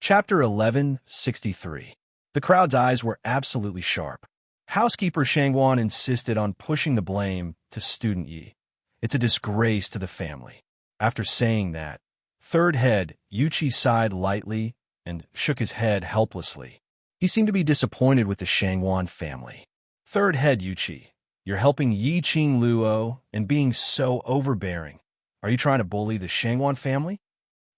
Chapter 1163. The crowd's eyes were absolutely sharp. Housekeeper Shangwan insisted on pushing the blame to student Yi. It's a disgrace to the family. After saying that, third head Yuchi sighed lightly and shook his head helplessly. He seemed to be disappointed with the Shangwan family. Third head Yuchi, you're helping Yi Qing Luo and being so overbearing. Are you trying to bully the Shangwan family?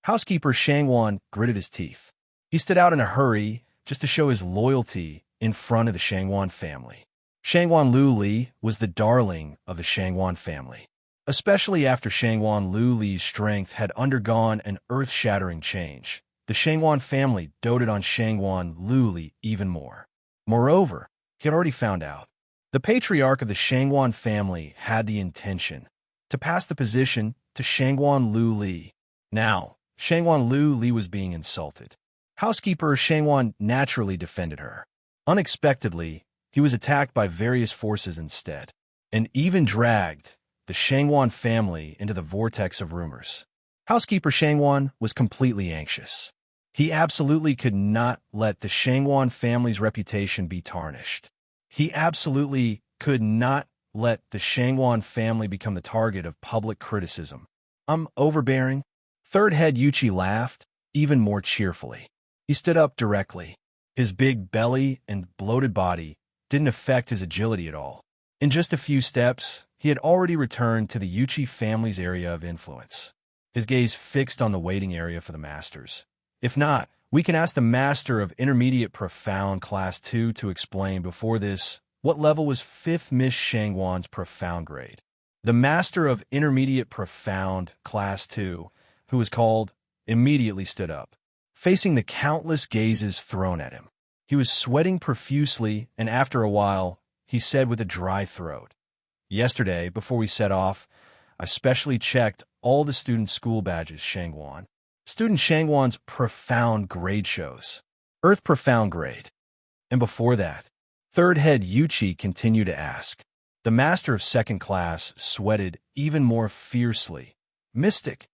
Housekeeper Shangwan gritted his teeth. He stood out in a hurry just to show his loyalty in front of the Shangwan family. Shangwan Lu Li was the darling of the Shangwan family, especially after Shangwan Lu Li's strength had undergone an earth-shattering change. The Shangwan family doted on Shangwan Lu Li even more. Moreover, he had already found out. The patriarch of the Shangwan family had the intention to pass the position to Shangwan Lu Li. Now, Shangwan Lu Li was being insulted. Housekeeper Shangwan naturally defended her. Unexpectedly, he was attacked by various forces instead, and even dragged the Shangwan family into the vortex of rumors. Housekeeper Shangwan was completely anxious. He absolutely could not let the Shangwan family's reputation be tarnished. He absolutely could not let the Shangwan family become the target of public criticism. I'm overbearing. Third head Yuchi laughed, even more cheerfully. He stood up directly. His big belly and bloated body didn't affect his agility at all. In just a few steps, he had already returned to the Yuchi family's area of influence. His gaze fixed on the waiting area for the masters. If not, we can ask the Master of Intermediate Profound Class 2 to explain before this what level was 5th Miss Shangwan's Profound grade. The Master of Intermediate Profound Class 2, who was called, immediately stood up, facing the countless gazes thrown at him. He was sweating profusely, and after a while, he said with a dry throat, "Yesterday, before we set off, I specially checked all the student school badges, Shangwan. Student Shangwan's profound grade shows. Earth profound grade." And before that, third head Yuchi continued to ask. The master of second class sweated even more fiercely. Mystic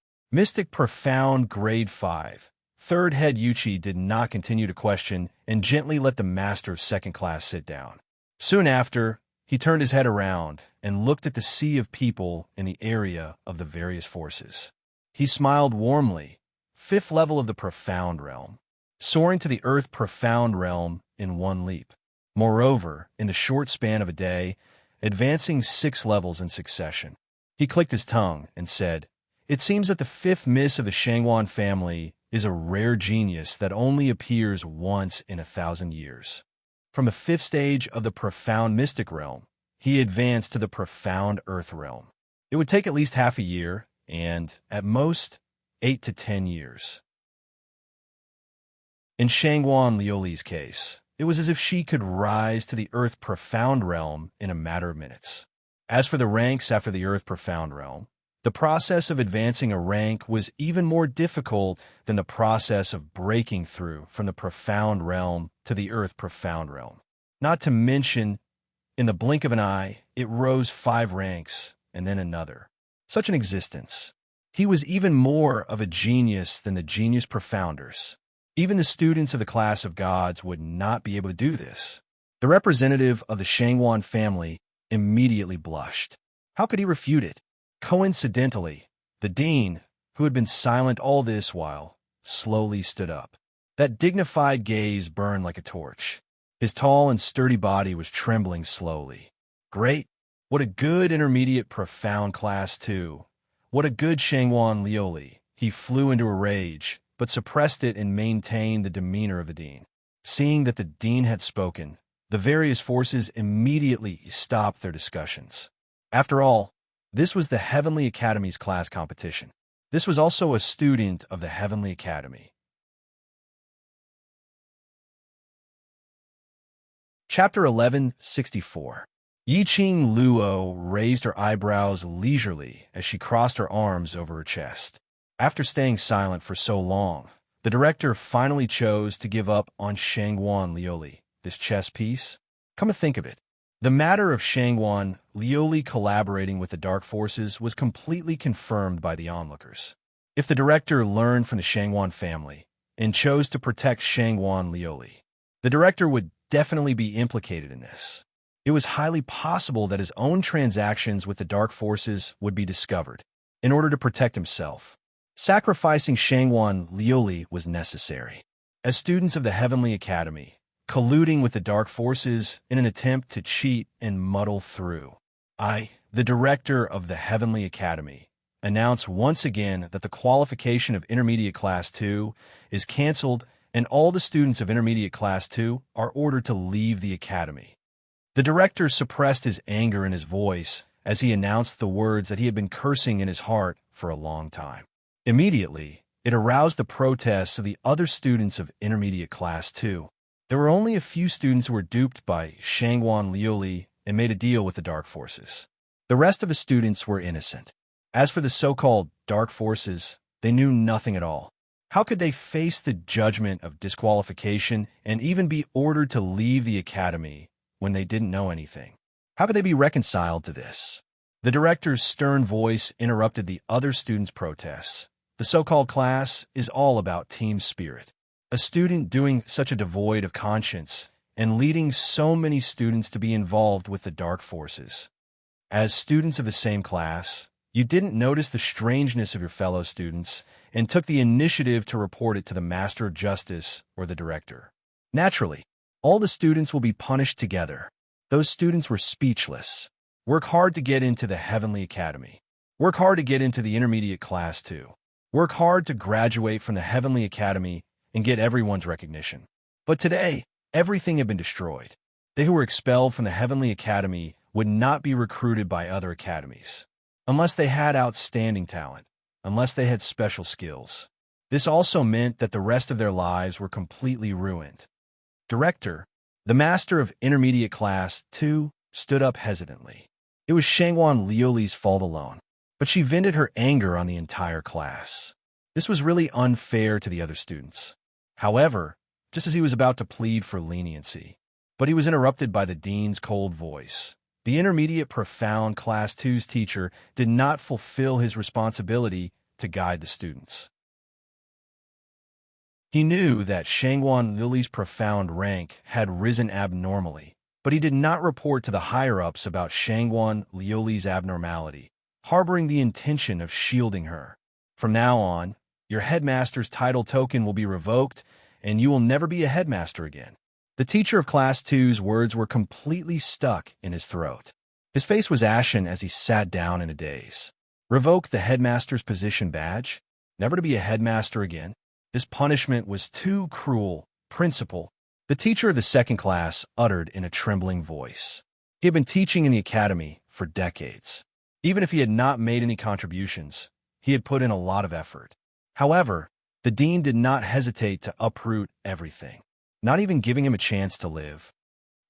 profound grade 5. Third head Yuchi did not continue to question and gently let the master of second class sit down. Soon after, he turned his head around and looked at the sea of people in the area of the various forces. He smiled warmly. 5th level of the profound realm, soaring to the earth profound realm in one leap. Moreover, in the short span of a day, advancing 6 levels in succession. He clicked his tongue and said, "It seems that the 5th Miss of the Shangwan family is a rare genius that only appears once in 1,000 years. From the 5th stage of the profound mystic realm, he advanced to the profound earth realm. It would take at least half a year, and, at most, 8 to 10 years. In Shangwan Liuli's case, it was as if she could rise to the earth profound realm in a matter of minutes. As for the ranks after the earth profound realm, the process of advancing a rank was even more difficult than the process of breaking through from the profound realm to the earth profound realm. Not to mention, in the blink of an eye, it rose 5 ranks and then another. Such an existence. He was even more of a genius than the genius profounders. Even the students of the class of gods would not be able to do this. The representative of the Shangwan family immediately blushed. How could he refute it? Coincidentally, the dean, who had been silent all this while, slowly stood up. That dignified gaze burned like a torch. His tall and sturdy body was trembling slowly. Great! What a good intermediate profound class 2. What a good Shangwan Liuli. He flew into a rage, but suppressed it and maintained the demeanor of the dean. Seeing that the dean had spoken, the various forces immediately stopped their discussions. After all, this was the Heavenly Academy's class competition. This was also a student of the Heavenly Academy. Chapter 1164. Yi Qing Luo raised her eyebrows leisurely as she crossed her arms over her chest. After staying silent for so long, the director finally chose to give up on Shangwan Liuli, this chess piece. Come to think of it, the matter of Shangwan Liuli collaborating with the dark forces was completely confirmed by the onlookers. If the director learned from the Shangwan family, and chose to protect Shangwan Lioli. The director would definitely be implicated in this. It was highly possible that his own transactions with the dark forces would be discovered. In order to protect himself, sacrificing Shangwan Lioli was necessary. As students of the Heavenly Academy, colluding with the dark forces in an attempt to cheat and muddle through, the director of the Heavenly Academy, announced once again that the qualification of Intermediate Class 2 is canceled and all the students of Intermediate Class 2 are ordered to leave the Academy. The director suppressed his anger in his voice as he announced the words that he had been cursing in his heart for a long time. Immediately, it aroused the protests of the other students of Intermediate Class 2. There were only a few students who were duped by Shangwan Lioli and made a deal with the dark forces. The rest of the students were innocent. As for the so-called dark forces, they knew nothing at all. How could they face the judgment of disqualification and even be ordered to leave the academy when they didn't know anything? How could they be reconciled to this? The director's stern voice interrupted the other students' protests. The so-called class is all about team spirit. A student doing such a devoid of conscience and leading so many students to be involved with the dark forces. As students of the same class, you didn't notice the strangeness of your fellow students and took the initiative to report it to the Master of Justice or the director. Naturally, all the students will be punished together. Those students were speechless. Work hard to get into the Heavenly Academy. Work hard to get into the Intermediate Class 2. Work hard to graduate from the Heavenly Academy and get everyone's recognition. But today, everything had been destroyed. They who were expelled from the Heavenly Academy would not be recruited by other academies, unless they had outstanding talent, unless they had special skills. This also meant that the rest of their lives were completely ruined. Director, the master of Intermediate Class 2, stood up hesitantly. It was Shangwan Lioli's fault alone, but she vented her anger on the entire class. This was really unfair to the other students. However, just as he was about to plead for leniency, but he was interrupted by the dean's cold voice. The Intermediate Profound Class 2's teacher did not fulfill his responsibility to guide the students. He knew that Shangwan Lioli's profound rank had risen abnormally, but he did not report to the higher-ups about Shangwan Lioli's abnormality, harboring the intention of shielding her. From now on, your headmaster's title token will be revoked, and you will never be a headmaster again. The teacher of Class 2's words were completely stuck in his throat. His face was ashen as he sat down in a daze. Revoke the headmaster's position badge? Never to be a headmaster again? This punishment was too cruel. Principal, the teacher of the second class uttered in a trembling voice. He had been teaching in the academy for decades. Even if he had not made any contributions, he had put in a lot of effort. However, the dean did not hesitate to uproot everything, not even giving him a chance to live.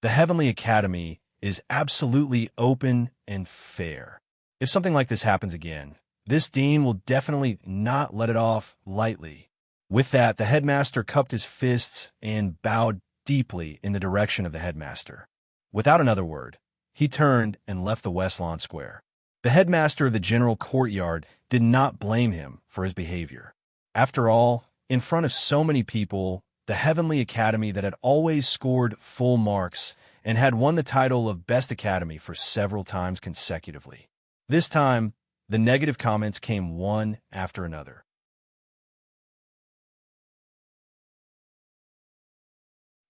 The Heavenly Academy is absolutely open and fair. If something like this happens again, this dean will definitely not let it off lightly. With that, the headmaster cupped his fists and bowed deeply in the direction of the headmaster. Without another word, he turned and left the West Lawn Square. The headmaster of the general courtyard did not blame him for his behavior. After all, in front of so many people, the Heavenly Academy that had always scored full marks and had won the title of Best Academy for several times consecutively. This time, the negative comments came one after another.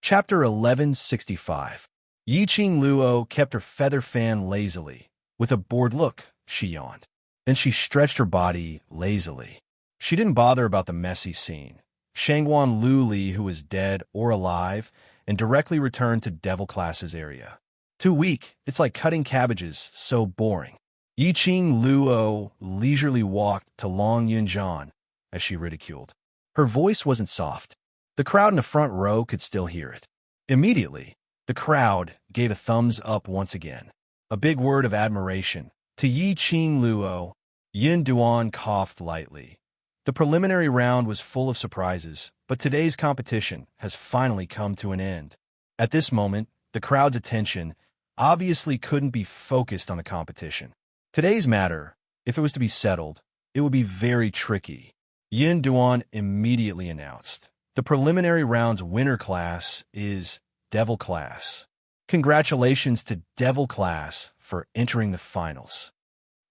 Chapter 1165. Yiqing Luo kept her feather fan lazily. With a bored look, she yawned. Then she stretched her body lazily. She didn't bother about the messy scene. Shangwan Lioli, who was dead or alive, and directly returned to Devil Class's area. Too weak, it's like cutting cabbages, so boring. Yiqing Luo leisurely walked to Long Yunjian, as she ridiculed. Her voice wasn't soft. The crowd in the front row could still hear it. Immediately, the crowd gave a thumbs up once again. A big word of admiration. To Yiqing Luo, Yin Duan coughed lightly. The preliminary round was full of surprises, but today's competition has finally come to an end. At this moment, the crowd's attention obviously couldn't be focused on the competition. Today's matter, if it was to be settled, it would be very tricky. Yin Duan immediately announced. The preliminary round's winner class is Devil Class. Congratulations to Devil Class for entering the finals.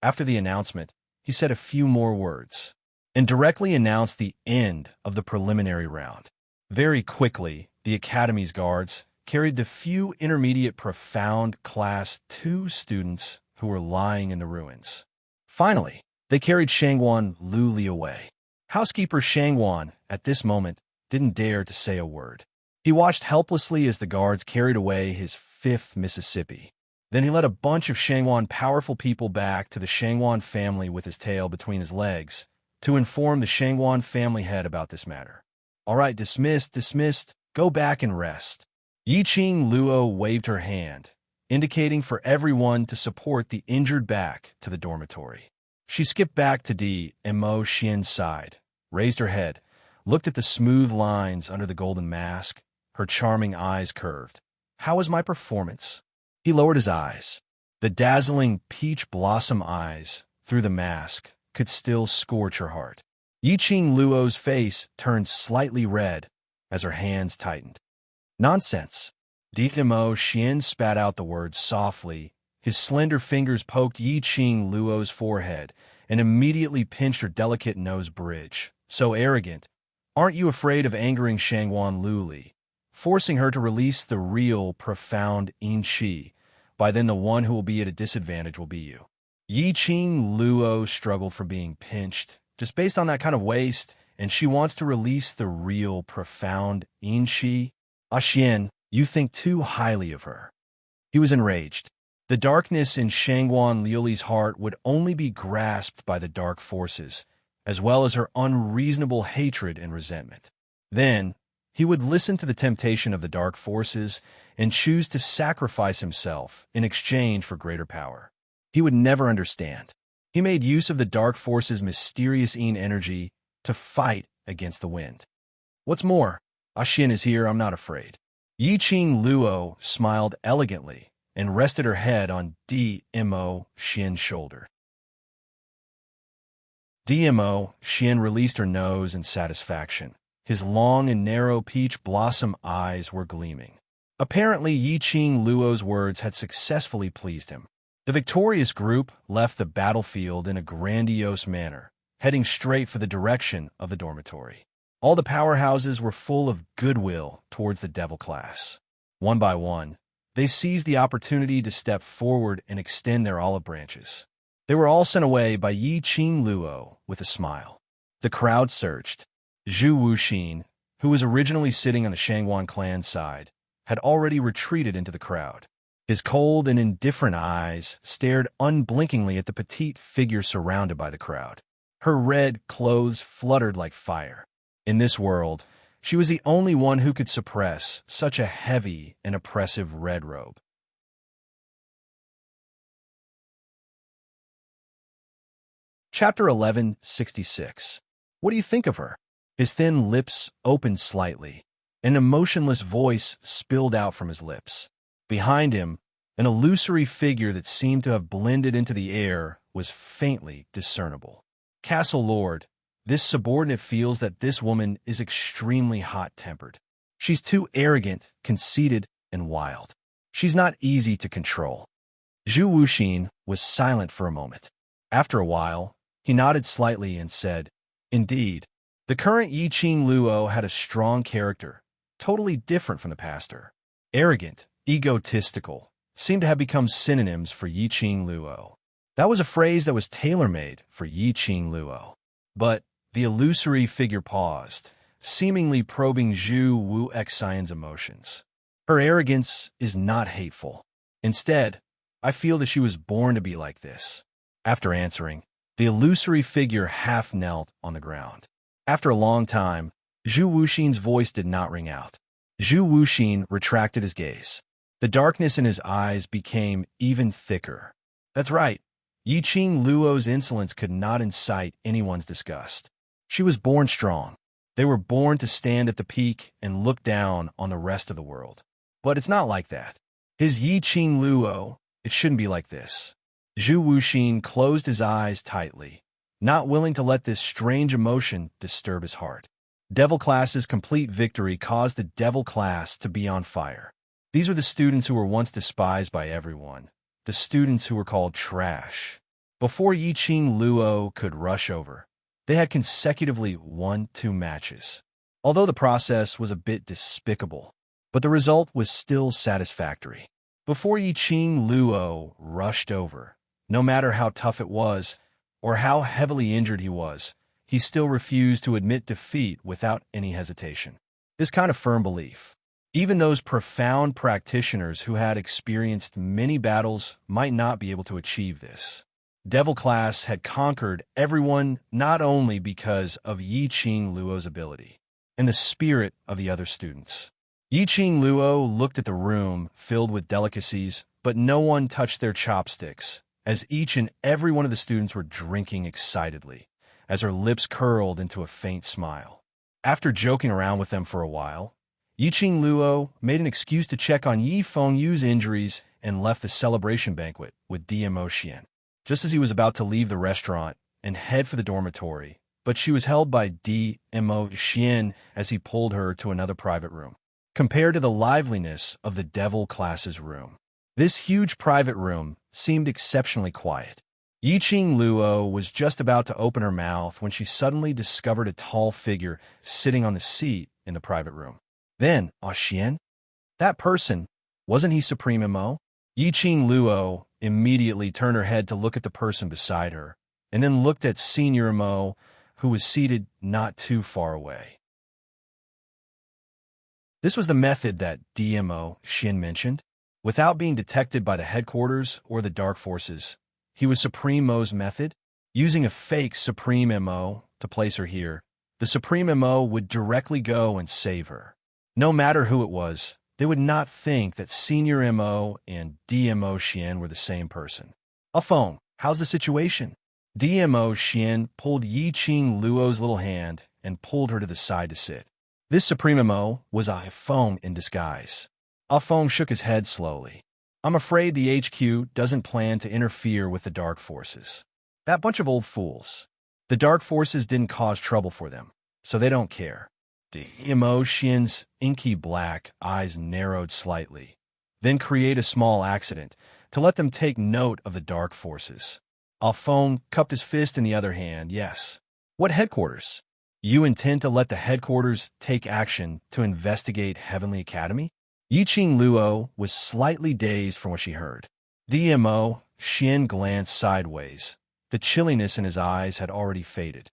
After the announcement, he said a few more words and directly announced the end of the preliminary round. Very quickly, the Academy's guards carried the few intermediate profound Class 2 students who were lying in the ruins. Finally, they carried Shangwan Luli away. Housekeeper Shangwan, at this moment, didn't dare to say a word. He watched helplessly as the guards carried away his 5th Mississippi. Then he led a bunch of Shangwan powerful people back to the Shangwan family with his tail between his legs to inform the Shangwan family head about this matter. All right, dismissed. Go back and rest. Yiqing Luo waved her hand, indicating for everyone to support the injured back to the dormitory. She skipped back to Mo Xian's side, raised her head, looked at the smooth lines under the golden mask, her charming eyes curved. How was my performance? He lowered his eyes. The dazzling peach blossom eyes, through the mask, could still scorch her heart. Yiqing Luo's face turned slightly red as her hands tightened. Nonsense. Mo Xian spat out the words softly. His slender fingers poked Yiqing Luo's forehead and immediately pinched her delicate nose bridge. So arrogant. Aren't you afraid of angering Shangwan Luli, forcing her to release the real, profound Inchi? By then the one who will be at a disadvantage will be you. Yiqing Luo struggled for being pinched, just based on that kind of waist, and she wants to release the real, profound Inchi? Xian, you think too highly of her. He was enraged. The darkness in Shangwan Liuli's heart would only be grasped by the dark forces, as well as her unreasonable hatred and resentment. Then, he would listen to the temptation of the dark forces and choose to sacrifice himself in exchange for greater power. He would never understand. He made use of the dark forces' mysterious energy to fight against the wind. What's more, Xian is here, I'm not afraid. Yiqing Luo smiled elegantly and rested her head on Mo Xian's shoulder. Mo Xian released her nose in satisfaction. His long and narrow peach blossom eyes were gleaming. Apparently, Yiqing Luo's words had successfully pleased him. The victorious group left the battlefield in a grandiose manner, heading straight for the direction of the dormitory. All the powerhouses were full of goodwill towards the Devil Class. One by one, they seized the opportunity to step forward and extend their olive branches. They were all sent away by Yiqing Luo with a smile. The crowd surged. Zhu Wuxin, who was originally sitting on the Shangwan clan's side, had already retreated into the crowd. His cold and indifferent eyes stared unblinkingly at the petite figure surrounded by the crowd. Her red clothes fluttered like fire. In this world, she was the only one who could suppress such a heavy and oppressive red robe. Chapter 1166. What do you think of her? His thin lips opened slightly. An emotionless voice spilled out from his lips. Behind him, an illusory figure that seemed to have blended into the air was faintly discernible. Castle Lord, this subordinate feels that this woman is extremely hot-tempered. She's too arrogant, conceited, and wild. She's not easy to control. Zhu Wuxin was silent for a moment. After a while, he nodded slightly and said, Indeed, the current Yiqing Luo had a strong character, totally different from the past her. Arrogant, egotistical, seemed to have become synonyms for Yiqing Luo. That was a phrase that was tailor-made for Yiqing Luo. But the illusory figure paused, seemingly probing Zhu Wuxian's emotions. Her arrogance is not hateful. Instead, I feel that she was born to be like this. After answering, the illusory figure half knelt on the ground. After a long time, Zhu Wuxin's voice did not ring out. Zhu Wuxin retracted his gaze. The darkness in his eyes became even thicker. That's right. Yiqing Luo's insolence could not incite anyone's disgust. She was born strong. They were born to stand at the peak and look down on the rest of the world. But it's not like that. His Yiqing Luo, it shouldn't be like this. Zhu Wuxin closed his eyes tightly, not willing to let this strange emotion disturb his heart. Devil class's complete victory caused the Devil class to be on fire. These were the students who were once despised by everyone, the students who were called trash. Before Yiqing Luo could rush over, they had consecutively won 2 matches. Although the process was a bit despicable, but the result was still satisfactory. Before Yiqing Luo rushed over, no matter how tough it was, or how heavily injured he still refused to admit defeat without any hesitation. This kind of firm belief, even those profound practitioners who had experienced many battles might not be able to achieve this. Devil class had conquered everyone not only because of Yiqing Luo's ability and the spirit of the other students. Yiqing Luo looked at the room filled with delicacies, but no one touched their chopsticks, as each and every one of the students were drinking excitedly, as her lips curled into a faint smile. After joking around with them for a while, Yiqing Luo made an excuse to check on Yi Fengyu's injuries and left the celebration banquet with Dmo Xian. Just as he was about to leave the restaurant and head for the dormitory, but she was held by Dmo Xian as he pulled her to another private room. Compared to the liveliness of the Devil class's room, this huge private room seemed exceptionally quiet. Yiqing Luo was just about to open her mouth when she suddenly discovered a tall figure sitting on the seat in the private room. Then, Xian? That person, wasn't he Supreme Mo? Yiqing Luo immediately turned her head to look at the person beside her, and then looked at Senior Mo, who was seated not too far away. This was the method that Dmo Xian mentioned. Without being detected by the headquarters or the dark forces, he was Supreme Mo's method. Using a fake Supreme Mo to place her here, the Supreme Mo would directly go and save her. No matter who it was, they would not think that Senior Mo and Dmo Xian were the same person. Afeng, how's the situation? Dmo Xian pulled Yiqing Luo's little hand and pulled her to the side to sit. This Supreme Mo was Afeng in disguise. Afeng shook his head slowly. I'm afraid the HQ doesn't plan to interfere with the dark forces. That bunch of old fools. The dark forces didn't cause trouble for them, so they don't care. Dmo Xian's inky black eyes narrowed slightly, then create a small accident to let them take note of the dark forces. Afeng cupped his fist in the other hand. Yes. What headquarters? You intend to let the headquarters take action to investigate Heavenly Academy? Yiqing Luo was slightly dazed from what she heard. Dmo Xian glanced sideways. The chilliness in his eyes had already faded.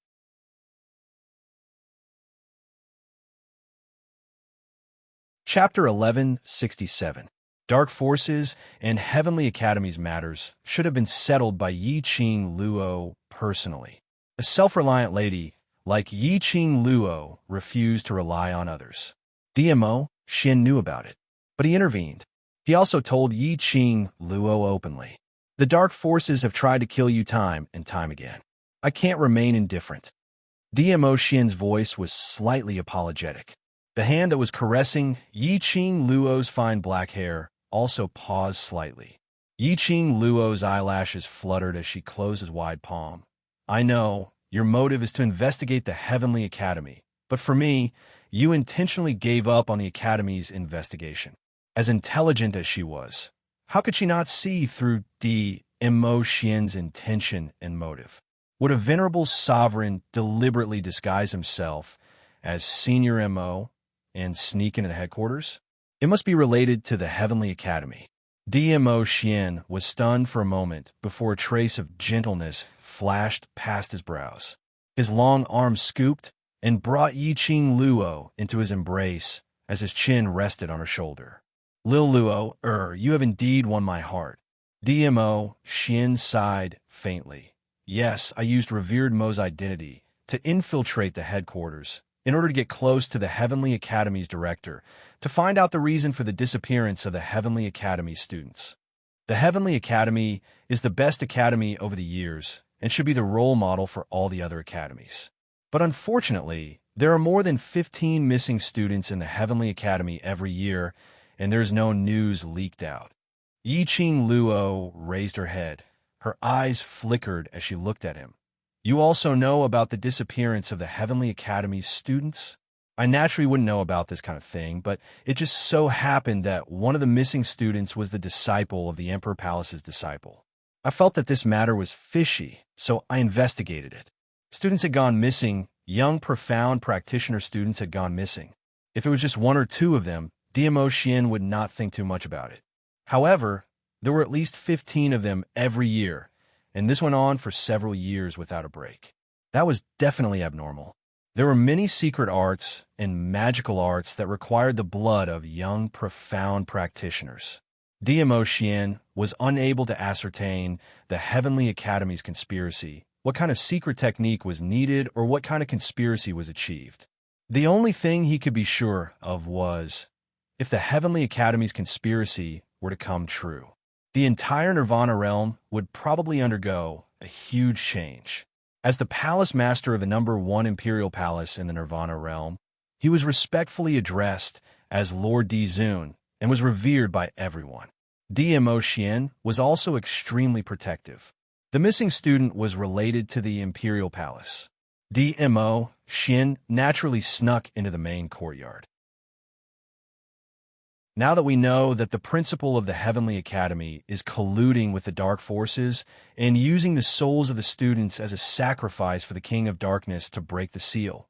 Chapter 1167. Dark Forces and Heavenly Academy's matters should have been settled by Yiqing Luo personally. A self-reliant lady like Yiqing Luo refused to rely on others. Dmo Xian knew about it, but he intervened. He also told Yiqing Luo openly, "The dark forces have tried to kill you time and time again. I can't remain indifferent." Dmo Xian's voice was slightly apologetic. The hand that was caressing Yiqing Luo's fine black hair also paused slightly. Yiqing Luo's eyelashes fluttered as she closed his wide palm. "I know, your motive is to investigate the Heavenly Academy, but for me, you intentionally gave up on the Academy's investigation." As intelligent as she was, how could she not see through Dmo Xian's intention and motive? Would a venerable sovereign deliberately disguise himself as Senior Mo and sneak into the headquarters? It must be related to the Heavenly Academy. Dmo Xian was stunned for a moment before a trace of gentleness flashed past his brows. His long arm scooped and brought Yiqing Luo into his embrace as his chin rested on her shoulder. "Lil Luo, you have indeed won my heart." Dmo Xian sighed faintly. "Yes, I used Revered Mo's identity to infiltrate the headquarters in order to get close to the Heavenly Academy's director, to find out the reason for the disappearance of the Heavenly Academy students. The Heavenly Academy is the best academy over the years and should be the role model for all the other academies. But unfortunately, there are more than 15 missing students in the Heavenly Academy every year, and there's no news leaked out." Yiqing Luo raised her head. Her eyes flickered as she looked at him. "You also know about the disappearance of the Heavenly Academy's students?" I naturally wouldn't know about this kind of thing, but it just so happened that one of the missing students was the disciple of the Emperor Palace's disciple. I felt that this matter was fishy, so I investigated it. Students had gone missing. Young, profound practitioner students had gone missing. If it was just one or two of them, DMO Xian would not think too much about it. However, there were at least 15 of them every year, and this went on for several years without a break. That was definitely abnormal. There were many secret arts and magical arts that required the blood of young, profound practitioners. DMO Xian was unable to ascertain the Heavenly Academy's conspiracy, what kind of secret technique was needed, or what kind of conspiracy was achieved. The only thing he could be sure of was, if the Heavenly Academy's conspiracy were to come true, the entire Nirvana realm would probably undergo a huge change. As the palace master of the #1 imperial palace in the Nirvana realm, he was respectfully addressed as Lord Dizun and was revered by everyone. DMO Xian was also extremely protective. The missing student was related to the imperial palace. DMO Xian naturally snuck into the main courtyard. Now that we know that the principal of the Heavenly Academy is colluding with the dark forces and using the souls of the students as a sacrifice for the King of Darkness to break the seal,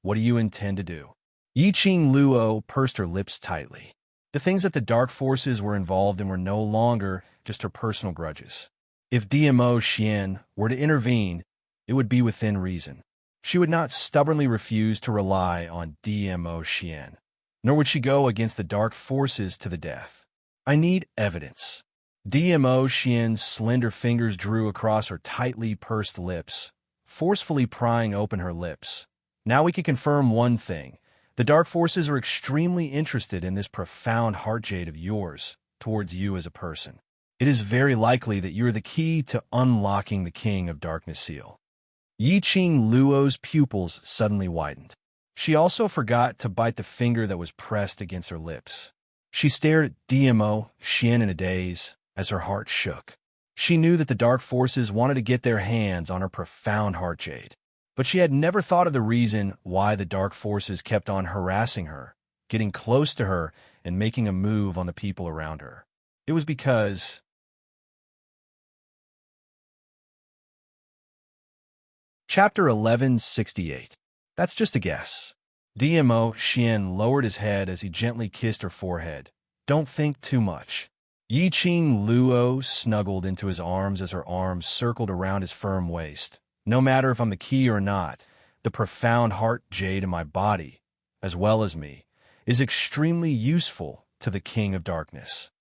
what do you intend to do? Yiqing Luo pursed her lips tightly. The things that the dark forces were involved in were no longer just her personal grudges. If DMO Xian were to intervene, it would be within reason. She would not stubbornly refuse to rely on DMO Xian, nor would she go against the dark forces to the death. I need evidence. DMO Xian's slender fingers drew across her tightly pursed lips, forcefully prying open her lips. Now we can confirm one thing. The dark forces are extremely interested in this profound heart jade of yours towards you as a person. It is very likely that you are the key to unlocking the King of Darkness seal. Yiqing Luo's pupils suddenly widened. She also forgot to bite the finger that was pressed against her lips. She stared at DMO Xian in a daze as her heart shook. She knew that the dark forces wanted to get their hands on her profound heart jade, but she had never thought of the reason why the dark forces kept on harassing her, getting close to her, and making a move on the people around her. It was because Chapter 1168. That's just a guess. DMO Xian lowered his head as he gently kissed her forehead. Don't think too much. Yiqing Luo snuggled into his arms as her arms circled around his firm waist. No matter if I'm the key or not, the profound heart jade in my body, as well as me, is extremely useful to the King of Darkness.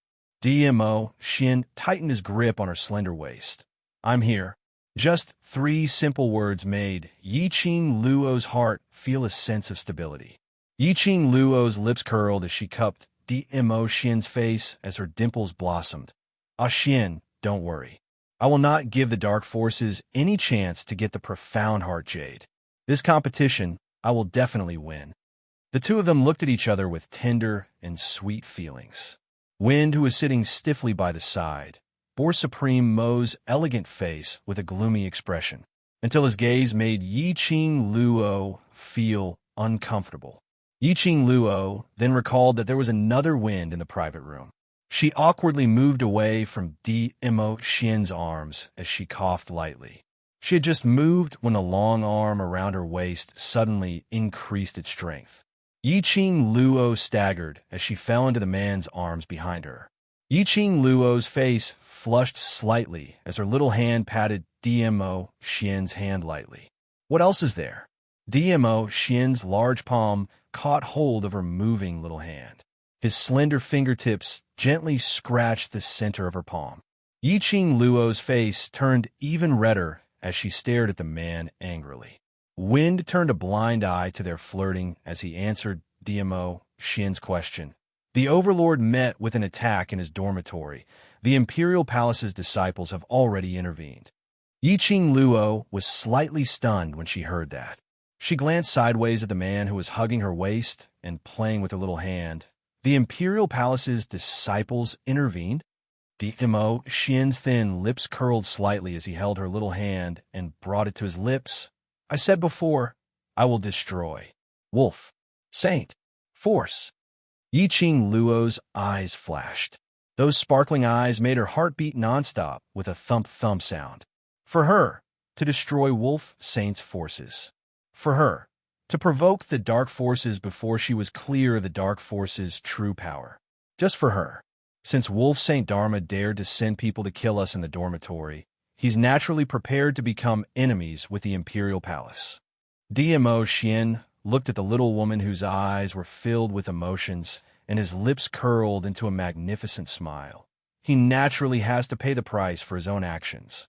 DMO Xian tightened his grip on her slender waist. I'm here. Just 3 simple words made Yiqing Luo's heart feel a sense of stability. Yiqing Luo's lips curled as she cupped DMO Xian's face as her dimples blossomed. Ah Xian, don't worry. I will not give the dark forces any chance to get the profound heart jade. This competition, I will definitely win. The two of them looked at each other with tender and sweet feelings. Wind, who was sitting stiffly by the side, bore Supreme Mo's elegant face with a gloomy expression, until his gaze made Yiqing Luo feel uncomfortable. Yiqing Luo then recalled that there was another Wind in the private room. She awkwardly moved away from DMO Xian's arms as she coughed lightly. She had just moved when the long arm around her waist suddenly increased its strength. Yiqing Luo staggered as she fell into the man's arms behind her. Yiqing Luo's face flushed slightly as her little hand patted DMO Xian's hand lightly. What else is there? DMO Xian's large palm caught hold of her moving little hand. His slender fingertips gently scratched the center of her palm. Yiqing Luo's face turned even redder as she stared at the man angrily. Wind turned a blind eye to their flirting as he answered DMO Xian's question. The Overlord met with an attack in his dormitory. The Imperial Palace's disciples have already intervened. Yiqing Luo was slightly stunned when she heard that. She glanced sideways at the man who was hugging her waist and playing with her little hand. The Imperial Palace's disciples intervened? DMO Xian's thin lips curled slightly as he held her little hand and brought it to his lips. I said before, I will destroy. Wolf. Saint. Force. Yi Qing Luo's eyes flashed. Those sparkling eyes made her heart beat nonstop with a thump-thump sound. For her, to destroy Wolf Saint's forces. For her, to provoke the dark forces before she was clear of the dark forces' true power. Just for her. Since Wolf Saint Dharma dared to send people to kill us in the dormitory, he's naturally prepared to become enemies with the Imperial Palace. DMO Xian looked at the little woman whose eyes were filled with emotions and his lips curled into a magnificent smile. He naturally has to pay the price for his own actions.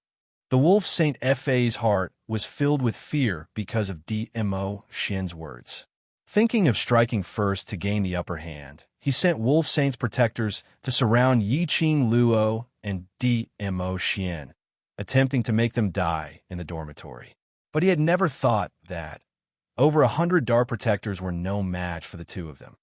The Wolf Saint Fa's heart was filled with fear because of DMO Xian's words. Thinking of striking first to gain the upper hand, he sent Wolf Saint's protectors to surround Yi Qing Luo and DMO Xian, attempting to make them die in the dormitory. But he had never thought that over 100 dark protectors were no match for the two of them.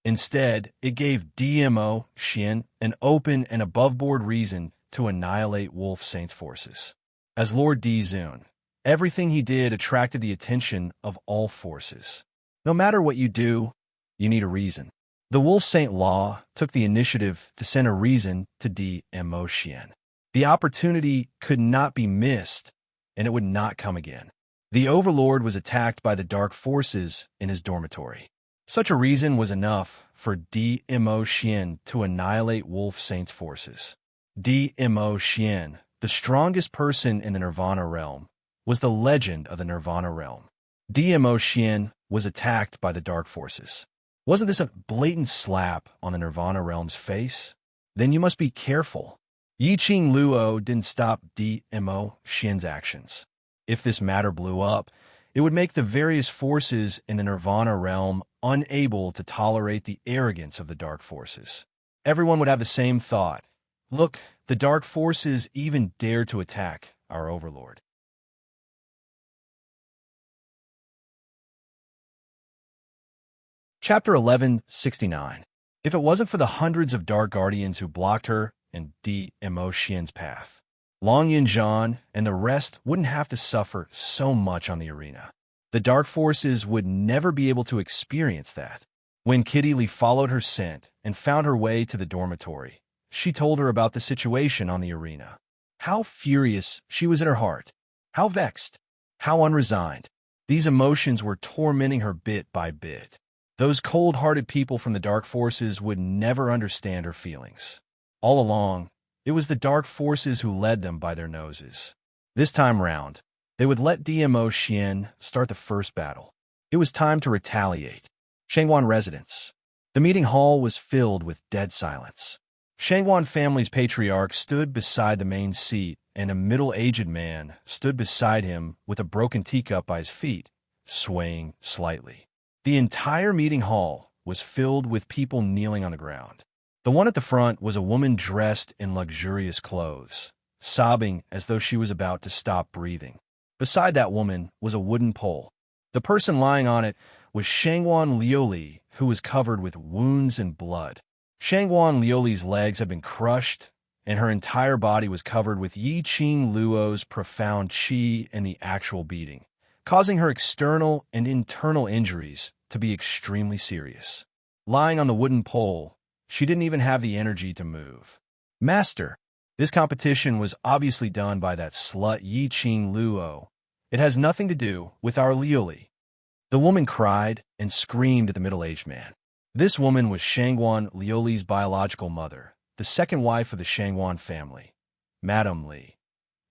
Instead, it gave DMO Xian an open and above-board reason to annihilate Wolf Saint's forces. As Lord D Zun, everything he did attracted the attention of all forces. No matter what you do, you need a reason. The Wolf Saint Law took the initiative to send a reason to DMO Xian. The opportunity could not be missed, and it would not come again. The Overlord was attacked by the dark forces in his dormitory. Such a reason was enough for DMO Xian to annihilate Wolf Saint's forces. DMO Xian, the strongest person in the Nirvana realm, was the legend of the Nirvana realm. DMO Xian was attacked by the dark forces. Wasn't this a blatant slap on the Nirvana realm's face? Then you must be careful. Yi Qing Luo didn't stop DMO Xian's actions. If this matter blew up, it would make the various forces in the Nirvana realm unable to tolerate the arrogance of the dark forces. Everyone would have the same thought. Look, the dark forces even dare to attack our Overlord. Chapter 1169. If it wasn't for the hundreds of dark guardians who blocked her and DMO Xian's path, Long Yinzhan and the rest wouldn't have to suffer so much on the arena. The dark forces would never be able to experience that. When Kitty Lee followed her scent and found her way to the dormitory, she told her about the situation on the arena. How furious she was in her heart. How vexed. How unresigned. These emotions were tormenting her bit by bit. Those cold-hearted people from the dark forces would never understand her feelings. All along, it was the dark forces who led them by their noses. This time round, they would let DMO Xian start the first battle. It was time to retaliate. Shangwan residence. The meeting hall was filled with dead silence. Shangwan family's patriarch stood beside the main seat, and a middle-aged man stood beside him with a broken teacup by his feet, swaying slightly. The entire meeting hall was filled with people kneeling on the ground. The one at the front was a woman dressed in luxurious clothes, sobbing as though she was about to stop breathing. Beside that woman was a wooden pole. The person lying on it was Shangwan Liuli, who was covered with wounds and blood. Shangwan Liuli's legs had been crushed, and her entire body was covered with Yi Qing Luo's profound qi and the actual beating, causing her external and internal injuries to be extremely serious. Lying on the wooden pole, she didn't even have the energy to move. Master, this competition was obviously done by that slut Yi Qing Luo. It has nothing to do with our Liuli. The woman cried and screamed at the middle-aged man. This woman was Shangwan Liuli's biological mother, the second wife of the Shangwan family, Madame Li.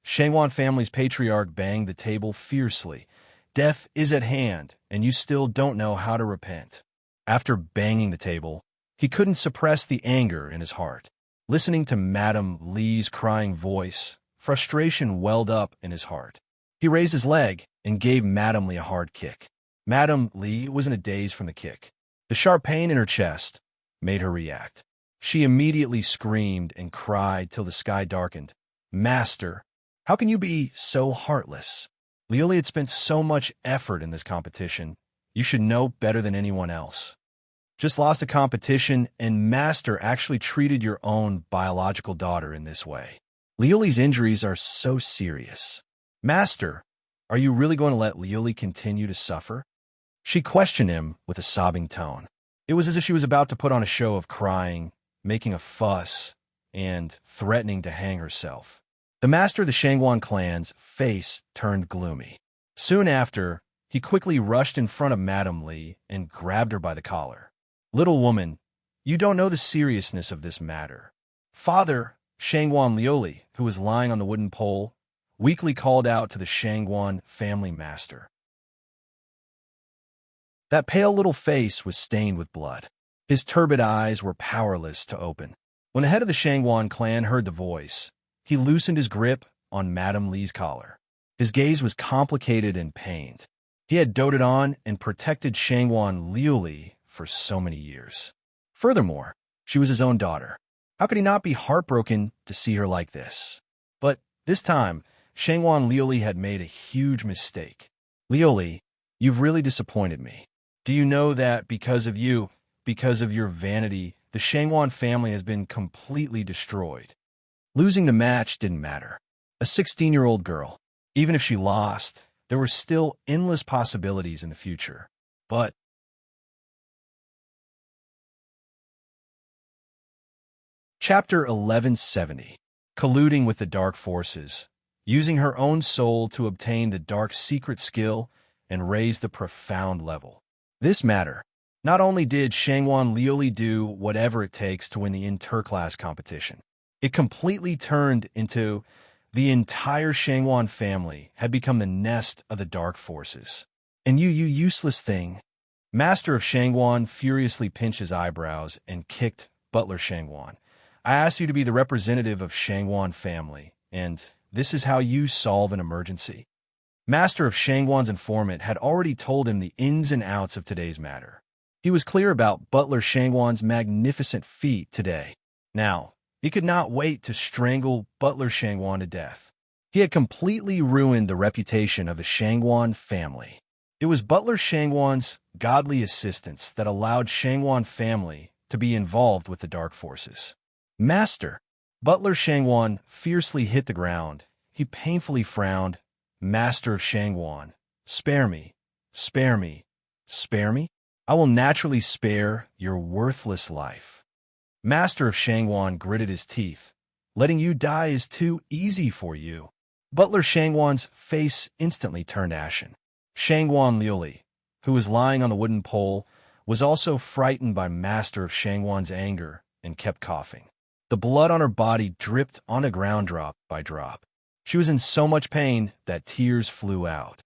Shangwan family's patriarch banged the table fiercely. Death is at hand, and you still don't know how to repent. After banging the table, he couldn't suppress the anger in his heart. Listening to Madame Li's crying voice, frustration welled up in his heart. He raised his leg and gave Madame Li a hard kick. Madame Li was in a daze from the kick. The sharp pain in her chest made her react. She immediately screamed and cried till the sky darkened. Master, how can you be so heartless? Liuli had spent so much effort in this competition. You should know better than anyone else. Just lost a competition, and Master actually treated your own biological daughter in this way. Liuli's injuries are so serious. Master, are you really going to let Liuli continue to suffer? She questioned him with a sobbing tone. It was as if she was about to put on a show of crying, making a fuss, and threatening to hang herself. The master of the Shangwan clan's face turned gloomy. Soon after, he quickly rushed in front of Madame Li and grabbed her by the collar. "Little woman, you don't know the seriousness of this matter." Father Shangwan Lioli, who was lying on the wooden pole, weakly called out to the Shangwan family master. That pale little face was stained with blood. His turbid eyes were powerless to open. When the head of the Shangwan clan heard the voice, he loosened his grip on Madame Li's collar. His gaze was complicated and pained. He had doted on and protected Shangwan Lioli for so many years. Furthermore, she was his own daughter. How could he not be heartbroken to see her like this? But this time, Shangwan Lioli had made a huge mistake. "Lioli, you've really disappointed me. Do you know that because of you, because of your vanity, the Shangwan family has been completely destroyed?" Losing the match didn't matter. A 16-year-old girl, even if she lost, there were still endless possibilities in the future. But Chapter 1170, Colluding with the Dark Forces, using her own soul to obtain the dark secret skill and raise the profound level. This matter. Not only did Shangwan Lioli do whatever it takes to win the interclass competition, it completely turned into the entire Shangwan family had become the nest of the dark forces. "And you useless thing." Master of Shangwan furiously pinched his eyebrows and kicked Butler Shangwan. "I asked you to be the representative of Shangwan family, and this is how you solve an emergency." Master of Shangwan's informant had already told him the ins and outs of today's matter. He was clear about Butler Shangwan's magnificent feat today. Now, he could not wait to strangle Butler Shangwan to death. He had completely ruined the reputation of the Shangwan family. It was Butler Shangwan's godly assistance that allowed Shangwan family to be involved with the dark forces. "Master!" Butler Shangwan fiercely hit the ground. He painfully frowned. "Master of Shangwan, spare me, spare me, spare me? I will naturally spare your worthless life." Master of Shangwan gritted his teeth. "Letting you die is too easy for you." Butler Shangwan's face instantly turned ashen. Shangwan Lioli, who was lying on the wooden pole, was also frightened by Master of Shangwan's anger and kept coughing. The blood on her body dripped on the ground drop by drop. She was in so much pain that tears flew out.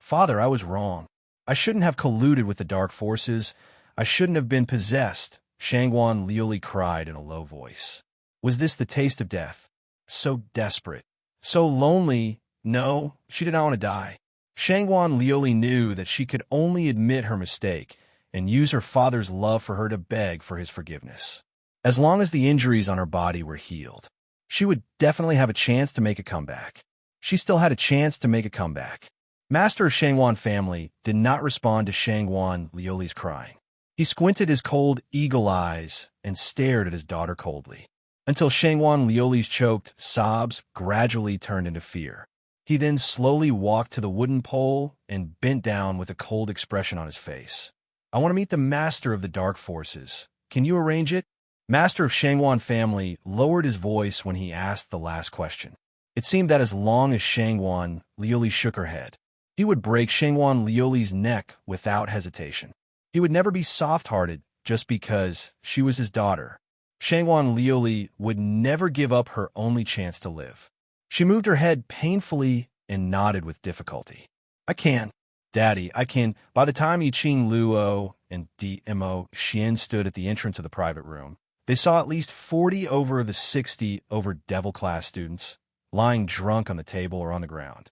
"Father, I was wrong. I shouldn't have colluded with the dark forces. I shouldn't have been possessed," Shangwan Lioli cried in a low voice. Was this the taste of death? So desperate, so lonely. No, she did not want to die. Shangwan Lioli knew that she could only admit her mistake and use her father's love for her to beg for his forgiveness. As long as the injuries on her body were healed, she would definitely have a chance to make a comeback. She still had a chance to make a comeback. Master of Shangwan family did not respond to Shangwan Lioli's crying. He squinted his cold eagle eyes and stared at his daughter coldly, until Shangwan Lioli's choked sobs gradually turned into fear. He then slowly walked to the wooden pole and bent down with a cold expression on his face. "I want to meet the master of the dark forces. Can you arrange it?" Master of Shangwan family lowered his voice when he asked the last question. It seemed that as long as Shangwan Lioli shook her head, he would break Shangwan Lioli's neck without hesitation. He would never be soft-hearted just because she was his daughter. Shangwan Lioli would never give up her only chance to live. She moved her head painfully and nodded with difficulty. "I can, Daddy, I can." By the time Yiqing Luo and Dmo Xian stood at the entrance of the private room, they saw at least 40 over the 60 over Devil class students lying drunk on the table or on the ground.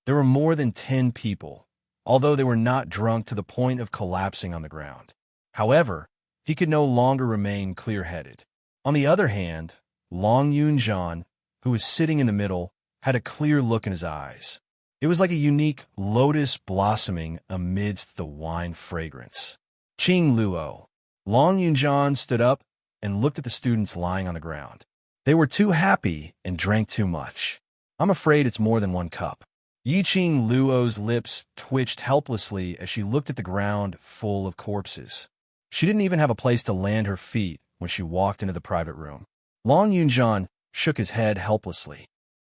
There were more than 10 people, although they were not drunk to the point of collapsing on the ground. However, he could no longer remain clear-headed. On the other hand, Long Yunjian, who was sitting in the middle, had a clear look in his eyes. It was like a unique lotus blossoming amidst the wine fragrance. "Qing Luo." Long Yunjian stood up and looked at the students lying on the ground. They were too happy and drank too much. "I'm afraid it's more than one cup." Yiqing Luo's lips twitched helplessly as she looked at the ground full of corpses. She didn't even have a place to land her feet when she walked into the private room. Long Yunjian shook his head helplessly.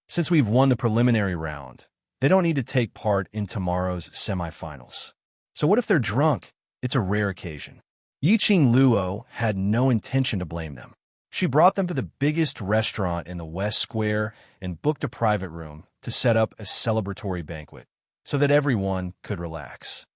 Since we've won the preliminary round, they don't need to take part in tomorrow's semifinals. So what if they're drunk? It's a rare occasion. Yiqing Luo had no intention to blame them. She brought them to the biggest restaurant in the West Square and booked a private room to set up a celebratory banquet so that everyone could relax.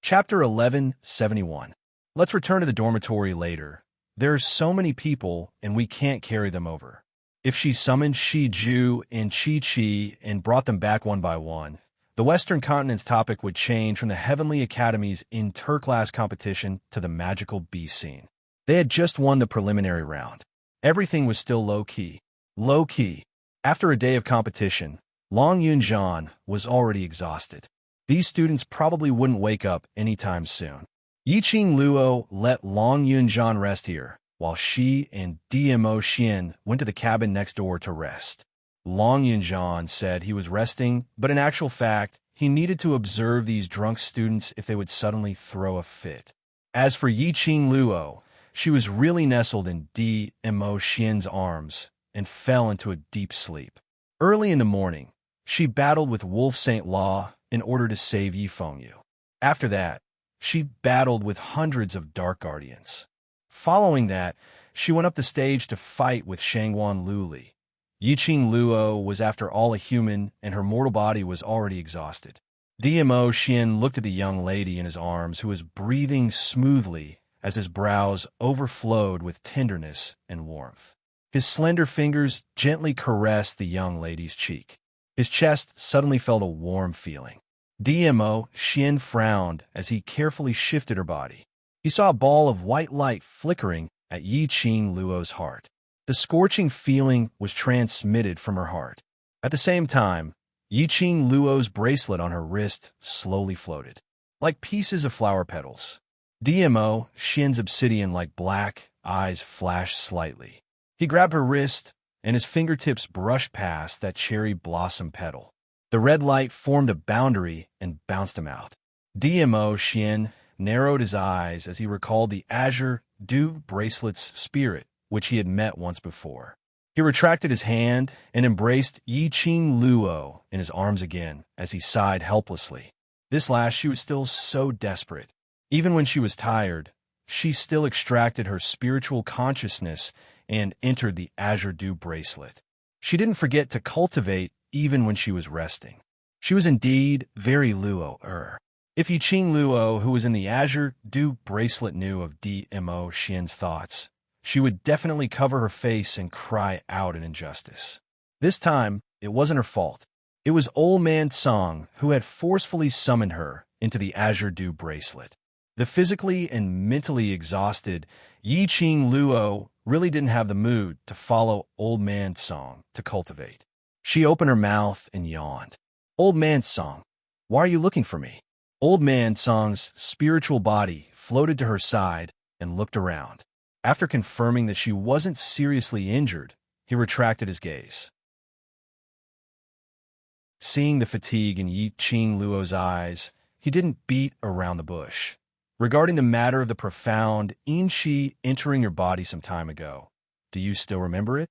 Chapter 1171. Let's return to the dormitory later. There are so many people, and we can't carry them over. If she summoned Shi Ju and Qi Qi and brought them back one by one, the Western Continent's topic would change from the Heavenly Academy's inter-class competition to the magical beast scene. They had just won the preliminary round. Everything was still low-key. Low-key. After a day of competition, Long Yunjian was already exhausted. These students probably wouldn't wake up anytime soon. Yiqing Luo let Long Yunjian rest here, while she and Dmo Xian went to the cabin next door to rest. Long Yunjian said he was resting, but in actual fact, he needed to observe these drunk students if they would suddenly throw a fit. As for Yiqing Luo, she was really nestled in Dmo Xian's arms and fell into a deep sleep. Early in the morning, she battled with Wolf Saint Law in order to save Yifengyu. After that, she battled with hundreds of Dark Guardians. Following that, she went up the stage to fight with Shangguan Luli. Yiqing Luo was after all a human, and her mortal body was already exhausted. Dmo Xian looked at the young lady in his arms who was breathing smoothly as his brows overflowed with tenderness and warmth. His slender fingers gently caressed the young lady's cheek. His chest suddenly felt a warm feeling. Dmo Xian frowned as he carefully shifted her body. He saw a ball of white light flickering at Yiqing Luo's heart. The scorching feeling was transmitted from her heart. At the same time, Yiqing Luo's bracelet on her wrist slowly floated, like pieces of flower petals. Dmo Xian's obsidian-like black eyes flashed slightly. He grabbed her wrist, and his fingertips brushed past that cherry blossom petal. The red light formed a boundary and bounced him out. Dmo Xian narrowed his eyes as he recalled the azure dew bracelet's spirit, which he had met once before. He retracted his hand and embraced Yiqing Luo in his arms again as he sighed helplessly. This last, she was still so desperate. Even when she was tired, she still extracted her spiritual consciousness and entered the azure dew bracelet. She didn't forget to cultivate even when she was resting. She was indeed very Luo-er. If Yiqing Luo, who was in the azure dew bracelet, knew of Dmo Xian's thoughts, she would definitely cover her face and cry out in injustice. This time, it wasn't her fault. It was Old Man Song who had forcefully summoned her into the azure dew bracelet. The physically and mentally exhausted Yiqing Luo really didn't have the mood to follow Old Man Song to cultivate. She opened her mouth and yawned. Old Man Song, why are you looking for me? Old Man Song's spiritual body floated to her side and looked around. After confirming that she wasn't seriously injured, he retracted his gaze. Seeing the fatigue in Yiqing Luo's eyes, he didn't beat around the bush. Regarding the matter of the profound Inchi entering your body some time ago, do you still remember it?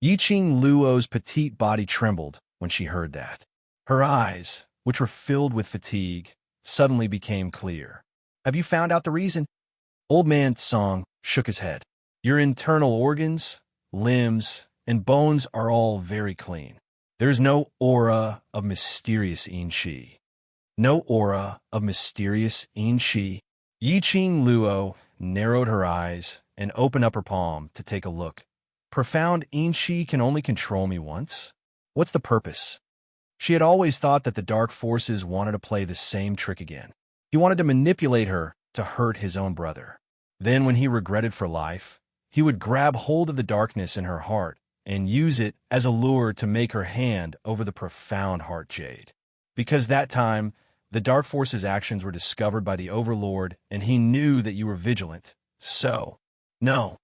Yiqing Luo's petite body trembled when she heard that. Her eyes, which were filled with fatigue, suddenly became clear. Have you found out the reason? Old Man Song shook his head. Your internal organs, limbs, and bones are all very clean. There is no aura of mysterious Inchi. No aura of mysterious Inchi. Yiqing Luo narrowed her eyes and opened up her palm to take a look. Profound Inchi can only control me once? What's the purpose? She had always thought that the dark forces wanted to play the same trick again. He wanted to manipulate her to hurt his own brother. Then, when he regretted for life, he would grab hold of the darkness in her heart and use it as a lure to make her hand over the profound heart jade. Because that time, the dark force's actions were discovered by the Overlord, and he knew that you were vigilant. So, no.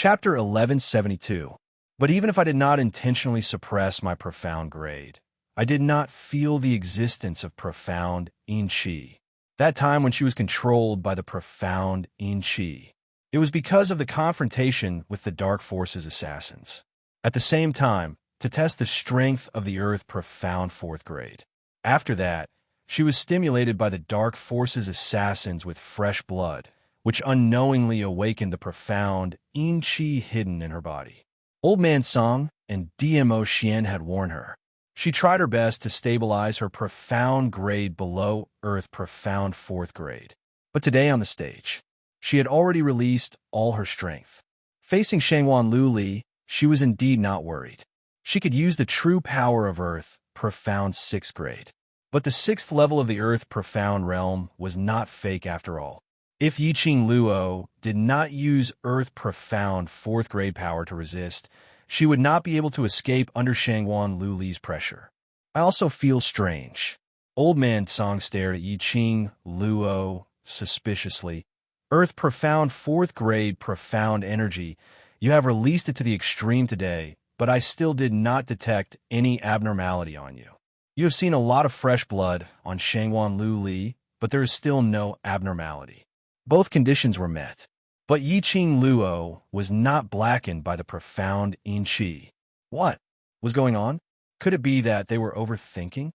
Chapter 1172. But even if I did not intentionally suppress my profound grade, I did not feel the existence of profound enrich. That time when she was controlled by the profound enrich. It was because of the confrontation with the Dark Forces assassins. At the same time, to test the strength of the Earth profound fourth grade. After that, she was stimulated by the Dark Forces assassins with fresh blood, which unknowingly awakened the profound enrich hidden in her body. Old Man Song and DMO Xian had warned her. She tried her best to stabilize her profound grade below Earth profound fourth grade. But today on the stage, she had already released all her strength. Facing Shangwan Lu Li, she was indeed not worried. She could use the true power of Earth profound sixth grade. But the sixth level of the Earth profound realm was not fake after all. If Yiqing Luo did not use Earth profound fourth grade power to resist, she would not be able to escape under Shangwan Lu Li's pressure. I also feel strange. Old Man Song stared at Yiqing Luo suspiciously. Earth profound fourth grade profound energy. You have released it to the extreme today, but I still did not detect any abnormality on you. You have seen a lot of fresh blood on Shangwan Lu Li, but there is still no abnormality. Both conditions were met, but Yiqing Luo was not blackened by the profound enrich. What was going on? Could it be that they were overthinking?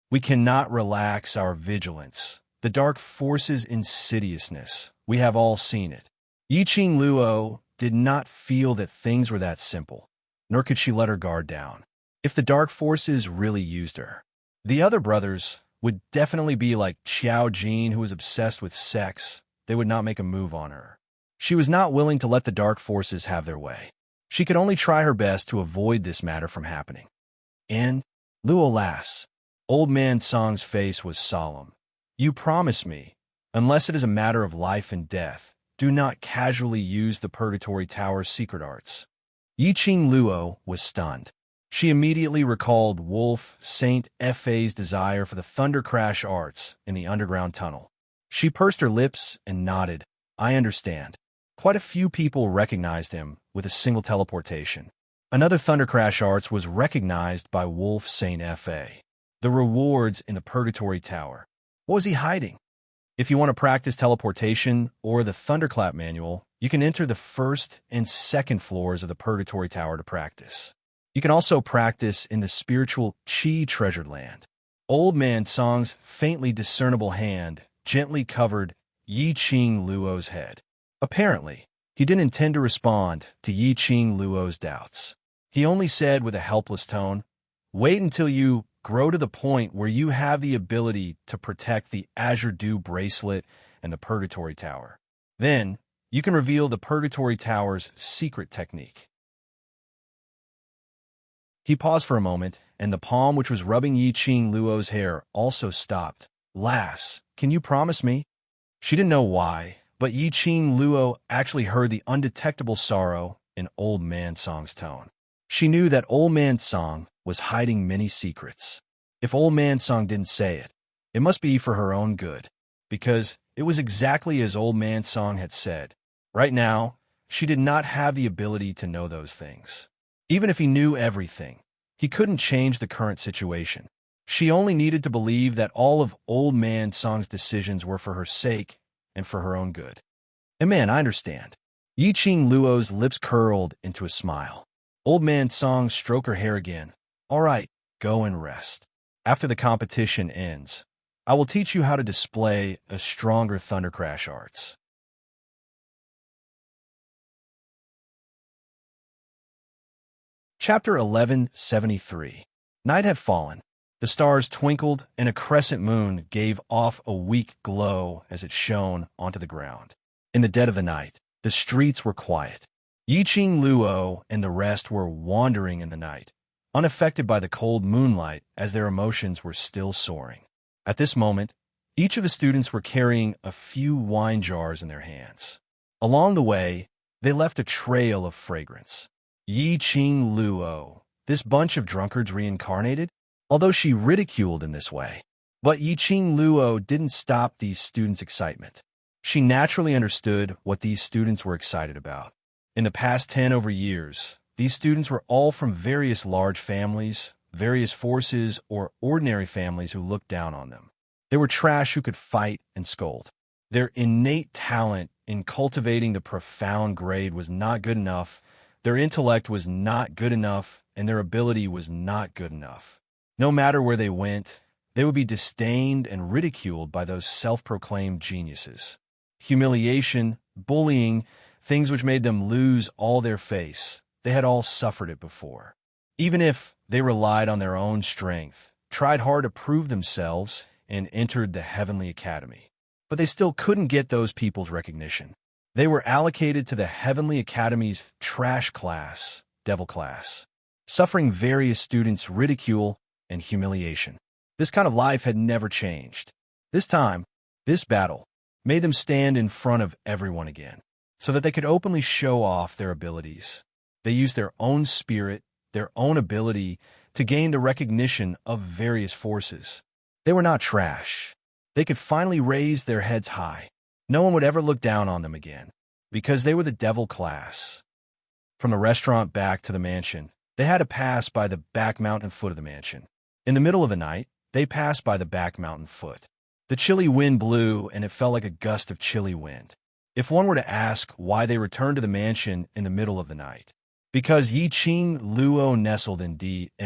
We cannot relax our vigilance. The dark force's insidiousness, we have all seen it. Yiqing Luo did not feel that things were that simple, nor could she let her guard down. If the dark forces really used her, the other brothers would definitely be like Xiao Jin, who was obsessed with sex. They would not make a move on her. She was not willing to let the dark forces have their way. She could only try her best to avoid this matter from happening. And, Luo Lass, Old Man Song's face was solemn. You promise me, unless it is a matter of life and death, do not casually use the Purgatory Tower's secret arts. Yiqing Luo was stunned. She immediately recalled Wolf Saint Fa's desire for the Thunder Crash arts in the underground tunnel. She pursed her lips and nodded. I understand. Quite a few people recognized him with a single teleportation. Another Thunder Crash arts was recognized by Wolf Saint Fa. The rewards in the Purgatory Tower. What was he hiding? If you want to practice teleportation or the Thunderclap manual, you can enter the first and second floors of the Purgatory Tower to practice. You can also practice in the spiritual Qi treasured land. Old Man Song's faintly discernible hand gently covered Yiqing Luo's head. Apparently, he didn't intend to respond to Yiqing Luo's doubts. He only said with a helpless tone, wait until you grow to the point where you have the ability to protect the Azure Dew bracelet and the Purgatory Tower. Then, you can reveal the Purgatory Tower's secret technique. He paused for a moment, and the palm which was rubbing Yiqing Luo's hair also stopped. Lass, can you promise me? She didn't know why, but Yiqing Luo actually heard the undetectable sorrow in Old Man Song's tone. She knew that Old Man Song was hiding many secrets. If Old Man Song didn't say it, it must be for her own good, because it was exactly as Old Man Song had said. Right now, she did not have the ability to know those things. Even if he knew everything, he couldn't change the current situation. She only needed to believe that all of Old Man Song's decisions were for her sake and for her own good. And man, I understand. Yiqing Luo's lips curled into a smile. Old Man Song stroked her hair again. All right, go and rest. After the competition ends, I will teach you how to display a stronger Thunder Crash arts. Chapter 1173. Night had fallen. The stars twinkled, and a crescent moon gave off a weak glow as it shone onto the ground. In the dead of the night, the streets were quiet. Yiqing Luo and the rest were wandering in the night, unaffected by the cold moonlight as their emotions were still soaring. At this moment, each of the students were carrying a few wine jars in their hands. Along the way, they left a trail of fragrance. Yiqing Luo, this bunch of drunkards reincarnated? Although she ridiculed in this way. But Yiqing Luo didn't stop these students' excitement. She naturally understood what these students were excited about. In the past 10 over years, these students were all from various large families, various forces, or ordinary families who looked down on them. They were trash who could fight and scold. Their innate talent in cultivating the profound grade was not good enough, their intellect was not good enough, and their ability was not good enough. No matter where they went, they would be disdained and ridiculed by those self-proclaimed geniuses. Humiliation, bullying, things which made them lose all their face, they had all suffered it before. Even if they relied on their own strength, tried hard to prove themselves, and entered the Heavenly Academy. But they still couldn't get those people's recognition. They were allocated to the Heavenly Academy's trash class, devil class, suffering various students' ridicule and humiliation. This kind of life had never changed. This time, this battle, made them stand in front of everyone again, so that they could openly show off their abilities. They used their own spirit, their own ability, to gain the recognition of various forces. They were not trash. They could finally raise their heads high. No one would ever look down on them again, because they were the devil class. From the restaurant back to the mansion, they had to pass by the back mountain foot of the mansion. In the middle of the night, they passed by the back mountain foot. The chilly wind blew, and it felt like a gust of chilly wind. If one were to ask why they returned to the mansion in the middle of the night, because Yi Qing Luo nestled in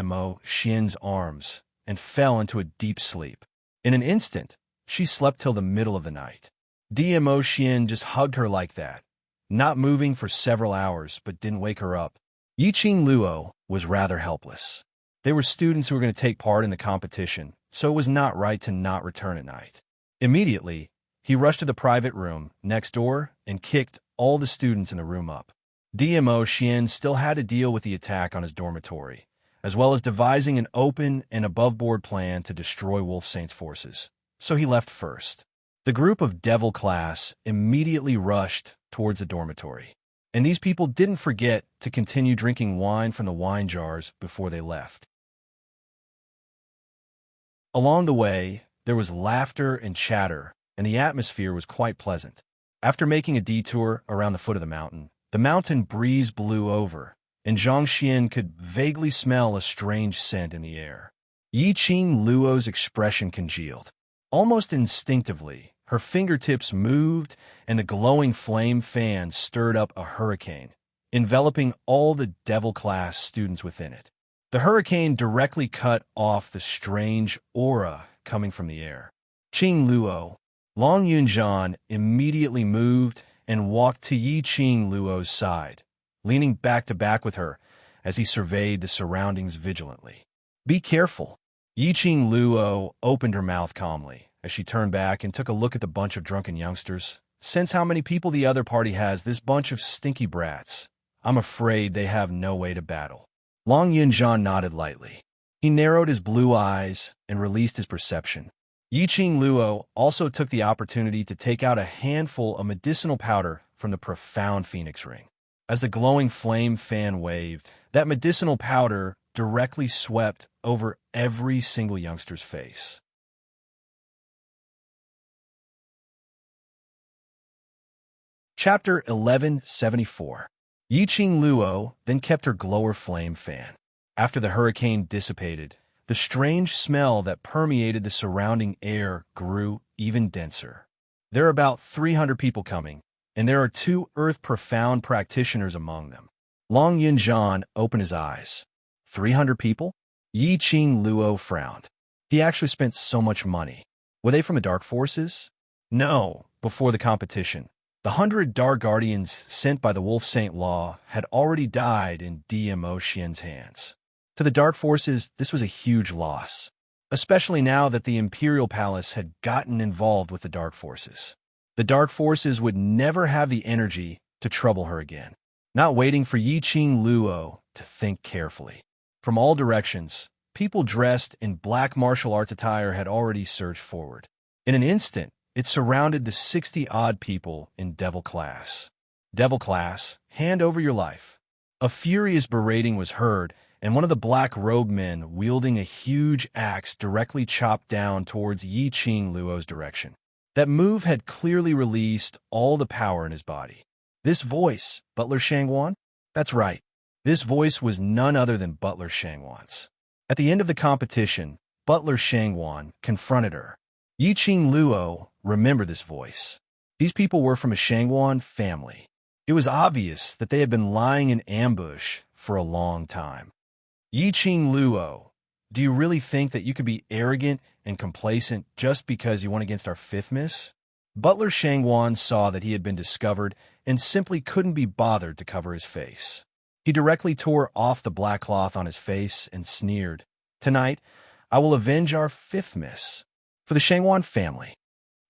Mo Xian's arms and fell into a deep sleep. In an instant, she slept till the middle of the night. Mo Xian just hugged her like that, not moving for several hours, but didn't wake her up. Yi Qing Luo was rather helpless. They were students who were going to take part in the competition, so it was not right to not return at night. Immediately, he rushed to the private room next door and kicked all the students in the room up. Mo Xian still had to deal with the attack on his dormitory, as well as devising an open and above-board plan to destroy Wolf Saint's forces, so he left first. The group of devil class immediately rushed towards the dormitory, and these people didn't forget to continue drinking wine from the wine jars before they left. Along the way, there was laughter and chatter, and the atmosphere was quite pleasant. After making a detour around the foot of the mountain breeze blew over, and Zhang Xian could vaguely smell a strange scent in the air. Yi Qing Luo's expression congealed. Almost instinctively, her fingertips moved, and the glowing flame fan stirred up a hurricane, enveloping all the devil class students within it. The hurricane directly cut off the strange aura coming from the air. Qing Luo, Long Yunzhan immediately moved and walked to Yi Qing Luo's side, leaning back to back with her as he surveyed the surroundings vigilantly. "Be careful." Yi Qing Luo opened her mouth calmly as she turned back and took a look at the bunch of drunken youngsters. "Sense how many people the other party has, this bunch of stinky brats. I'm afraid they have no way to battle." Long Yunzhan nodded lightly. He narrowed his blue eyes and released his perception. Yi Qing Luo also took the opportunity to take out a handful of medicinal powder from the profound phoenix ring. As the glowing flame fan waved, that medicinal powder directly swept over every single youngster's face. Chapter 1174. Yi Qing Luo then kept her glower flame fan. After the hurricane dissipated, the strange smell that permeated the surrounding air grew even denser. There are about 300 people coming, and there are 2 Earth Profound practitioners among them. Long Yunzhan opened his eyes. 300 people? Yi Qing Luo frowned. He actually spent so much money. Were they from the Dark Forces? No, before the competition. The 100 Dark Guardians sent by the Wolf Saint Law had already died in Mo Xian's hands. To the Dark Forces, this was a huge loss, especially now that the Imperial Palace had gotten involved with the Dark Forces. The Dark Forces would never have the energy to trouble her again. Not waiting for Yi Qing Luo to think carefully. From all directions, people dressed in black martial arts attire had already surged forward. In an instant, it surrounded the 60-odd people in Devil Class. Devil Class, hand over your life. A furious berating was heard, and one of the black-robed men wielding a huge axe directly chopped down towards Yi Qing Luo's direction. That move had clearly released all the power in his body. This voice, Butler Shangwan? That's right. This voice was none other than Butler Shangwan's. At the end of the competition, Butler Shangwan confronted her. Yiqing Luo remembered this voice. These people were from a Shangwan family. It was obvious that they had been lying in ambush for a long time. Yiqing Luo, do you really think that you could be arrogant and complacent just because you went against our fifth miss? Butler Shangwan saw that he had been discovered and simply couldn't be bothered to cover his face. He directly tore off the black cloth on his face and sneered, "Tonight, I will avenge our fifth miss for the Shangwan family."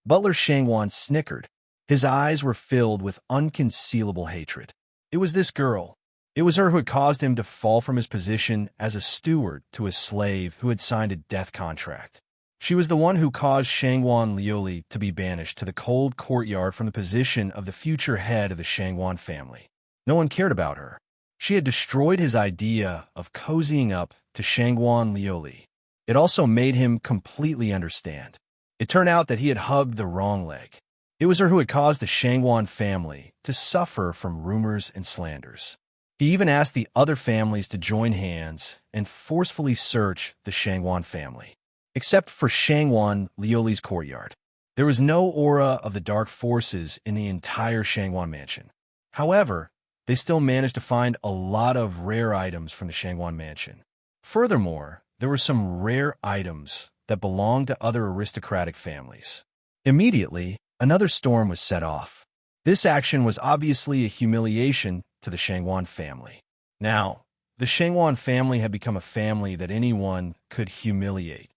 Butler Shangwan snickered. His eyes were filled with unconcealable hatred. It was this girl. It was her who had caused him to fall from his position as a steward to a slave who had signed a death contract. She was the one who caused Shangwan Liuli to be banished to the cold courtyard from the position of the future head of the Shangwan family. No one cared about her. She had destroyed his idea of cozying up to Shangwan Liuli. It also made him completely understand. It turned out that he had hugged the wrong leg. It was her who had caused the Shangwan family to suffer from rumors and slanders. He even asked the other families to join hands and forcefully search the Shangwan family. Except for Shangwan Liuli's courtyard. There was no aura of the dark forces in the entire Shangwan mansion. However, they still managed to find a lot of rare items from the Shangwan mansion. Furthermore, there were some rare items that belonged to other aristocratic families. Immediately, another storm was set off. This action was obviously a humiliation to the Shangwan family. Now, the Shangwan family had become a family that anyone could humiliate.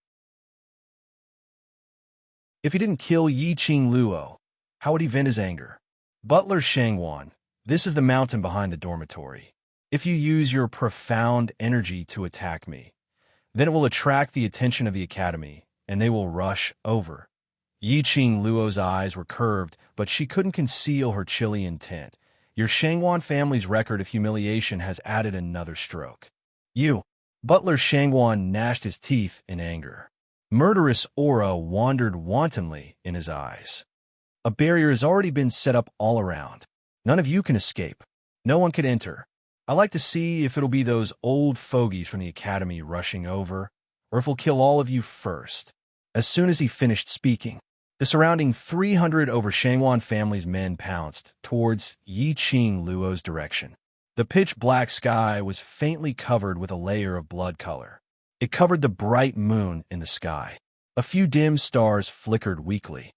If he didn't kill Yiqing Luo, how would he vent his anger? Butler Shangwan, this is the mountain behind the dormitory. If you use your profound energy to attack me, then it will attract the attention of the academy, and they will rush over. Yiqing Luo's eyes were curved, but she couldn't conceal her chilly intent. Your Shangwan family's record of humiliation has added another stroke. You. Butler Shangwan gnashed his teeth in anger. Murderous aura wandered wantonly in his eyes. A barrier has already been set up all around. None of you can escape. No one could enter. I like to see if it'll be those old fogies from the academy rushing over, or if we'll kill all of you first. As soon as he finished speaking, the surrounding 300 over Shangwan family's men pounced towards Yiqing Luo's direction. The pitch-black sky was faintly covered with a layer of blood color. It covered the bright moon in the sky. A few dim stars flickered weakly.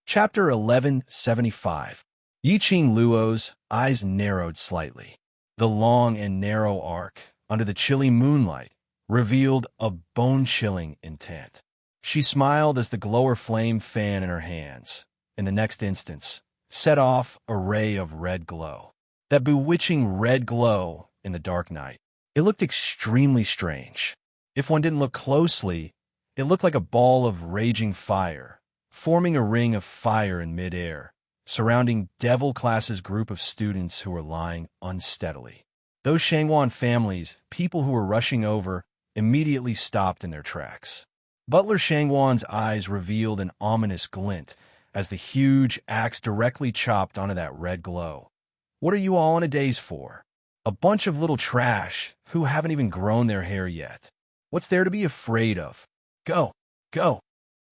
Chapter 1175. Yiqing Luo's eyes narrowed slightly. The long and narrow arc, under the chilly moonlight, revealed a bone-chilling intent. She smiled as the glower flame fan in her hands, in the next instance, set off a ray of red glow. That bewitching red glow in the dark night. It looked extremely strange. If one didn't look closely, it looked like a ball of raging fire, forming a ring of fire in midair, surrounding Devil Class's group of students who were lying unsteadily. Those Shangwan families, people who were rushing over, immediately stopped in their tracks. Butler Shangwan's eyes revealed an ominous glint as the huge axe directly chopped onto that red glow. What are you all in a daze for? A bunch of little trash who haven't even grown their hair yet. What's there to be afraid of? Go, go.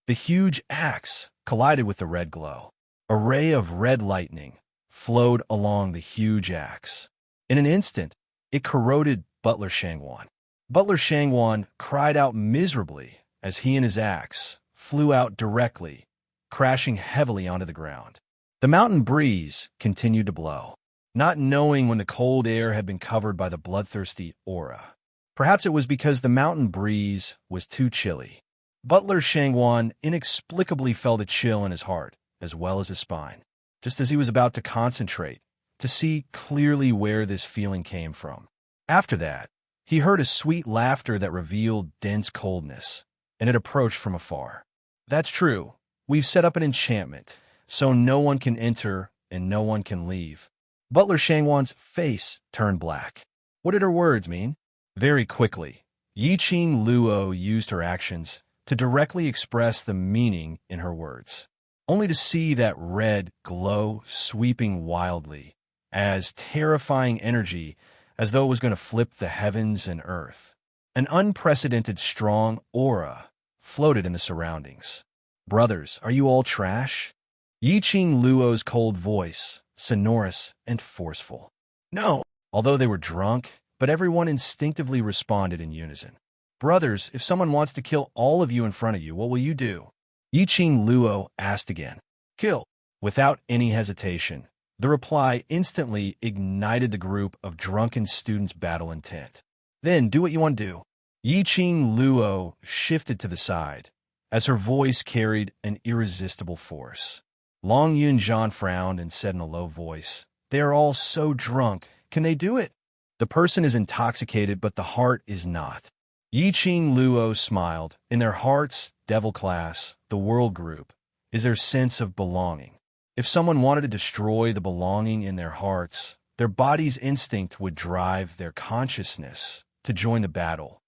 The huge axe collided with the red glow. A ray of red lightning flowed along the huge axe. In an instant, it corroded Butler Shangwan. Butler Shangwan cried out miserably as he and his axe flew out directly, crashing heavily onto the ground. The mountain breeze continued to blow, not knowing when the cold air had been covered by the bloodthirsty aura. Perhaps it was because the mountain breeze was too chilly. Butler Shangwan inexplicably felt a chill in his heart, as well as his spine, just as he was about to concentrate, to see clearly where this feeling came from. After that, he heard a sweet laughter that revealed dense coldness, and it approached from afar. That's true. We've set up an enchantment, so no one can enter and no one can leave. Butler Shangwan's face turned black. What did her words mean? Very quickly, Yiqing Luo used her actions to directly express the meaning in her words, only to see that red glow sweeping wildly, as terrifying energy as though it was going to flip the heavens and earth. An unprecedented strong aura floated in the surroundings. "Brothers, are you all trash?" Yi-Ching Luo's cold voice, sonorous and forceful. "No," although they were drunk, but everyone instinctively responded in unison. "Brothers, if someone wants to kill all of you in front of you, what will you do?" Yi-Ching Luo asked again. "Kill." Without any hesitation, the reply instantly ignited the group of drunken students' battle intent. "Then do what you want to do." Yi-Ching Luo shifted to the side, as her voice carried an irresistible force. Long Yunjian frowned and said in a low voice, "They are all so drunk. Can they do it?" "The person is intoxicated, but the heart is not." Yi-Ching Luo smiled. "In their hearts, devil class, the world group, is their sense of belonging. If someone wanted to destroy the belonging in their hearts, their body's instinct would drive their consciousness to join the battle."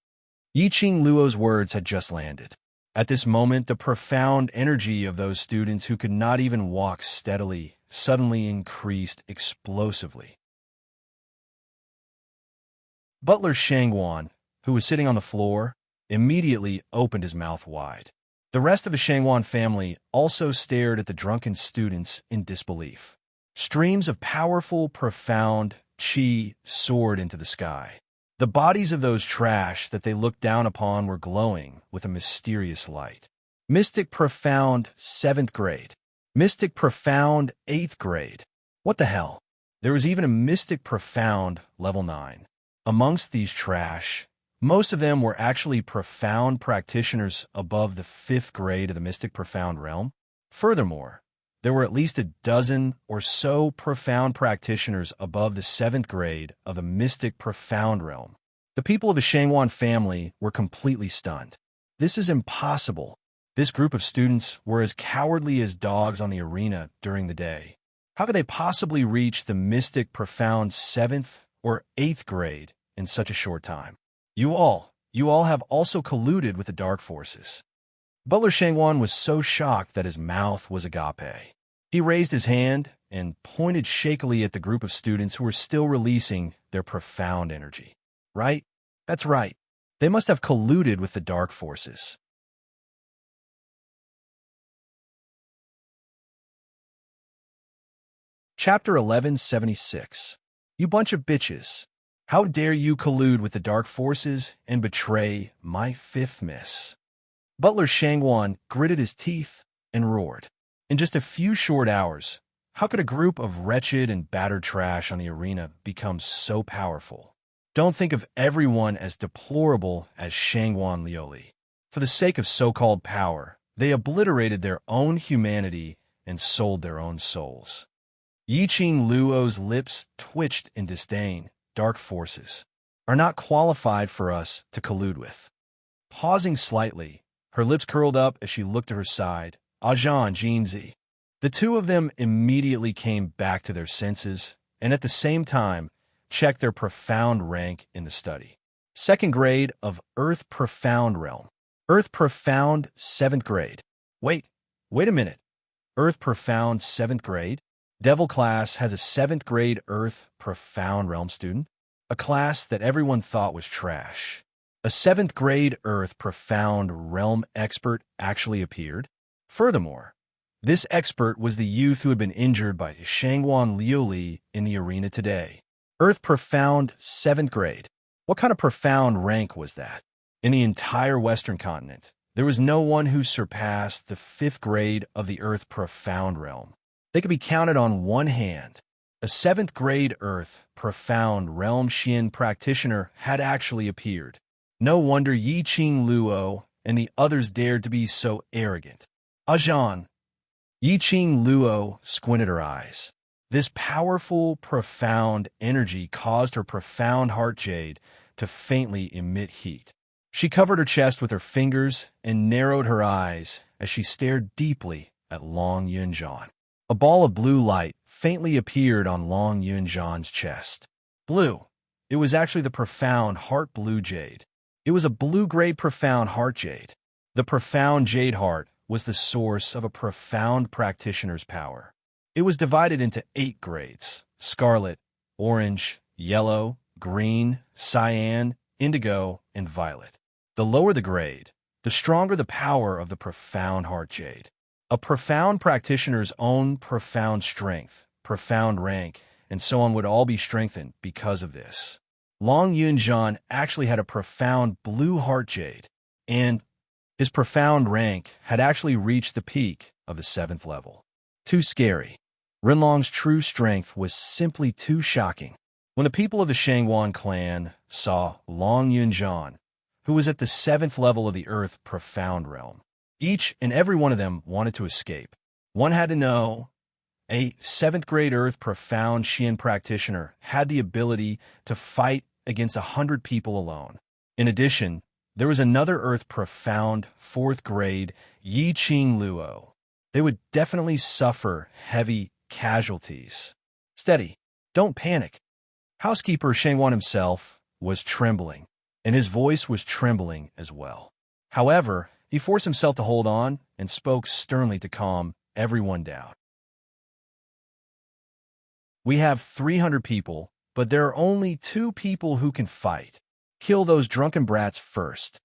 Yi-Ching Luo's words had just landed. At this moment, the profound energy of those students who could not even walk steadily suddenly increased explosively. Butler Shangwan, who was sitting on the floor, immediately opened his mouth wide. The rest of the Shangwan family also stared at the drunken students in disbelief. Streams of powerful, profound qi soared into the sky. The bodies of those trash that they looked down upon were glowing with a mysterious light. Mystic Profound 7th grade. Mystic Profound 8th grade. What the hell? There was even a Mystic Profound level 9. Amongst these trash, most of them were actually profound practitioners above the 5th grade of the Mystic Profound realm. Furthermore, there were at least a dozen or so profound practitioners above the 7th grade of the Mystic Profound realm. The people of the Shangwan family were completely stunned. "This is impossible." This group of students were as cowardly as dogs on the arena during the day. How could they possibly reach the Mystic Profound 7th or 8th grade in such a short time? You all have also colluded with the dark forces." Butler Shangwan was so shocked that his mouth was agape. He raised his hand and pointed shakily at the group of students who were still releasing their profound energy. "Right? That's right. They must have colluded with the dark forces." Chapter 1176. You bunch of bitches. How dare you collude with the dark forces and betray my 5th miss? Butler Shangwan gritted his teeth and roared. In just a few short hours, how could a group of wretched and battered trash on the arena become so powerful? Don't think of everyone as deplorable as Shangwan Lioli. For the sake of so-called power, they obliterated their own humanity and sold their own souls. Yi-Ching Luo's lips twitched in disdain. Dark forces are not qualified for us to collude with. Pausing slightly, her lips curled up as she looked to her side. Ajan Jinzi. The two of them immediately came back to their senses and at the same time checked their profound rank in the study. 2nd grade of Earth Profound Realm. Earth Profound 7th grade. Wait a minute. Earth Profound 7th grade? Devil class has a 7th grade Earth Profound Realm student? A class that everyone thought was trash. A 7th grade Earth Profound Realm expert actually appeared. Furthermore, this expert was the youth who had been injured by Shangwan Liuli in the arena today. Earth Profound 7th grade. What kind of profound rank was that? In the entire Western continent, there was no one who surpassed the 5th grade of the Earth Profound Realm. They could be counted on one hand. A 7th grade Earth Profound Realm Xian practitioner had actually appeared. No wonder Yi-Ching Luo and the others dared to be so arrogant. Ajan. Yi-Ching Luo squinted her eyes. This powerful, profound energy caused her profound heart jade to faintly emit heat. She covered her chest with her fingers and narrowed her eyes as she stared deeply at Long Yunjian. A ball of blue light faintly appeared on Long Yunjian's chest. Blue. It was actually the profound heart blue jade. It was a blue-grade profound heart jade. The profound jade heart was the source of a profound practitioner's power. It was divided into 8 grades: scarlet, orange, yellow, green, cyan, indigo, and violet. The lower the grade, the stronger the power of the profound heart jade. A profound practitioner's own profound strength, profound rank, and so on would all be strengthened because of this. Long Yunjian actually had a profound blue heart jade, and his profound rank had actually reached the peak of the 7th level. Too scary. Rinlong's true strength was simply too shocking. When the people of the Shangwan clan saw Long Yunjian, who was at the 7th level of the Earth Profound Realm, each and every one of them wanted to escape. One had to know a 7th grade Earth Profound Xian practitioner had the ability to fight against 100 people alone. In addition, there was another Earth Profound 4th grade Yi Qing Luo. They would definitely suffer heavy casualties. Steady. Don't panic. Housekeeper Shangwan himself was trembling, and his voice was trembling as well. However, he forced himself to hold on and spoke sternly to calm everyone down. We have 300 people, but there are only 2 people who can fight. Kill those drunken brats first.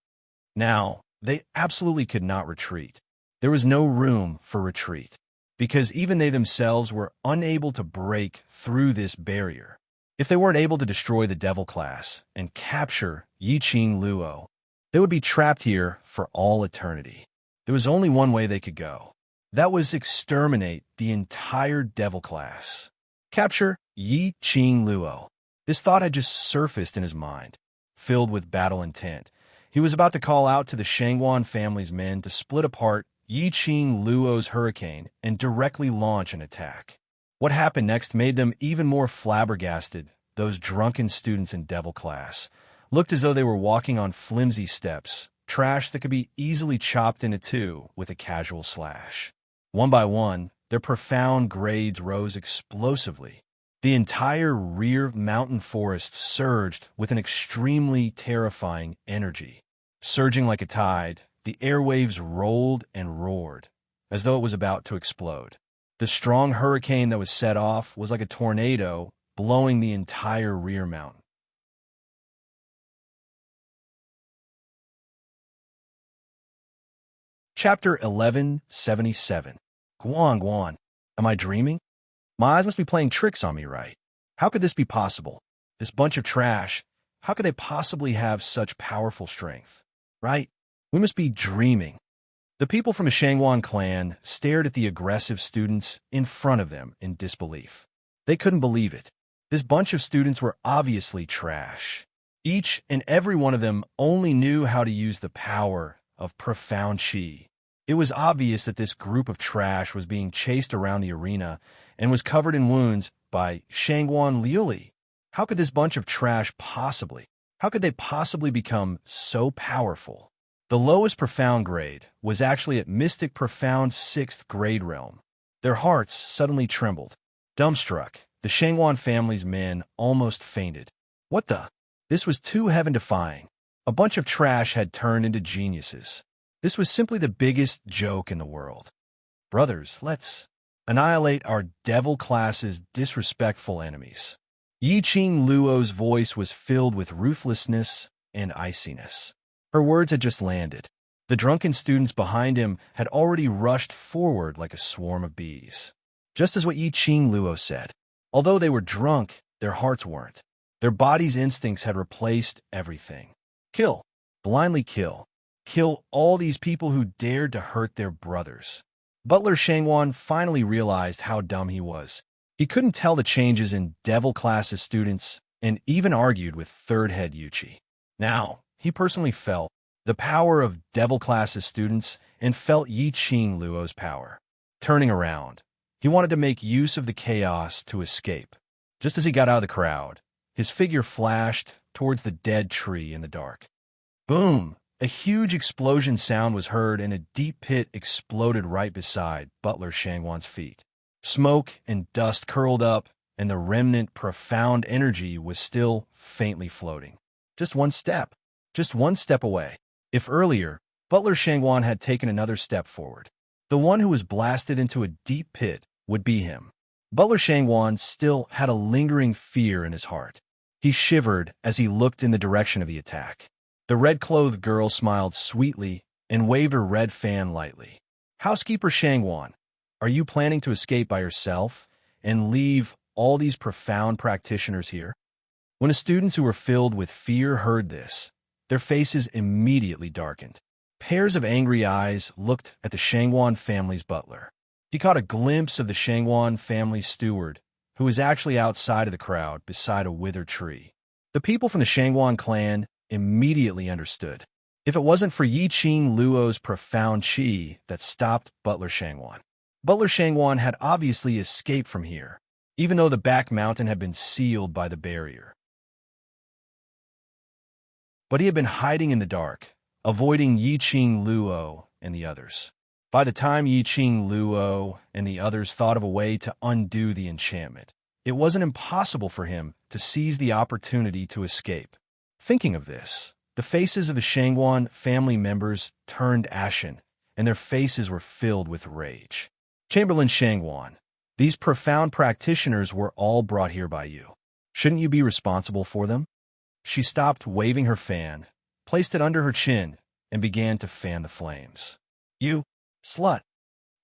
Now, they absolutely could not retreat. There was no room for retreat, because even they themselves were unable to break through this barrier. If they weren't able to destroy the devil class and capture Yi Qing Luo, they would be trapped here for all eternity. There was only one way they could go. That was exterminate the entire devil class. Capture Yi Qing Luo. This thought had just surfaced in his mind. Filled with battle intent, he was about to call out to the Shangwan family's men to split apart Yi Qing Luo's hurricane and directly launch an attack. What happened next made them even more flabbergasted. Those drunken students in devil class looked as though they were walking on flimsy steps, trash that could be easily chopped into 2 with a casual slash. One by one, their profound grades rose explosively. The entire rear mountain forest surged with an extremely terrifying energy. Surging like a tide, the airwaves rolled and roared, as though it was about to explode. The strong hurricane that was set off was like a tornado, blowing the entire rear mountain. Chapter 1177. Guan. Am I dreaming? My eyes must be playing tricks on me, right? How could this be possible? This bunch of trash, how could they possibly have such powerful strength? Right? We must be dreaming. The people from the Shangwan clan stared at the aggressive students in front of them in disbelief. They couldn't believe it. This bunch of students were obviously trash. Each and every one of them only knew how to use the power of profound qi. It was obvious that this group of trash was being chased around the arena and was covered in wounds by Shangwan Liuli. How could this bunch of trash possibly? How could they possibly become so powerful? The lowest profound grade was actually at Mystic Profound 6th grade realm. Their hearts suddenly trembled. Dumbstruck, the Shangwan family's men almost fainted. What the? This was too heaven-defying. A bunch of trash had turned into geniuses. This was simply the biggest joke in the world. Brothers, let's annihilate our devil class's disrespectful enemies. Yi Qing Luo's voice was filled with ruthlessness and iciness. Her words had just landed. The drunken students behind him had already rushed forward like a swarm of bees. Just as what Yi Qing Luo said. Although they were drunk, their hearts weren't. Their body's instincts had replaced everything. Kill. Blindly kill. Kill all these people who dared to hurt their brothers. Butler Shangwan finally realized how dumb he was. He couldn't tell the changes in devil class's students and even argued with third head Yuchi. Now, he personally felt the power of devil class's students and felt Yi Qing Luo's power. Turning around, he wanted to make use of the chaos to escape. Just as he got out of the crowd, his figure flashed towards the dead tree in the dark. Boom! A huge explosion sound was heard and a deep pit exploded right beside Butler Shangwan's feet. Smoke and dust curled up, and the remnant profound energy was still faintly floating. Just one step away. If earlier, Butler Shangwan had taken another step forward. The one who was blasted into a deep pit would be him. Butler Shangwan still had a lingering fear in his heart. He shivered as he looked in the direction of the attack. The red-clothed girl smiled sweetly and waved her red fan lightly. Housekeeper Shangwan, are you planning to escape by yourself and leave all these profound practitioners here? When the students who were filled with fear heard this, their faces immediately darkened. Pairs of angry eyes looked at the Shangwan family's butler. He caught a glimpse of the Shangwan family's steward, who was actually outside of the crowd beside a withered tree. The people from the Shangwan clan immediately understood. If it wasn't for Yi Qing Luo's profound qi that stopped Butler Shangwan. Butler Shangwan had obviously escaped from here, even though the back mountain had been sealed by the barrier. But he had been hiding in the dark, avoiding Yi Qing Luo and the others. By the time Yi Qing Luo and the others thought of a way to undo the enchantment, it wasn't impossible for him to seize the opportunity to escape. Thinking of this, the faces of the Shangwan family members turned ashen, and their faces were filled with rage. Chamberlain Shangwan, these profound practitioners were all brought here by you. Shouldn't you be responsible for them? She stopped waving her fan, placed it under her chin, and began to fan the flames. You slut!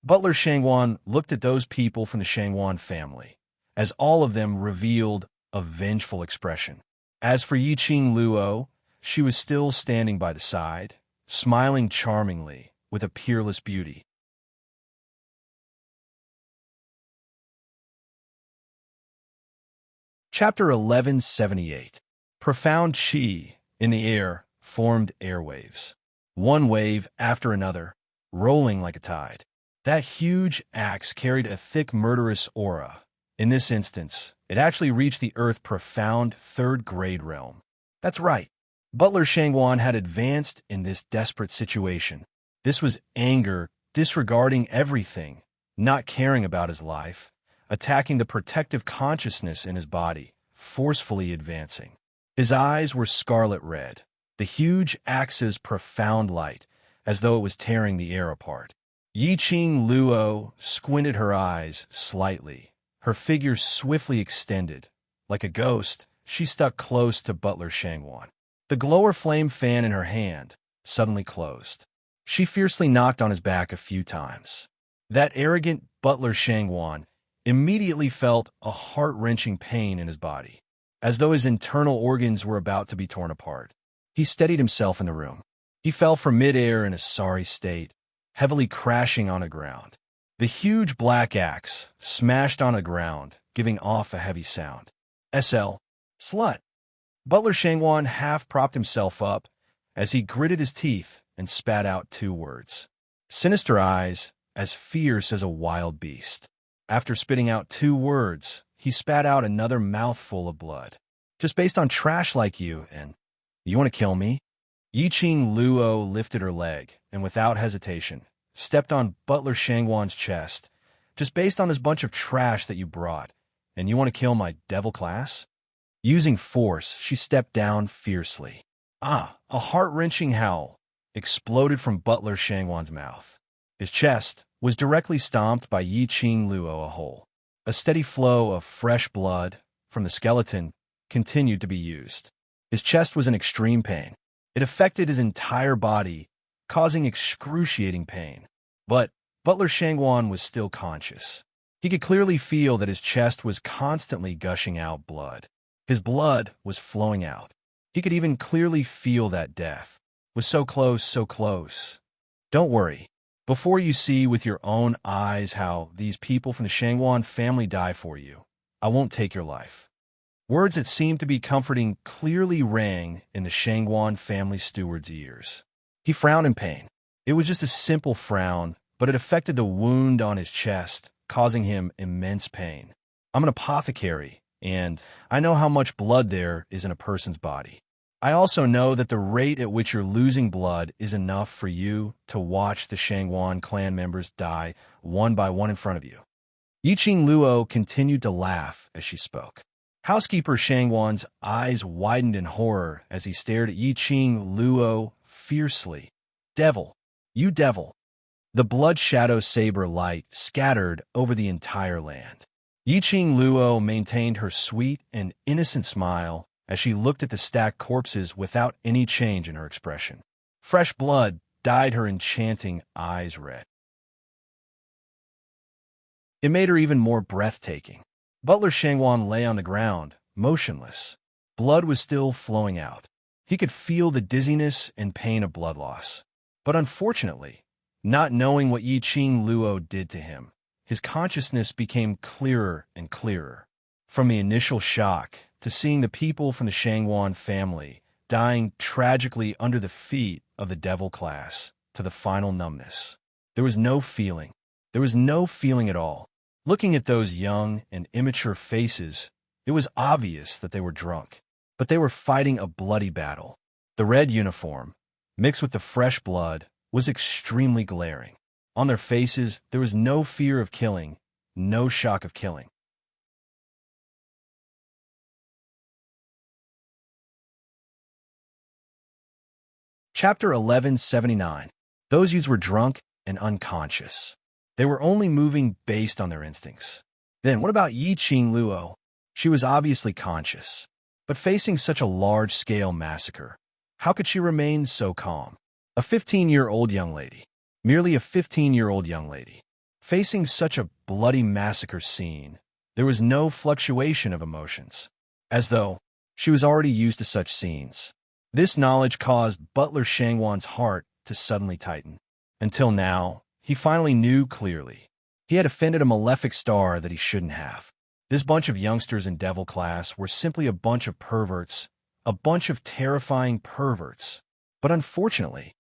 Butler Shangwan looked at those people from the Shangwan family, as all of them revealed a vengeful expression. As for Yi Qing Luo, she was still standing by the side, smiling charmingly with a peerless beauty. Chapter 1178. Profound qi in the air formed airwaves, one wave after another, rolling like a tide. That huge axe carried a thick murderous aura. In this instance, it actually reached the Earth's profound third-grade realm. That's right. Butler Shangwan had advanced in this desperate situation. This was anger, disregarding everything, not caring about his life, attacking the protective consciousness in his body, forcefully advancing. His eyes were scarlet red, the huge axe's profound light, as though it was tearing the air apart. Yi Qing Luo squinted her eyes slightly. Her figure swiftly extended. Like a ghost, she stuck close to Butler Shangwan. The glower flame fan in her hand suddenly closed. She fiercely knocked on his back a few times. That arrogant Butler Shangwan immediately felt a heart-wrenching pain in his body, as though his internal organs were about to be torn apart. He steadied himself in the room. He fell from midair in a sorry state, heavily crashing on the ground. The huge black axe smashed on the ground, giving off a heavy sound. SL. Slut. Butler Shangwan half-propped himself up as he gritted his teeth and spat out 2 words. Sinister eyes, as fierce as a wild beast. After spitting out 2 words, he spat out another mouthful of blood. Just based on trash like you, and you want to kill me? Yi Qing Luo lifted her leg, and without hesitation, stepped on Butler Shangwan's chest. Just based on this bunch of trash that you brought, and you want to kill my devil class? Using force, she stepped down fiercely. A heart-wrenching howl exploded from Butler Shangwan's mouth. His chest was directly stomped by Yi Qing Luo a hole. A steady flow of fresh blood from the skeleton continued to be used. His chest was in extreme pain. It affected his entire body, causing excruciating pain. But Butler Shangwan was still conscious. He could clearly feel that his chest was constantly gushing out blood. His blood was flowing out. He could even clearly feel that death was so close, so close. Don't worry. Before you see with your own eyes how these people from the Shangwan family die for you, I won't take your life. Words that seemed to be comforting clearly rang in the Shangwan family steward's ears. He frowned in pain. It was just a simple frown, but it affected the wound on his chest, causing him immense pain. I'm an apothecary, and I know how much blood there is in a person's body. I also know that the rate at which you're losing blood is enough for you to watch the Shangwan clan members die one by one in front of you. Yi Qing Luo continued to laugh as she spoke. Housekeeper Shangwan's eyes widened in horror as he stared at Yi Qing Luo fiercely. Devil! You devil! The blood shadow saber light scattered over the entire land. Yiqing Luo maintained her sweet and innocent smile as she looked at the stacked corpses without any change in her expression. Fresh blood dyed her enchanting eyes red. It made her even more breathtaking. Butler Shangwan lay on the ground, motionless. Blood was still flowing out. He could feel the dizziness and pain of blood loss. But unfortunately, not knowing what Yiqing Luo did to him, his consciousness became clearer and clearer. From the initial shock to seeing the people from the Shangwan family dying tragically under the feet of the devil class, to the final numbness. There was no feeling. There was no feeling at all. Looking at those young and immature faces, it was obvious that they were drunk. But they were fighting a bloody battle. The red uniform, mixed with the fresh blood, was extremely glaring. On their faces, there was no fear of killing, no shock of killing. Chapter 1179. Those youths were drunk and unconscious. They were only moving based on their instincts. Then what about Yiqing Luo? She was obviously conscious. But facing such a large-scale massacre, how could she remain so calm? A 15-year-old young lady, merely a 15-year-old young lady, facing such a bloody massacre scene, there was no fluctuation of emotions, as though she was already used to such scenes. This knowledge caused Butler Shangwan's heart to suddenly tighten. Until now, he finally knew clearly. He had offended a malefic star that he shouldn't have. This bunch of youngsters in Devil class were simply a bunch of perverts, a bunch of terrifying perverts. But unfortunately,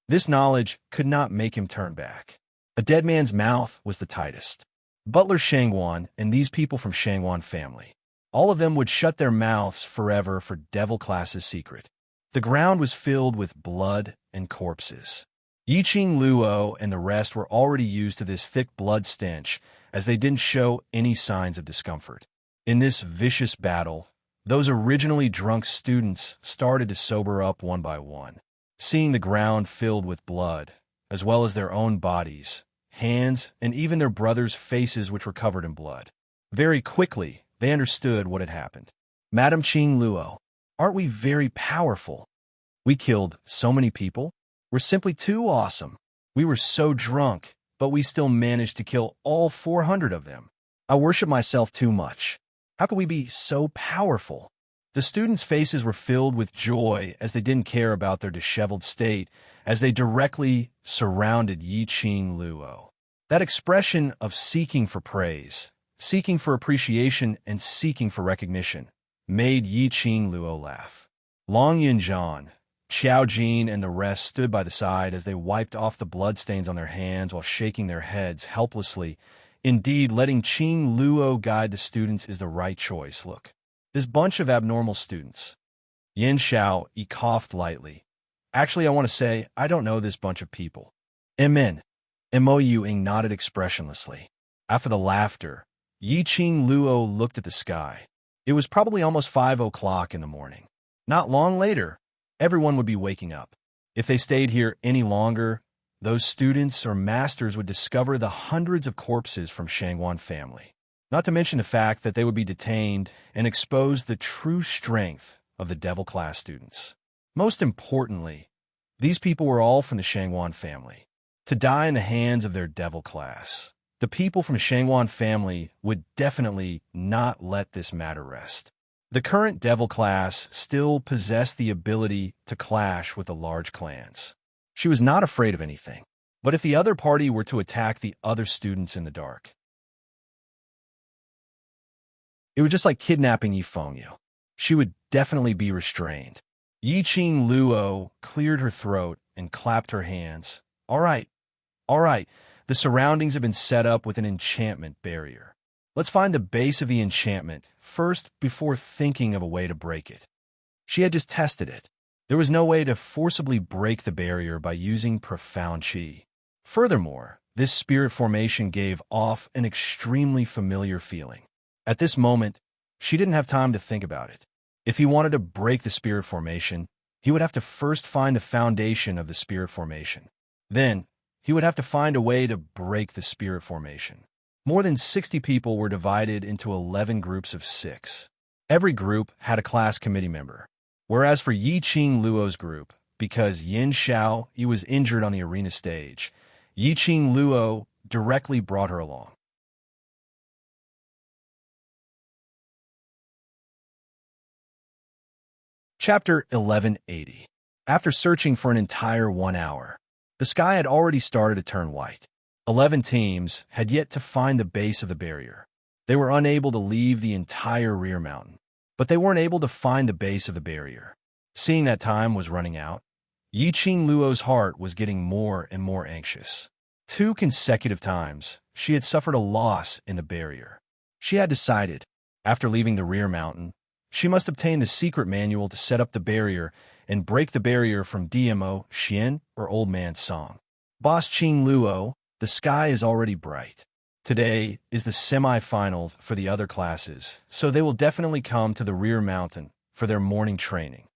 this knowledge could not make him turn back. A dead man's mouth was the tightest. Butler Shangwan and these people from Shangwan family, all of them would shut their mouths forever for Devil class's secret. The ground was filled with blood and corpses. Yiqing Luo and the rest were already used to this thick blood stench, as they didn't show any signs of discomfort. In this vicious battle, those originally drunk students started to sober up one by one, seeing the ground filled with blood, as well as their own bodies, hands, and even their brothers' faces which were covered in blood. Very quickly, they understood what had happened. Madam Qing Luo, aren't we very powerful? We killed so many people. We're simply too awesome. We were so drunk, but we still managed to kill all 400 of them. I worship myself too much. How could we be so powerful? The students' faces were filled with joy as they didn't care about their disheveled state as they directly surrounded Yiqing Luo. That expression of seeking for praise, seeking for appreciation, and seeking for recognition made Yiqing Luo laugh. Long Yinzhan, Xiao Jin, and the rest stood by the side as they wiped off the bloodstains on their hands while shaking their heads helplessly. Indeed, letting Qing Luo guide the students is the right choice. Look, this bunch of abnormal students. Yin Xiao, he coughed lightly. Actually, I want to say, I don't know this bunch of people. Amen. Mo Ying nodded expressionlessly. After the laughter, Yiqing Luo looked at the sky. It was probably almost 5 o'clock in the morning. Not long later, everyone would be waking up. If they stayed here any longer, those students or masters would discover the hundreds of corpses from Shangwan family. Not to mention the fact that they would be detained and expose the true strength of the Devil class students. Most importantly, these people were all from the Shangwan family. To die in the hands of their Devil class, the people from Shangwan family would definitely not let this matter rest. The current Devil class still possessed the ability to clash with the large clans. She was not afraid of anything, but if the other party were to attack the other students in the dark, it was just like kidnapping Yifengyu. She would definitely be restrained. Yiqing Luo cleared her throat and clapped her hands. All right. The surroundings have been set up with an enchantment barrier. Let's find the base of the enchantment first before thinking of a way to break it. She had just tested it. There was no way to forcibly break the barrier by using profound qi. Furthermore, this spirit formation gave off an extremely familiar feeling. At this moment, she didn't have time to think about it. If he wanted to break the spirit formation, He would have to first find the foundation of the spirit formation. Then, he would have to find a way to break the spirit formation. More than 60 people were divided into 11 groups of 6. Every group had a class committee member. Whereas for Yiqing Luo's group, because Yin Xiao he was injured on the arena stage, Yiqing Luo directly brought her along. Chapter 1180. After searching for an entire 1 hour, the sky had already started to turn white. 11 teams had yet to find the base of the barrier. They were unable to leave the entire rear mountain, but they weren't able to find the base of the barrier. Seeing that time was running out, Yiqing Luo's heart was getting more and more anxious. 2 consecutive times, she had suffered a loss in the barrier. She had decided, after leaving the rear mountain, she must obtain the secret manual to set up the barrier and break the barrier from DMO, Xian, or Old Man Song. Boss Qing Luo, the sky is already bright. Today is the semi-final for the other classes, so they will definitely come to the rear mountain for their morning training.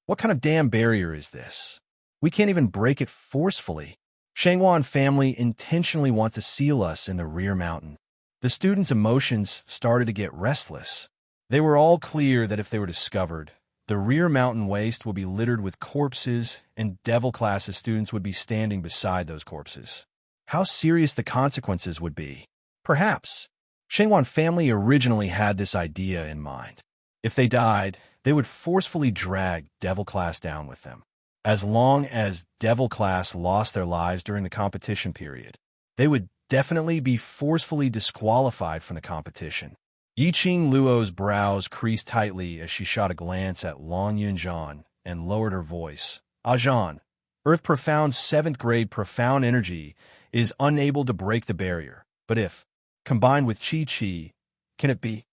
What kind of damn barrier is this? We can't even break it forcefully. Shangwan family intentionally want to seal us in the rear mountain. The students' emotions started to get restless. They were all clear that if they were discovered, the rear mountain waste would be littered with corpses and devil classes students would be standing beside those corpses. How serious the consequences would be. Perhaps. Shangwan family originally had this idea in mind. If they died, they would forcefully drag devil class down with them. As long as devil class lost their lives during the competition period, they would definitely be forcefully disqualified from the competition. Yiqing Luo's brows creased tightly as she shot a glance at Long Yunjian and lowered her voice. Ajan, Earth Profound 7th grade profound energy is unable to break the barrier, but if, combined with Qi, can it be?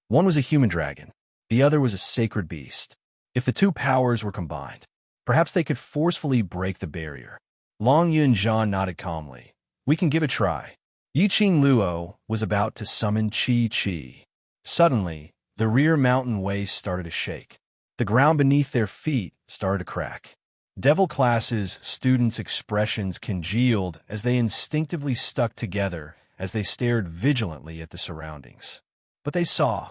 One was a human dragon, the other was a sacred beast. If the 2 powers were combined, perhaps they could forcefully break the barrier. Long Yunjian nodded calmly. We can give it a try. Yiqing Luo was about to summon Qi. Suddenly, the rear mountain waste started to shake. The ground beneath their feet started to crack. Devil classes' students' expressions congealed as they instinctively stuck together as they stared vigilantly at the surroundings. But they saw.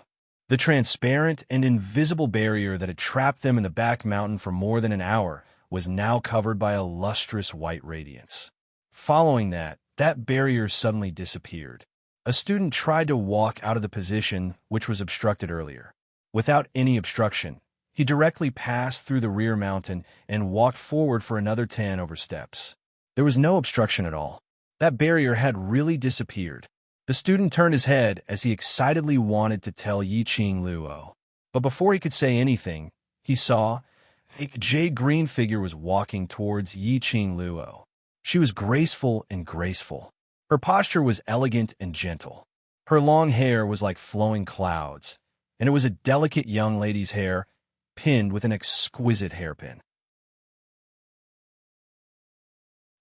The transparent and invisible barrier that had trapped them in the back mountain for more than an hour was now covered by a lustrous white radiance. Following that barrier suddenly disappeared. A student tried to walk out of the position which was obstructed earlier. Without any obstruction, he directly passed through the rear mountain and walked forward for another 10 over steps. There was no obstruction at all. That barrier had really disappeared. The student turned his head as he excitedly wanted to tell Yiqing Luo. But before he could say anything, he saw a jade-green figure was walking towards Yiqing Luo. She was graceful and graceful. Her posture was elegant and gentle. Her long hair was like flowing clouds, and it was a delicate young lady's hair, pinned with an exquisite hairpin.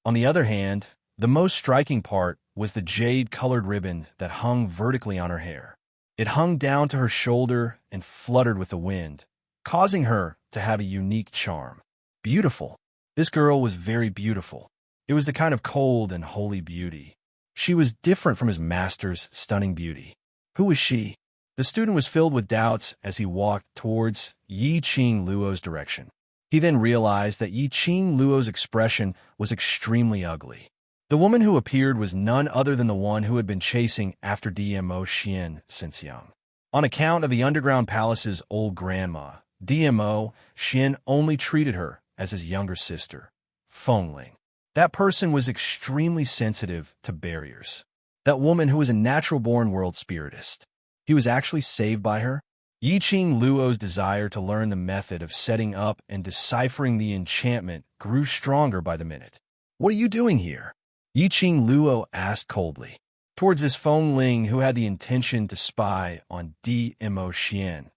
On the other hand, the most striking part was the jade-colored ribbon that hung vertically on her hair. It hung down to her shoulder and fluttered with the wind, causing her to have a unique charm. Beautiful. This girl was very beautiful. It was the kind of cold and holy beauty. She was different from his master's stunning beauty. Who was she? The student was filled with doubts as he walked towards Yiqing Luo's direction. He then realized that Yiqing Luo's expression was extremely ugly. The woman who appeared was none other than the one who had been chasing after DMO Xian since young. On account of the underground palace's old grandma, DMO Xian only treated her as his younger sister, Fengling. That person was extremely sensitive to barriers. That woman who was a natural-born world spiritist. He was actually saved by her. Yiqing Luo's desire to learn the method of setting up and deciphering the enchantment grew stronger by the minute. What are you doing here? Yiqing Luo asked coldly. Towards this Fengling who had the intention to spy on DMO Xian.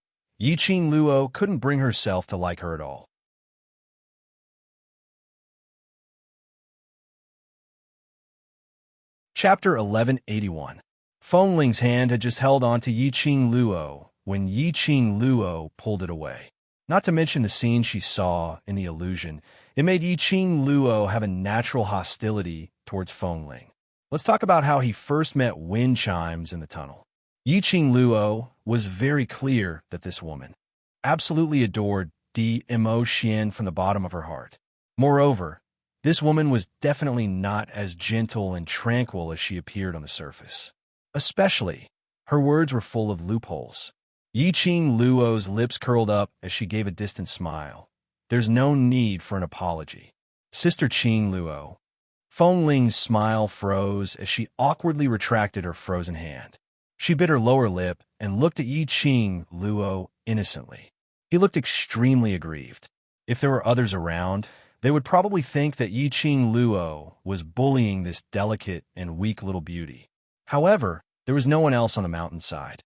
Yiqing Luo couldn't bring herself to like her at all. Chapter 1181. Fengling's hand had just held on to Yiqing Luo when Yiqing Luo pulled it away. Not to mention the scene she saw in the illusion. It made Yiqing Luo have a natural hostility towards Feng Ling. Let's talk about how he first met wind chimes in the tunnel. Yiqing Luo was very clear that this woman absolutely adored Di Mo Xian from the bottom of her heart. Moreover, this woman was definitely not as gentle and tranquil as she appeared on the surface. Especially, her words were full of loopholes. Yiqing Luo's lips curled up as she gave a distant smile. There's no need for an apology. Sister Qing Luo. Feng Ling's smile froze as she awkwardly retracted her frozen hand. She bit her lower lip and looked at Yiqing Luo innocently. He looked extremely aggrieved. If there were others around, they would probably think that Yiqing Luo was bullying this delicate and weak little beauty. However, there was no one else on the mountainside.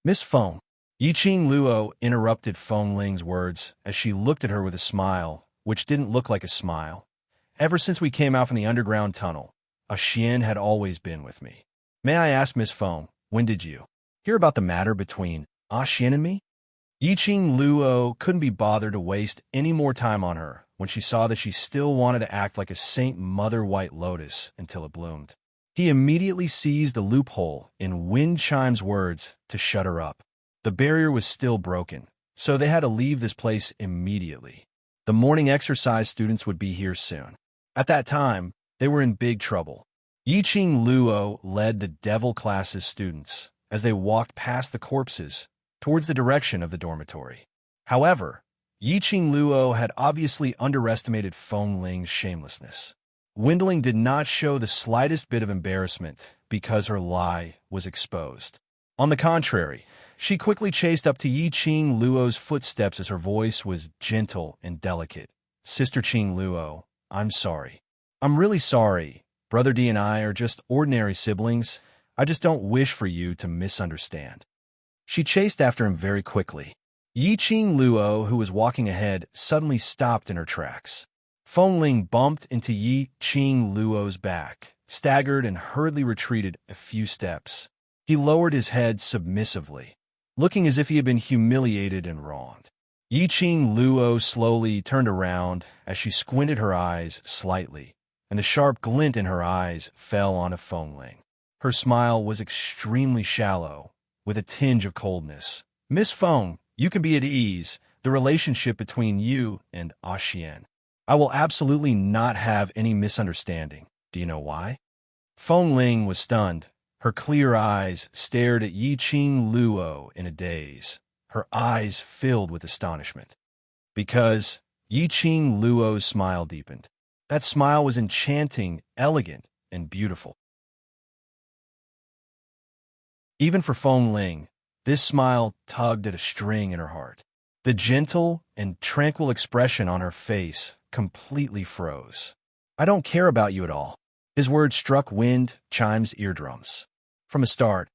Miss Feng. Yiqing Luo interrupted Feng Ling's words as she looked at her with a smile, which didn't look like a smile. Ever since we came out from the underground tunnel, a Xian had always been with me. May I ask, Miss Feng, when did you hear about the matter between A Xian and me? Yiqing Luo couldn't be bothered to waste any more time on her when she saw that she still wanted to act like a Saint Mother White Lotus until it bloomed. He immediately seized the loophole in Wind Chime's words to shut her up. The barrier was still broken, so they had to leave this place immediately. The morning exercise students would be here soon. At that time, they were in big trouble. Yiqing Luo led the devil class's students as they walked past the corpses towards the direction of the dormitory. However, Yiqing Luo had obviously underestimated Feng Ling's shamelessness. Windling did not show the slightest bit of embarrassment because her lie was exposed. On the contrary, she quickly chased up to Yiqing Luo's footsteps as her voice was gentle and delicate. Sister Qing Luo, I'm sorry. I'm really sorry. Brother D and I are just ordinary siblings. I just don't wish for you to misunderstand. She chased after him very quickly. Yiqing Luo, who was walking ahead, suddenly stopped in her tracks. Feng Ling bumped into Yiqing Luo's back, staggered and hurriedly retreated a few steps. He lowered his head submissively, looking as if he had been humiliated and wronged. Yiqing Luo slowly turned around as she squinted her eyes slightly, and the sharp glint in her eyes fell on Feng Ling. Her smile was extremely shallow, with a tinge of coldness. Miss Feng, you can be at ease. The relationship between you and A Xian. I will absolutely not have any misunderstanding. Do you know why? Feng Ling was stunned. Her clear eyes stared at Yiqing Luo in a daze, her eyes filled with astonishment. Because Yiqing Luo's smile deepened. That smile was enchanting, elegant, and beautiful. Even for Feng Ling, this smile tugged at a string in her heart. The gentle and tranquil expression on her face completely froze. I don't care about you at all. His words struck Wind Chime's eardrums. From the start,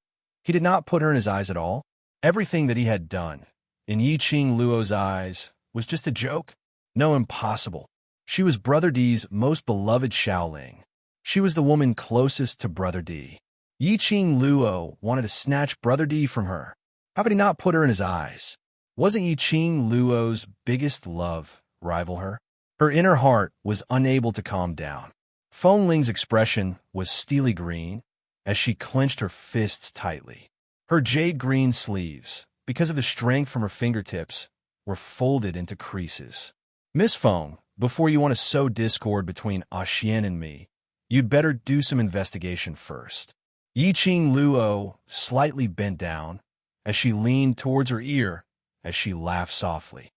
he did not put her in his eyes at all. Everything that he had done, in Yiqing Luo's eyes, was just a joke. No, impossible. She was Brother D's most beloved Shaoling. She was the woman closest to Brother D. Yiqing Luo wanted to snatch Brother D from her. How could he not put her in his eyes? Wasn't Yiqing Luo's biggest love rival her? Her inner heart was unable to calm down. Feng Ling's expression was steely green as she clenched her fists tightly. Her jade-green sleeves, because of the strength from her fingertips, were folded into creases. Miss Feng, before you want to sow discord between A Xian and me, you'd better do some investigation first. Yiqing Luo slightly bent down as she leaned towards her ear as she laughed softly.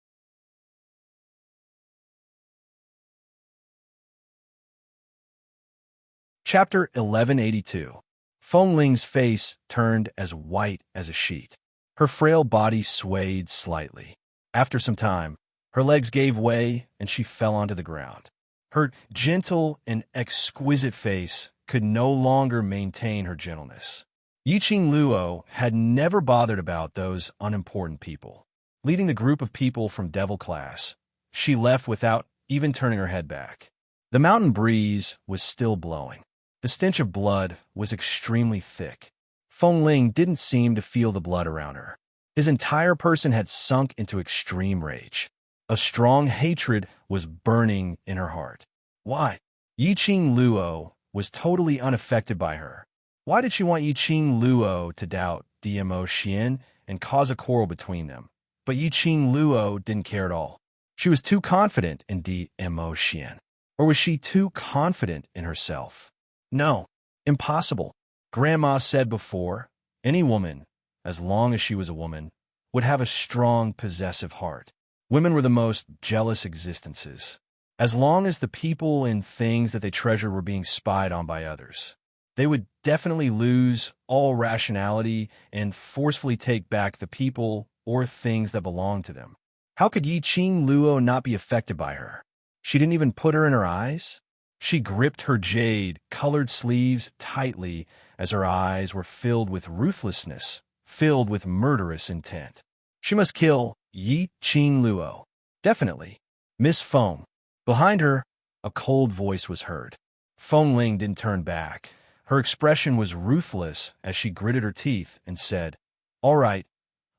Chapter 1182. Feng Ling's face turned as white as a sheet. Her frail body swayed slightly. After some time, her legs gave way and she fell onto the ground. Her gentle and exquisite face could no longer maintain her gentleness. Yiqing Luo had never bothered about those unimportant people. Leading the group of people from Devil Class, she left without even turning her head back. The mountain breeze was still blowing. The stench of blood was extremely thick. Feng Ling didn't seem to feel the blood around her. His entire person had sunk into extreme rage. A strong hatred was burning in her heart. Why? Yiqing Luo was totally unaffected by her. Why did she want Yiqing Luo to doubt Dmo Xian and cause a quarrel between them? But Yiqing Luo didn't care at all. She was too confident in Dmo Xian. Or was she too confident in herself? No, impossible. Grandma said before, any woman, as long as she was a woman, would have a strong, possessive heart. Women were the most jealous existences. As long as the people and things that they treasured were being spied on by others, they would definitely lose all rationality and forcefully take back the people or things that belonged to them. How could Yiqing Luo not be affected by her? She didn't even put her in her eyes? She gripped her jade-colored sleeves tightly as her eyes were filled with ruthlessness, filled with murderous intent. She must kill Yiqing Luo. Definitely. Miss Feng. Behind her, a cold voice was heard. Feng Ling didn't turn back. Her expression was ruthless as she gritted her teeth and said, "All right,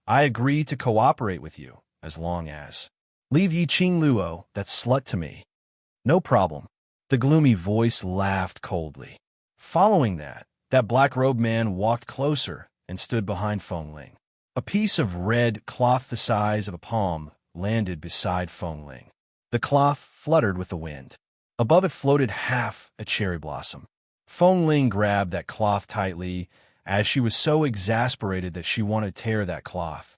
I agree to cooperate with you, as long as... Leave Yiqing Luo, that slut, to me." "No problem." The gloomy voice laughed coldly. Following that black-robed man walked closer and stood behind Feng Ling. A piece of red cloth the size of a palm landed beside Feng Ling. The cloth fluttered with the wind. Above it floated half a cherry blossom. Feng Ling grabbed that cloth tightly, as she was so exasperated that she wanted to tear that cloth.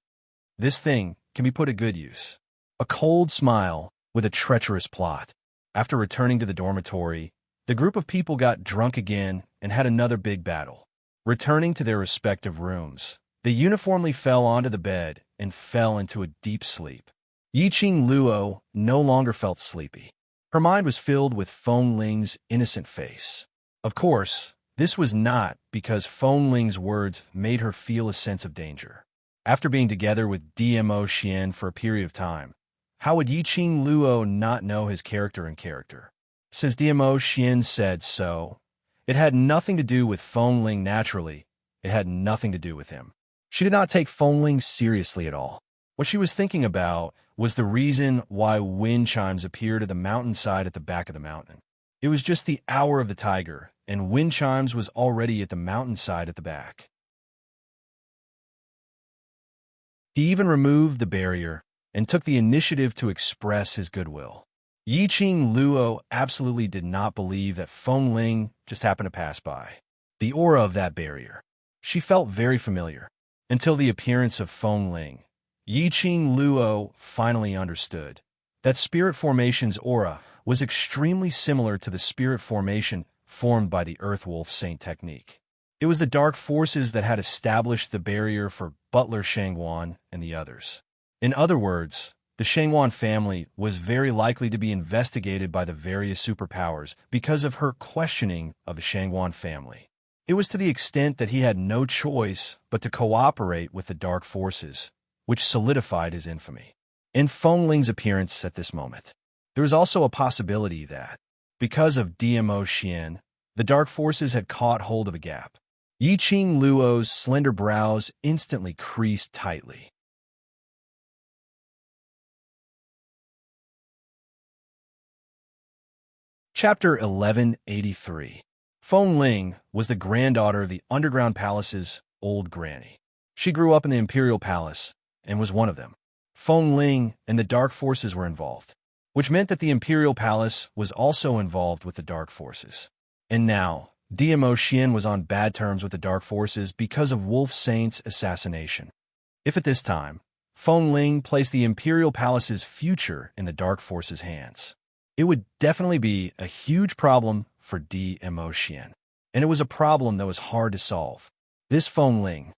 This thing can be put to good use. A cold smile with a treacherous plot. After returning to the dormitory, the group of people got drunk again and had another big battle. Returning to their respective rooms, they uniformly fell onto the bed and fell into a deep sleep. Yiqing Luo no longer felt sleepy. Her mind was filled with Feng Ling's innocent face. Of course, this was not because Feng Ling's words made her feel a sense of danger. After being together with Dmo Xian for a period of time, how would Yiqing Luo not know his character and character? Since Dmo Xian said so, it had nothing to do with Feng Ling naturally. It had nothing to do with him. She did not take Feng Ling seriously at all. What she was thinking about was the reason why wind chimes appeared at the mountainside at the back of the mountain. It was just the hour of the tiger, and wind chimes was already at the mountainside at the back. He even removed the barrier and took the initiative to express his goodwill. Yiqing Luo absolutely did not believe that Feng Ling just happened to pass by. The aura of that barrier. She felt very familiar. Until the appearance of Feng Ling, Yiqing Luo finally understood that spirit formation's aura was extremely similar to the spirit formation formed by the Earth Wolf Saint technique. It was the dark forces that had established the barrier for Butler Shangwan and the others. In other words, the Shangwan family was very likely to be investigated by the various superpowers because of her questioning of the Shangwan family. It was to the extent that he had no choice but to cooperate with the dark forces, which solidified his infamy. In Feng Ling's appearance at this moment, there was also a possibility that, because of Dmo Xian, the dark forces had caught hold of a gap. Yiqing Luo's slender brows instantly creased tightly. Chapter 1183. Feng Ling was the granddaughter of the Underground Palace's old granny. She grew up in the Imperial Palace and was one of them. Feng Ling and the Dark Forces were involved, which meant that the Imperial Palace was also involved with the Dark Forces. And now, Dmo Xian was on bad terms with the Dark Forces because of Wolf Saint's assassination. If at this time, Feng Ling placed the Imperial Palace's future in the Dark Forces' hands, it would definitely be a huge problem for Dmo Xian. And it was a problem that was hard to solve. This Feng Ling,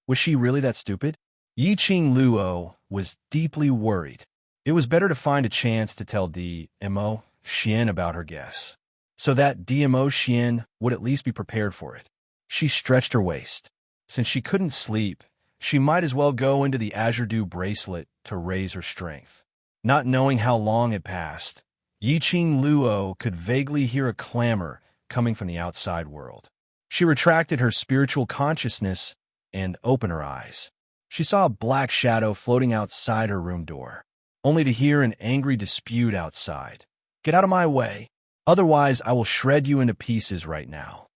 was she really that stupid? Yiqing Luo was deeply worried. It was better to find a chance to tell Dmo Xian about her guess, so that Dmo Xian would at least be prepared for it. She stretched her waist. Since she couldn't sleep, she might as well go into the Azure Dew bracelet to raise her strength. Not knowing how long had passed, Yiqing Luo could vaguely hear a clamor coming from the outside world. She retracted her spiritual consciousness and opened her eyes. She saw a black shadow floating outside her room door, only to hear an angry dispute outside. "Get out of my way, otherwise I will shred you into pieces right now."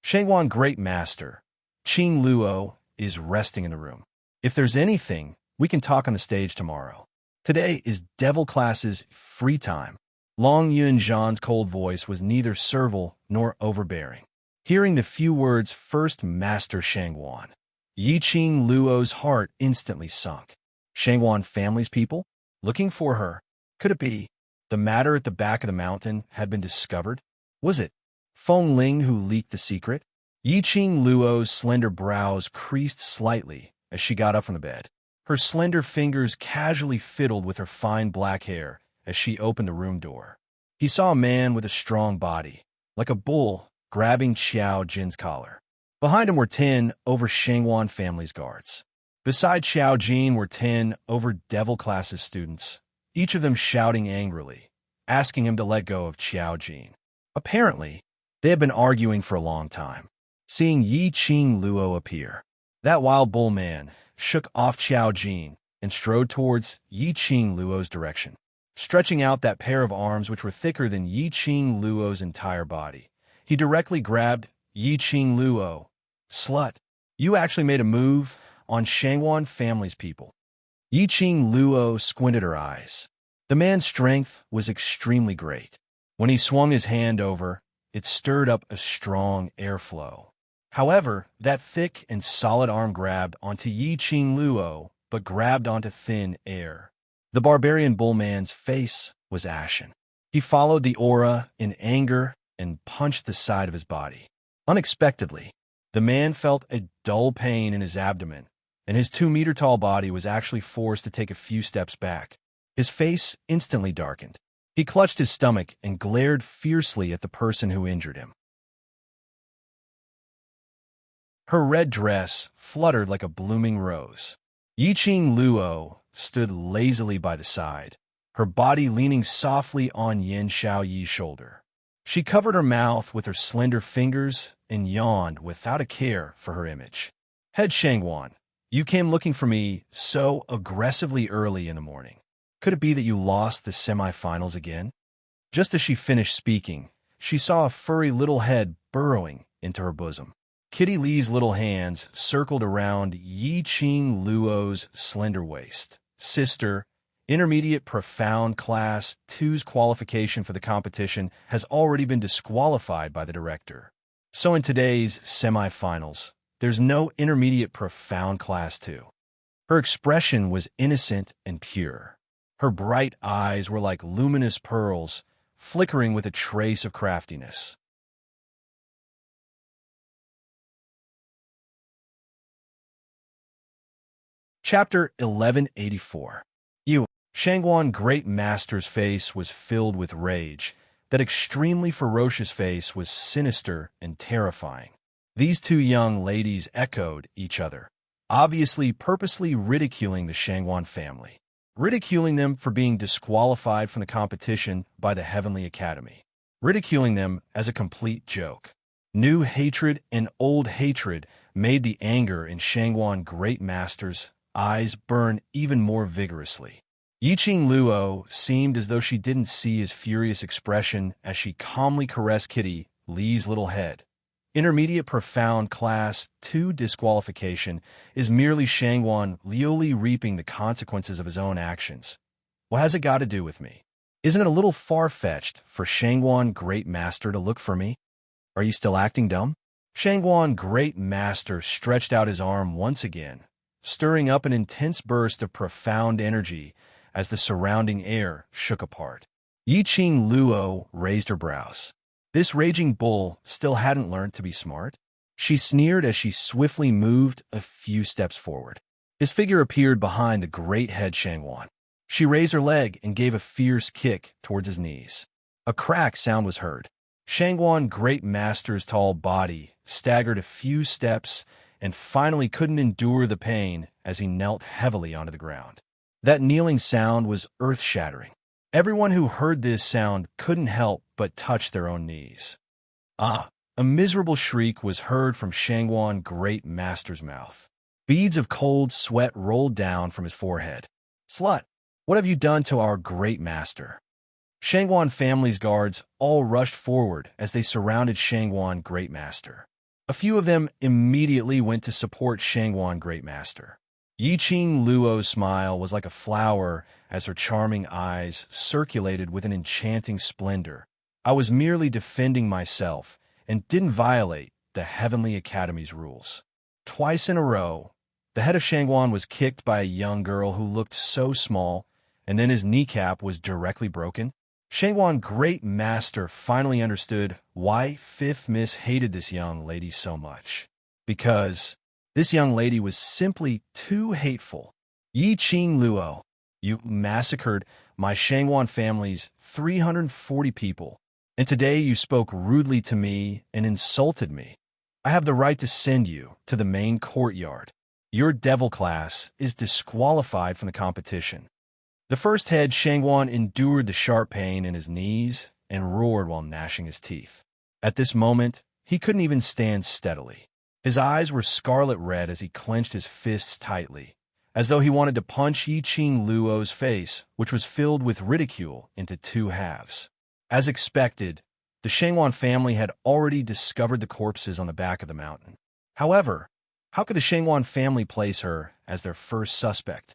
Shangwan Great Master, Qing Luo, is resting in the room. "If there's anything, we can talk on the stage tomorrow. Today is Devil Class's free time." Long Yunzhan's cold voice was neither servile nor overbearing. Hearing the few words "First Master Shangwan," Qing Luo's heart instantly sunk. Shangwan family's people? Looking for her? Could it be the matter at the back of the mountain had been discovered? Was it Feng Ling who leaked the secret? Qing Luo's slender brows creased slightly as she got up from the bed. Her slender fingers casually fiddled with her fine black hair as she opened the room door. He saw a man with a strong body, like a bull, grabbing Xiao Jin's collar. Behind him were 10 over Shangwan family's guards. Beside Xiao Jin were 10 over Devil Class's students, each of them shouting angrily, asking him to let go of Xiao Jin. Apparently, they had been arguing for a long time. Seeing Qing Luo appear, that wild bull man shook off Xiao Jin and strode towards Qing Luo's direction, stretching out that pair of arms which were thicker than Qing Luo's entire body. He directly grabbed Qing Luo. "Slut, you actually made a move on Shangwan family's people." Qing Luo squinted her eyes. The man's strength was extremely great. When he swung his hand over, it stirred up a strong airflow. However, that thick and solid arm grabbed onto Qing Luo, but grabbed onto thin air. The barbarian bullman's face was ashen. He followed the aura in anger and punched the side of his body. Unexpectedly, the man felt a dull pain in his abdomen, and his 2-meter-tall body was actually forced to take a few steps back. His face instantly darkened. He clutched his stomach and glared fiercely at the person who injured him. Her red dress fluttered like a blooming rose. Qing Luo stood lazily by the side, her body leaning softly on Yin Xiaoyi's shoulder. She covered her mouth with her slender fingers and yawned without a care for her image. "Head Shangwan, you came looking for me so aggressively early in the morning. Could it be that you lost the semifinals again?" Just as she finished speaking, she saw a furry little head burrowing into her bosom. Kitty Lee's little hands circled around Qing Luo's slender waist. "Sister, Intermediate Profound Class 2's qualification for the competition has already been disqualified by the director. So in today's semifinals, there's no Intermediate Profound Class 2. Her expression was innocent and pure. Her bright eyes were like luminous pearls, flickering with a trace of craftiness. Chapter 1184. Shangwan Great Master's face was filled with rage. That extremely ferocious face was sinister and terrifying. These two young ladies echoed each other, obviously purposely ridiculing the Shangwan family, ridiculing them for being disqualified from the competition by the Heavenly Academy, ridiculing them as a complete joke. New hatred and old hatred made the anger in Shangwan Great Master's eyes burn even more vigorously. Qing Luo seemed as though she didn't see his furious expression as she calmly caressed Kitty Lee's little head. Intermediate Profound Class 2 disqualification is merely Shangwan Liuli reaping the consequences of his own actions. What has it got to do with me? Isn't it a little far-fetched for Shangwan Great Master to look for me? Are you still acting dumb? Shangwan Great Master stretched out his arm once again, stirring up an intense burst of profound energy as the surrounding air shook apart. Qing Luo raised her brows. This raging bull still hadn't learned to be smart. She sneered as she swiftly moved a few steps forward. His figure appeared behind the great head Shangwan. She raised her leg and gave a fierce kick towards his knees. A crack sound was heard. Shangwan Great Master's tall body staggered a few steps and finally couldn't endure the pain as he knelt heavily onto the ground. That kneeling sound was earth-shattering. Everyone who heard this sound couldn't help but touch their own knees. A miserable shriek was heard from Shangwan Great Master's mouth. Beads of cold sweat rolled down from his forehead. "Slut, what have you done to our great master?" Shangwan family's guards all rushed forward as they surrounded Shangwan Great Master. A few of them immediately went to support Shangwan Great Master. Yiqing Luo's smile was like a flower as her charming eyes circulated with an enchanting splendor. "I was merely defending myself and didn't violate the Heavenly Academy's rules." Twice in a row, the head of Shangwan was kicked by a young girl who looked so small, and then his kneecap was directly broken. Shangwan Great Master finally understood why Fifth Miss hated this young lady so much. Because this young lady was simply too hateful. "Yiqing Luo, you massacred my Shangwan family's 340 people, and today you spoke rudely to me and insulted me. I have the right to send you to the main courtyard. Your devil class is disqualified from the competition." The first head Shangwan endured the sharp pain in his knees and roared while gnashing his teeth. At this moment, he couldn't even stand steadily. His eyes were scarlet red as he clenched his fists tightly, as though he wanted to punch Yiqing Luo's face, which was filled with ridicule, into two halves. As expected, the Shangwan family had already discovered the corpses on the back of the mountain. However, how could the Shangwan family place her as their first suspect?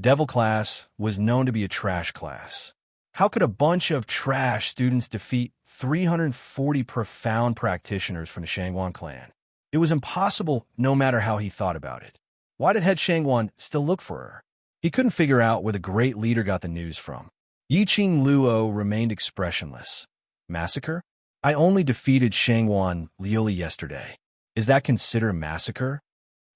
Devil class was known to be a trash class. How could a bunch of trash students defeat 340 profound practitioners from the Shangwan clan? It was impossible no matter how he thought about it. Why did head Shangwan still look for her? He couldn't figure out where the great leader got the news from. Yiqing Luo remained expressionless. "Massacre? I only defeated Shangwan Liuli yesterday. Is that considered a massacre?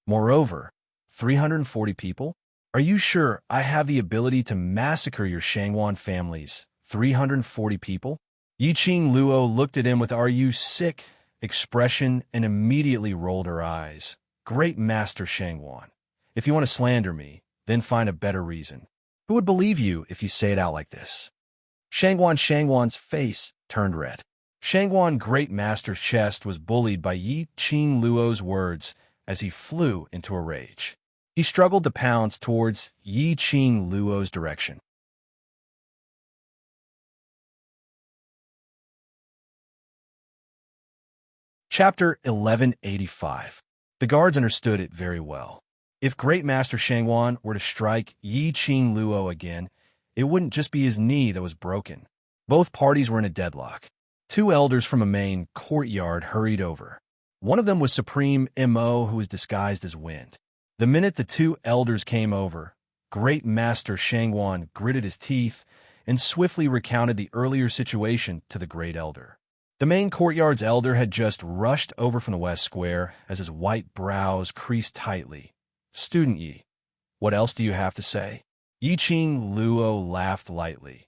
Moreover, 340 people? Are you sure I have the ability to massacre your Shangwan families, 340 people?" Yiqing Luo looked at him with "Are you sick?" expression and immediately rolled her eyes. "Great Master Shangwan, if you want to slander me, then find a better reason. Who would believe you if you say it out like this?" Shangwan's face turned red. Shangwan Great Master's chest was bullied by Yiqing Luo's words as he flew into a rage. He struggled to pounce towards Yiqing Luo's direction. Chapter 1185. The guards understood it very well. If Great Master Shangwan were to strike Yiqing Luo again, it wouldn't just be his knee that was broken. Both parties were in a deadlock. Two elders from a main courtyard hurried over. One of them was Supreme Mo, who was disguised as wind. The minute the two elders came over, Great Master Shangwan gritted his teeth and swiftly recounted the earlier situation to the Great Elder. The main courtyard's elder had just rushed over from the West Square as his white brows creased tightly. "Student Yi, what else do you have to say?" Yiqing Luo laughed lightly.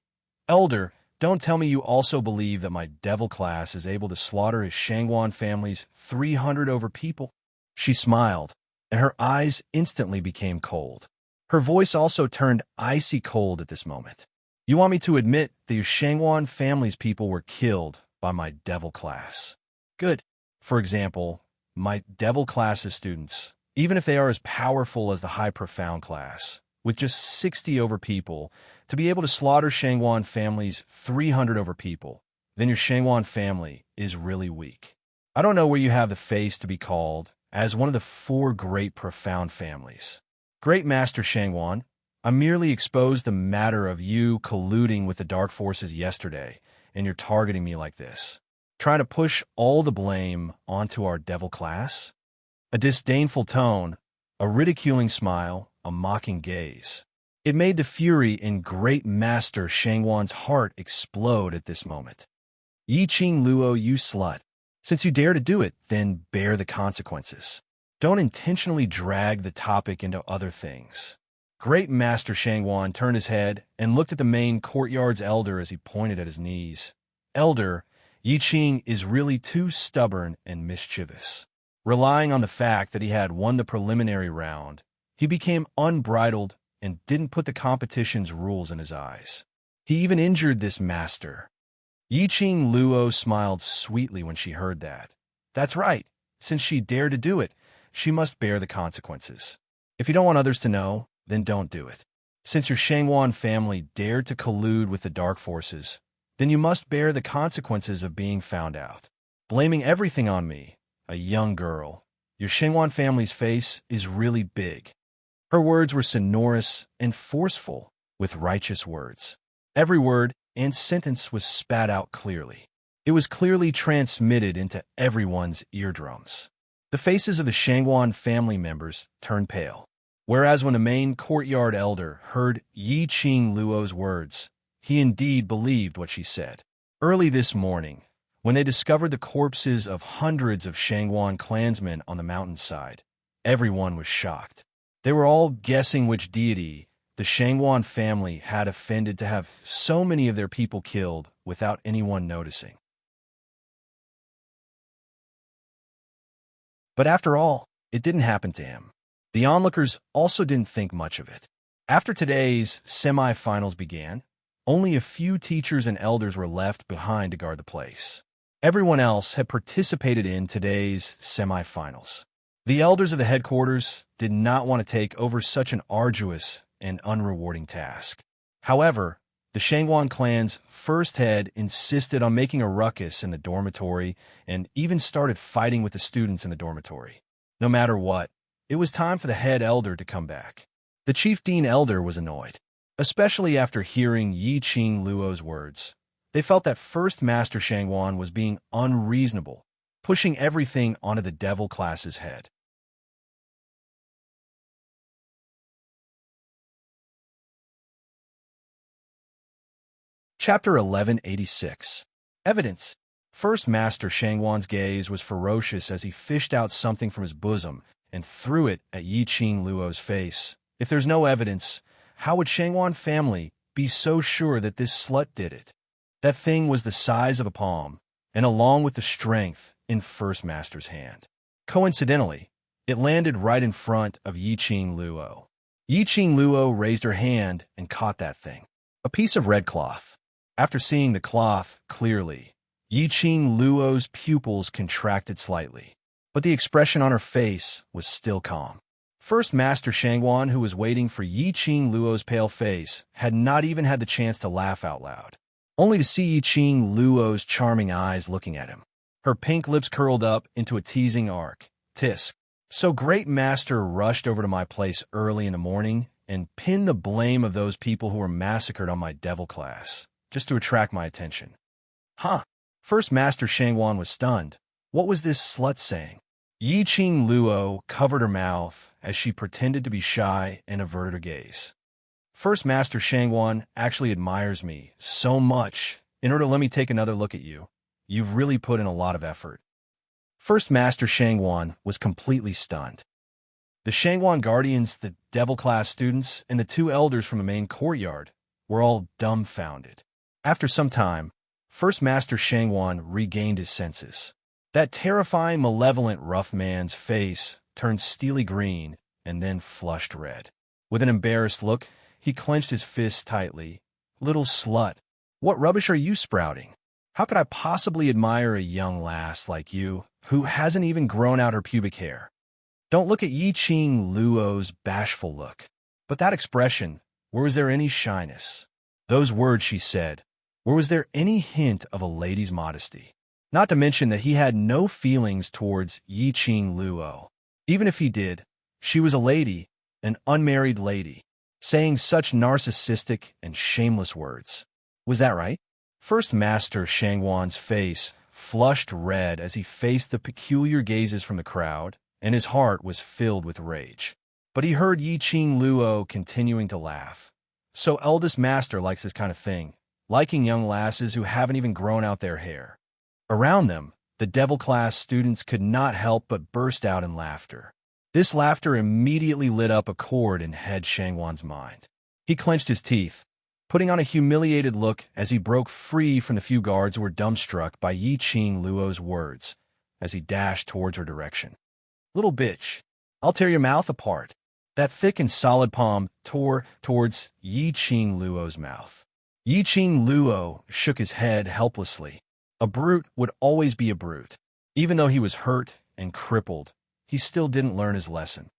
"Elder, don't tell me you also believe that my devil class is able to slaughter his Shangwan family's 300 over people?" She smiled, and her eyes instantly became cold. Her voice also turned icy cold at this moment. "You want me to admit that your Shangwan family's people were killed by my devil class? Good. For example, my devil class's students, even if they are as powerful as the high profound class, with just 60 over people, to be able to slaughter Shangwan family's 300 over people, then your Shangwan family is really weak. I don't know where you have the face to be called as one of the 4 great profound families. Great Master Shangwan, I merely exposed the matter of you colluding with the dark forces yesterday, and you're targeting me like this, trying to push all the blame onto our devil class?" A disdainful tone, a ridiculing smile, a mocking gaze. It made the fury in Great Master Shangwan's heart explode at this moment. "Yiqing Luo, you slut. Since you dare to do it, then bear the consequences. Don't intentionally drag the topic into other things." Great Master Shangwan turned his head and looked at the main courtyard's elder as he pointed at his knees. "Elder, Yiqing is really too stubborn and mischievous." Relying on the fact that he had won the preliminary round, he became unbridled and didn't put the competition's rules in his eyes. He even injured this master. Yiqing Luo smiled sweetly when she heard that. "That's right. Since she dared to do it, she must bear the consequences. If you don't want others to know, then don't do it. Since your Shangwan family dared to collude with the dark forces, then you must bear the consequences of being found out. Blaming everything on me, a young girl. Your Shangwan family's face is really big. Her words were sonorous and forceful, with righteous words. Every word and sentence was spat out clearly. It was clearly transmitted into everyone's eardrums. The faces of the Shangwan family members turned pale. Whereas when the main courtyard elder heard Yi Qing Luo's words, he indeed believed what she said. Early this morning, when they discovered the corpses of hundreds of Shangwan clansmen on the mountainside, everyone was shocked. They were all guessing which deity the Shangwan family had offended to have so many of their people killed without anyone noticing. But after all, it didn't happen to him. The onlookers also didn't think much of it. After today's semi-finals began, only a few teachers and elders were left behind to guard the place. Everyone else had participated in today's semi-finals. The elders of the headquarters did not want to take over such an arduous and unrewarding task. However, the Shangwan clan's first head insisted on making a ruckus in the dormitory and even started fighting with the students in the dormitory. No matter what, it was time for the head elder to come back. The chief dean elder was annoyed, especially after hearing Yi Qing Luo's words. They felt that First Master Shangwan was being unreasonable, pushing everything onto the devil class's head. Chapter 1186. Evidence. First Master Shangwan's gaze was ferocious as he fished out something from his bosom and threw it at Yi Qing Luo's face. If there's no evidence, how would Shangwan family be so sure that this slut did it? That thing was the size of a palm, and along with the strength in First Master's hand. Coincidentally, it landed right in front of Yi Qing Luo. Yi Qing Luo raised her hand and caught that thing. A piece of red cloth. After seeing the cloth clearly, Yi Qing Luo's pupils contracted slightly, but the expression on her face was still calm. First Master Shangwan, who was waiting for Yi Qing Luo's pale face, had not even had the chance to laugh out loud, only to see Yi Qing Luo's charming eyes looking at him. Her pink lips curled up into a teasing arc. Tisk. So Great Master rushed over to my place early in the morning and pinned the blame of those people who were massacred on my devil class, just to attract my attention. Huh. First Master Shangwan was stunned. What was this slut saying? Yi Qing Luo covered her mouth as she pretended to be shy and averted her gaze. First Master Shangwan actually admires me so much. In order to let me take another look at you, you've really put in a lot of effort. First Master Shangwan was completely stunned. The Shangwan guardians, the devil class students, and the two elders from the main courtyard were all dumbfounded. After some time, First Master Shangwan regained his senses. That terrifying, malevolent rough man's face turned steely green and then flushed red. With an embarrassed look, he clenched his fists tightly. Little slut, what rubbish are you sprouting? How could I possibly admire a young lass like you, who hasn't even grown out her pubic hair? Don't look at Yi Qing Luo's bashful look. But that expression, where was there any shyness? Those words she said, where was there any hint of a lady's modesty? Not to mention that he had no feelings towards Yi Qing Luo. Even if he did, she was a lady, an unmarried lady, saying such narcissistic and shameless words. Was that right? First Master Shangwan's face flushed red as he faced the peculiar gazes from the crowd, and his heart was filled with rage. But he heard Yi Qing Luo continuing to laugh. So eldest master likes this kind of thing, liking young lasses who haven't even grown out their hair. Around them, the devil class students could not help but burst out in laughter. This laughter immediately lit up a chord in Head Shangwan's mind. He clenched his teeth, putting on a humiliated look as he broke free from the few guards who were dumbstruck by Yi Qing Luo's words as he dashed towards her direction. Little bitch, I'll tear your mouth apart. That thick and solid palm tore towards Yi Qing Luo's mouth. Yi Qing Luo shook his head helplessly. A brute would always be a brute. Even though he was hurt, and crippled, he still didn't learn his lesson.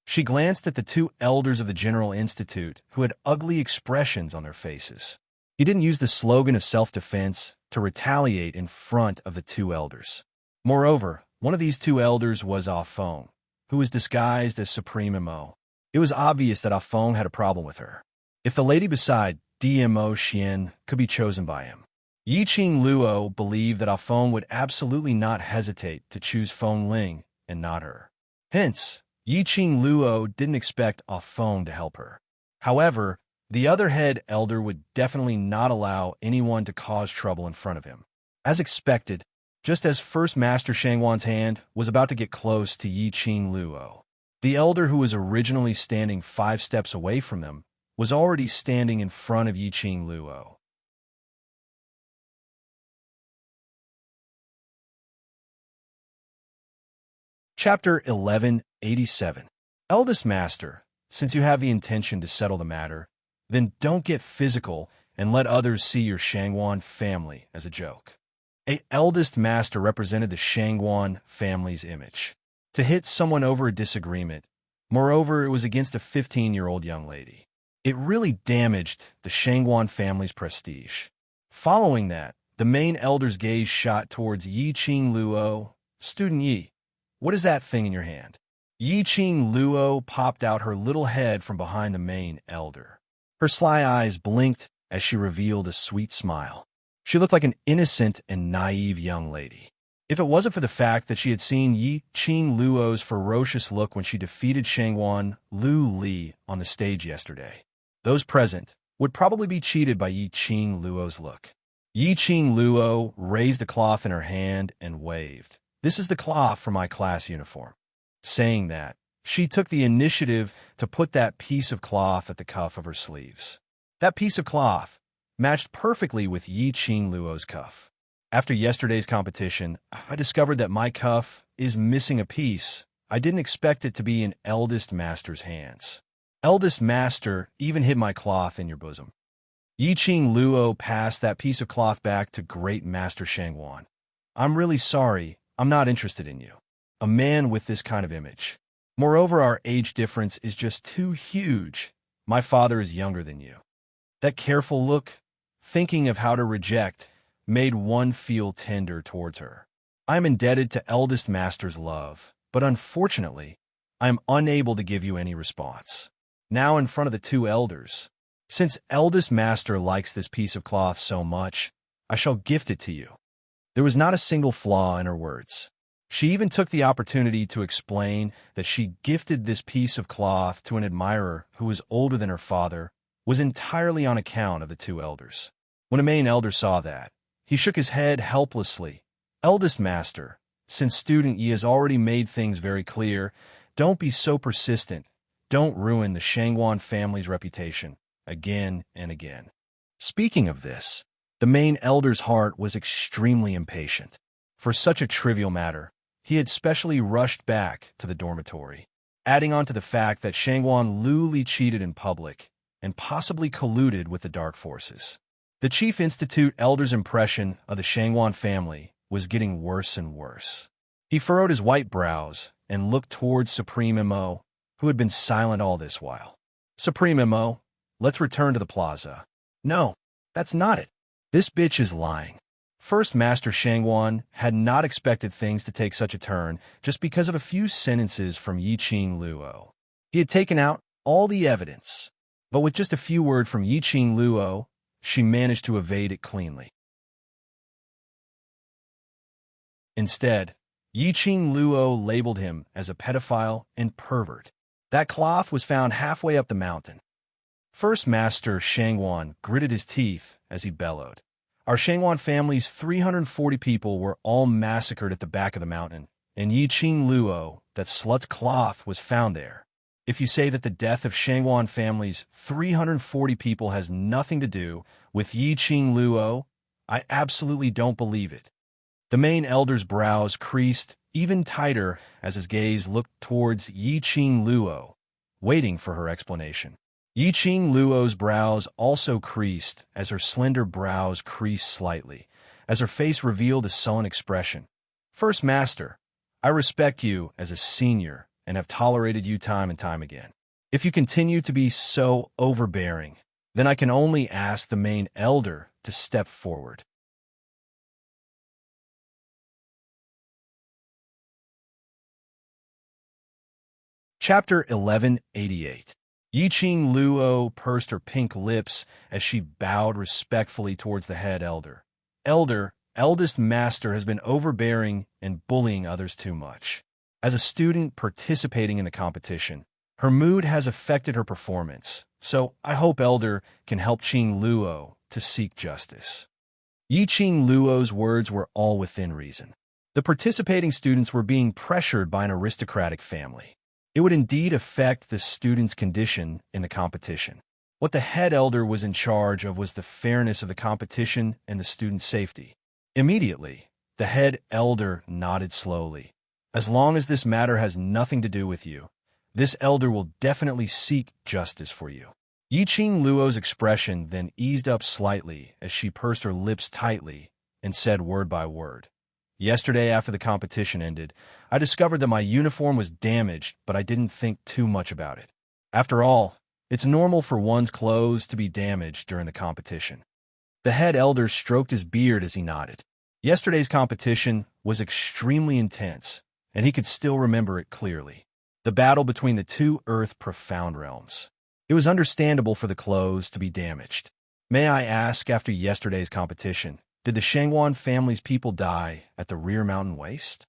She glanced at the two elders of the General Institute who had ugly expressions on their faces. He didn't use the slogan of self-defense to retaliate in front of the two elders. Moreover, one of these two elders was Ah Feng, who was disguised as Supreme Mo. It was obvious that Ah Feng had a problem with her. If the lady beside Dmo Xian could be chosen by him, Yiqing Luo believed that Ah Feng would absolutely not hesitate to choose Feng Ling and not her. Hence, Yiqing Luo didn't expect Ah Feng to help her. However, the other head elder would definitely not allow anyone to cause trouble in front of him. As expected, just as First Master Shangwan's hand was about to get close to Yiqing Luo, the elder who was originally standing 5 steps away from them was already standing in front of Yiqing Luo. Chapter 1187. Eldest Master, since you have the intention to settle the matter, then don't get physical and let others see your Shangwan family as a joke. A eldest master represented the Shangwan family's image. To hit someone over a disagreement, moreover, it was against a 15-year-old young lady. It really damaged the Shangwan family's prestige. Following that, the main elder's gaze shot towards Yiqing Luo. Student Yi, what is that thing in your hand? Yiqing Luo popped out her little head from behind the main elder. Her sly eyes blinked as she revealed a sweet smile. She looked like an innocent and naive young lady. If it wasn't for the fact that she had seen Yiqing Luo's ferocious look when she defeated Shangwan Lu Li on the stage yesterday, those present would probably be cheated by Yiqing Luo's look. Yiqing Luo raised the cloth in her hand and waved. This is the cloth for my class uniform. Saying that, she took the initiative to put that piece of cloth at the cuff of her sleeves. That piece of cloth matched perfectly with Yiqing Luo's cuff. After yesterday's competition, I discovered that my cuff is missing a piece. I didn't expect it to be in Eldest Master's hands. Eldest Master even hid my cloth in your bosom. Yiqing Luo passed that piece of cloth back to Great Master Shangwan. I'm really sorry, I'm not interested in you. A man with this kind of image. Moreover, our age difference is just too huge. My father is younger than you. That careful look, thinking of how to reject, made one feel tender towards her. I am indebted to Eldest Master's love, but unfortunately, I am unable to give you any response. Now in front of the two elders, since Eldest Master likes this piece of cloth so much, I shall gift it to you. There was not a single flaw in her words. She even took the opportunity to explain that she gifted this piece of cloth to an admirer who was older than her father, was entirely on account of the two elders. When a main elder saw that, he shook his head helplessly. Eldest Master, since Student Yi has already made things very clear, don't be so persistent. Don't ruin the Shangwan family's reputation again and again. Speaking of this, the main elder's heart was extremely impatient. For such a trivial matter, he had specially rushed back to the dormitory, adding on to the fact that Shangwan Lu Li cheated in public and possibly colluded with the dark forces. The Chief Institute elder's impression of the Shangwan family was getting worse and worse. He furrowed his white brows and looked towards Supreme Mo, who had been silent all this while. Supreme Mo, let's return to the plaza. No, that's not it. This bitch is lying. First Master Shangwan had not expected things to take such a turn just because of a few sentences from Yiqing Luo. He had taken out all the evidence, but with just a few words from Yiqing Luo, she managed to evade it cleanly. Instead, Yiqing Luo labeled him as a pedophile and pervert. That cloth was found halfway up the mountain. First Master Shangwan gritted his teeth as he bellowed. Our Shangwan family's 340 people were all massacred at the back of the mountain, and Yiqing Luo, that slut's cloth, was found there. If you say that the death of Shangwan family's 340 people has nothing to do with Yiqing Luo, I absolutely don't believe it. The main elder's brows creased even tighter as his gaze looked towards Yiqing Luo, waiting for her explanation. Yiqing Luo's brows also creased as her slender brows creased slightly, as her face revealed a sullen expression. First Master, I respect you as a senior and have tolerated you time and time again. If you continue to be so overbearing, then I can only ask the main elder to step forward. Chapter 1188. Yiqing Luo pursed her pink lips as she bowed respectfully towards the head elder. Eldest master has been overbearing and bullying others too much. As a student participating in the competition, her mood has affected her performance, so I hope Elder can help Qing Luo to seek justice. Yiqing Luo's words were all within reason. The participating students were being pressured by an aristocratic family. It would indeed affect the student's condition in the competition. What the head elder was in charge of was the fairness of the competition and the student's safety. Immediately, the head elder nodded slowly. As long as this matter has nothing to do with you, this elder will definitely seek justice for you. Yiqing Luo's expression then eased up slightly as she pursed her lips tightly and said word by word. Yesterday, after the competition ended, I discovered that my uniform was damaged, but I didn't think too much about it. After all, it's normal for one's clothes to be damaged during the competition. The head elder stroked his beard as he nodded. Yesterday's competition was extremely intense, and he could still remember it clearly. The battle between the two Earth Profound realms. It was understandable for the clothes to be damaged. May I ask, after yesterday's competition, did the Shangwan family's people die at the rear mountain waste?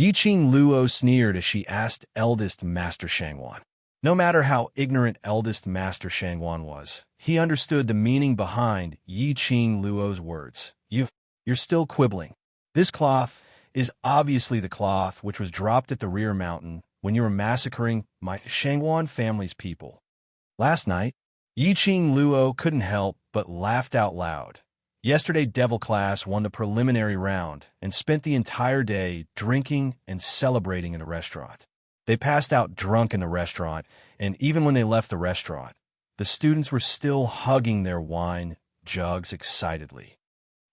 Yiqing Luo sneered as she asked eldest Master Shangwan. No matter how ignorant eldest Master Shangwan was, he understood the meaning behind Yiqing Luo's words. You're still quibbling. This cloth is obviously the cloth which was dropped at the rear mountain when you were massacring my Shangwan family's people. Last night, Yiqing Luo couldn't help but laughed out loud. Yesterday, Devil Class won the preliminary round and spent the entire day drinking and celebrating in the restaurant. They passed out drunk in the restaurant, and even when they left the restaurant, the students were still hugging their wine jugs excitedly.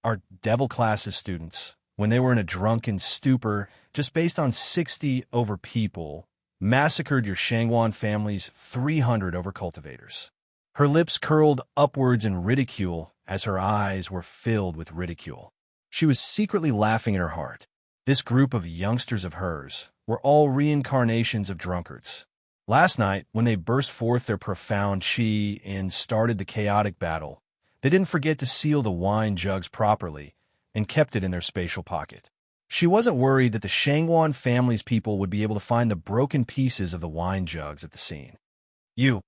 Our Devil Class's students, when they were in a drunken stupor just based on 60 over people, massacred your Shangwan family's 300 over cultivators. Her lips curled upwards in ridicule as her eyes were filled with ridicule. She was secretly laughing in her heart. This group of youngsters of hers were all reincarnations of drunkards. Last night, when they burst forth their profound chi and started the chaotic battle, they didn't forget to seal the wine jugs properly and kept it in their spatial pocket. She wasn't worried that the Shangwan family's people would be able to find the broken pieces of the wine jugs at the scene. You.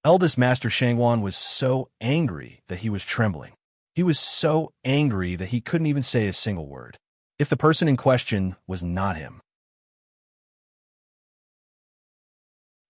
Eldest Master Shangwan was so angry that he was trembling. He was so angry that he couldn't even say a single word, if the person in question was not him.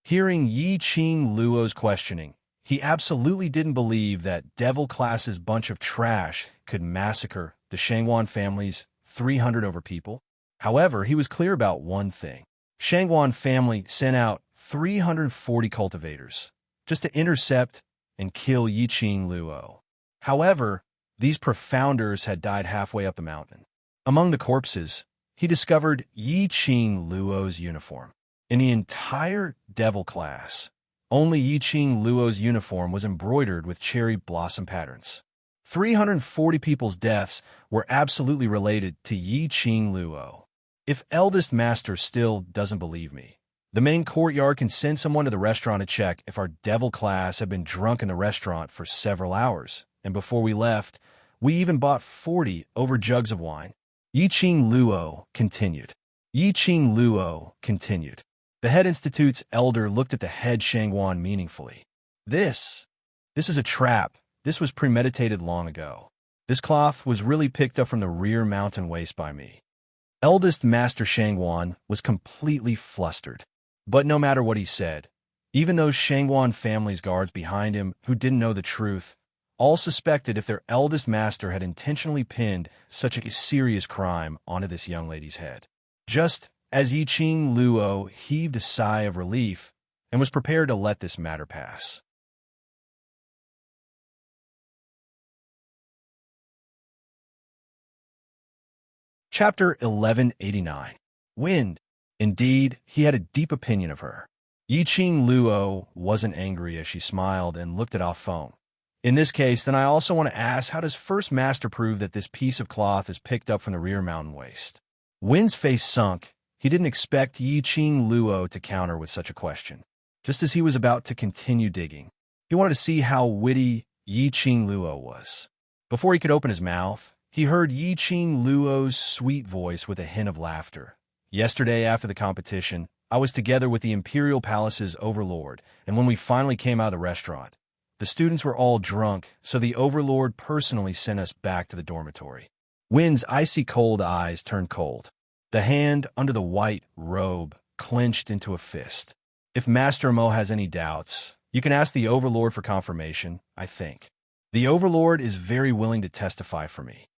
Hearing Yiqing Luo's questioning, he absolutely didn't believe that Devil Class's bunch of trash could massacre the Shangwan family's 300 over people. However, he was clear about one thing. Shangwan family sent out 340 cultivators just to intercept and kill Yiqing Luo. However, these profounders had died halfway up the mountain. Among the corpses, he discovered Yiqing Luo's uniform. In the entire Devil Class, only Yiqing Luo's uniform was embroidered with cherry blossom patterns. 340 people's deaths were absolutely related to Yiqing Luo. If Eldest Master still doesn't believe me, the main courtyard can send someone to the restaurant to check if our Devil Class had been drunk in the restaurant for several hours, and before we left, we even bought 40 over jugs of wine. Yiqing Luo continued. The head institute's elder looked at the head Shangwan meaningfully. This is a trap. This was premeditated long ago. This cloth was really picked up from the rear mountain waste by me. Eldest Master Shangwan was completely flustered. But no matter what he said, even those Shangwan family's guards behind him who didn't know the truth, all suspected if their eldest master had intentionally pinned such a serious crime onto this young lady's head. Just as Yiqing Luo heaved a sigh of relief and was prepared to let this matter pass. Chapter 1189. Wind. Indeed, he had a deep opinion of her. Yiqing Luo wasn't angry as she smiled and looked at Ah Feng. In this case, then I also want to ask, how does First Master prove that this piece of cloth is picked up from the rear mountain waste? Wind's face sunk. He didn't expect Yiqing Luo to counter with such a question. Just as he was about to continue digging, he wanted to see how witty Yiqing Luo was. Before he could open his mouth, he heard Yiqing Luo's sweet voice with a hint of laughter. Yesterday, after the competition, I was together with the Imperial Palace's overlord, and when we finally came out of the restaurant, the students were all drunk, so the overlord personally sent us back to the dormitory. Wind's icy cold eyes turned cold. The hand under the white robe clenched into a fist. If Master Mo has any doubts, you can ask the overlord for confirmation, I think. The overlord is very willing to testify for me.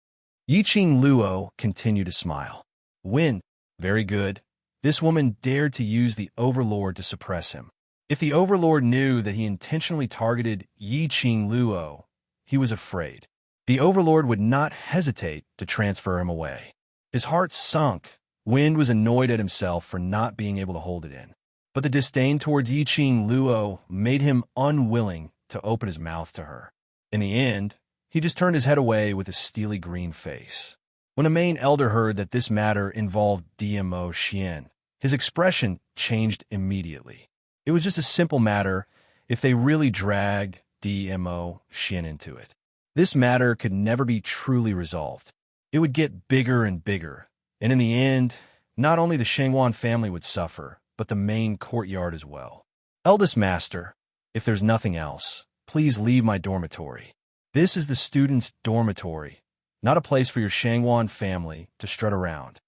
Yiqing Luo continued to smile. Wind. Very good. This woman dared to use the overlord to suppress him. If the overlord knew that he intentionally targeted Yiqing Luo, he was afraid. The overlord would not hesitate to transfer him away. His heart sunk. Wind was annoyed at himself for not being able to hold it in. But the disdain towards Yiqing Luo made him unwilling to open his mouth to her. In the end, he just turned his head away with a steely green face. When a main elder heard that this matter involved DMO Xian, his expression changed immediately. It was just a simple matter if they really dragged DMO Xian into it. This matter could never be truly resolved. It would get bigger and bigger, and in the end, not only the Shangwan family would suffer, but the main courtyard as well. Eldest Master, if there's nothing else, please leave my dormitory. This is the students' dormitory, not a place for your Shangwan family to strut around.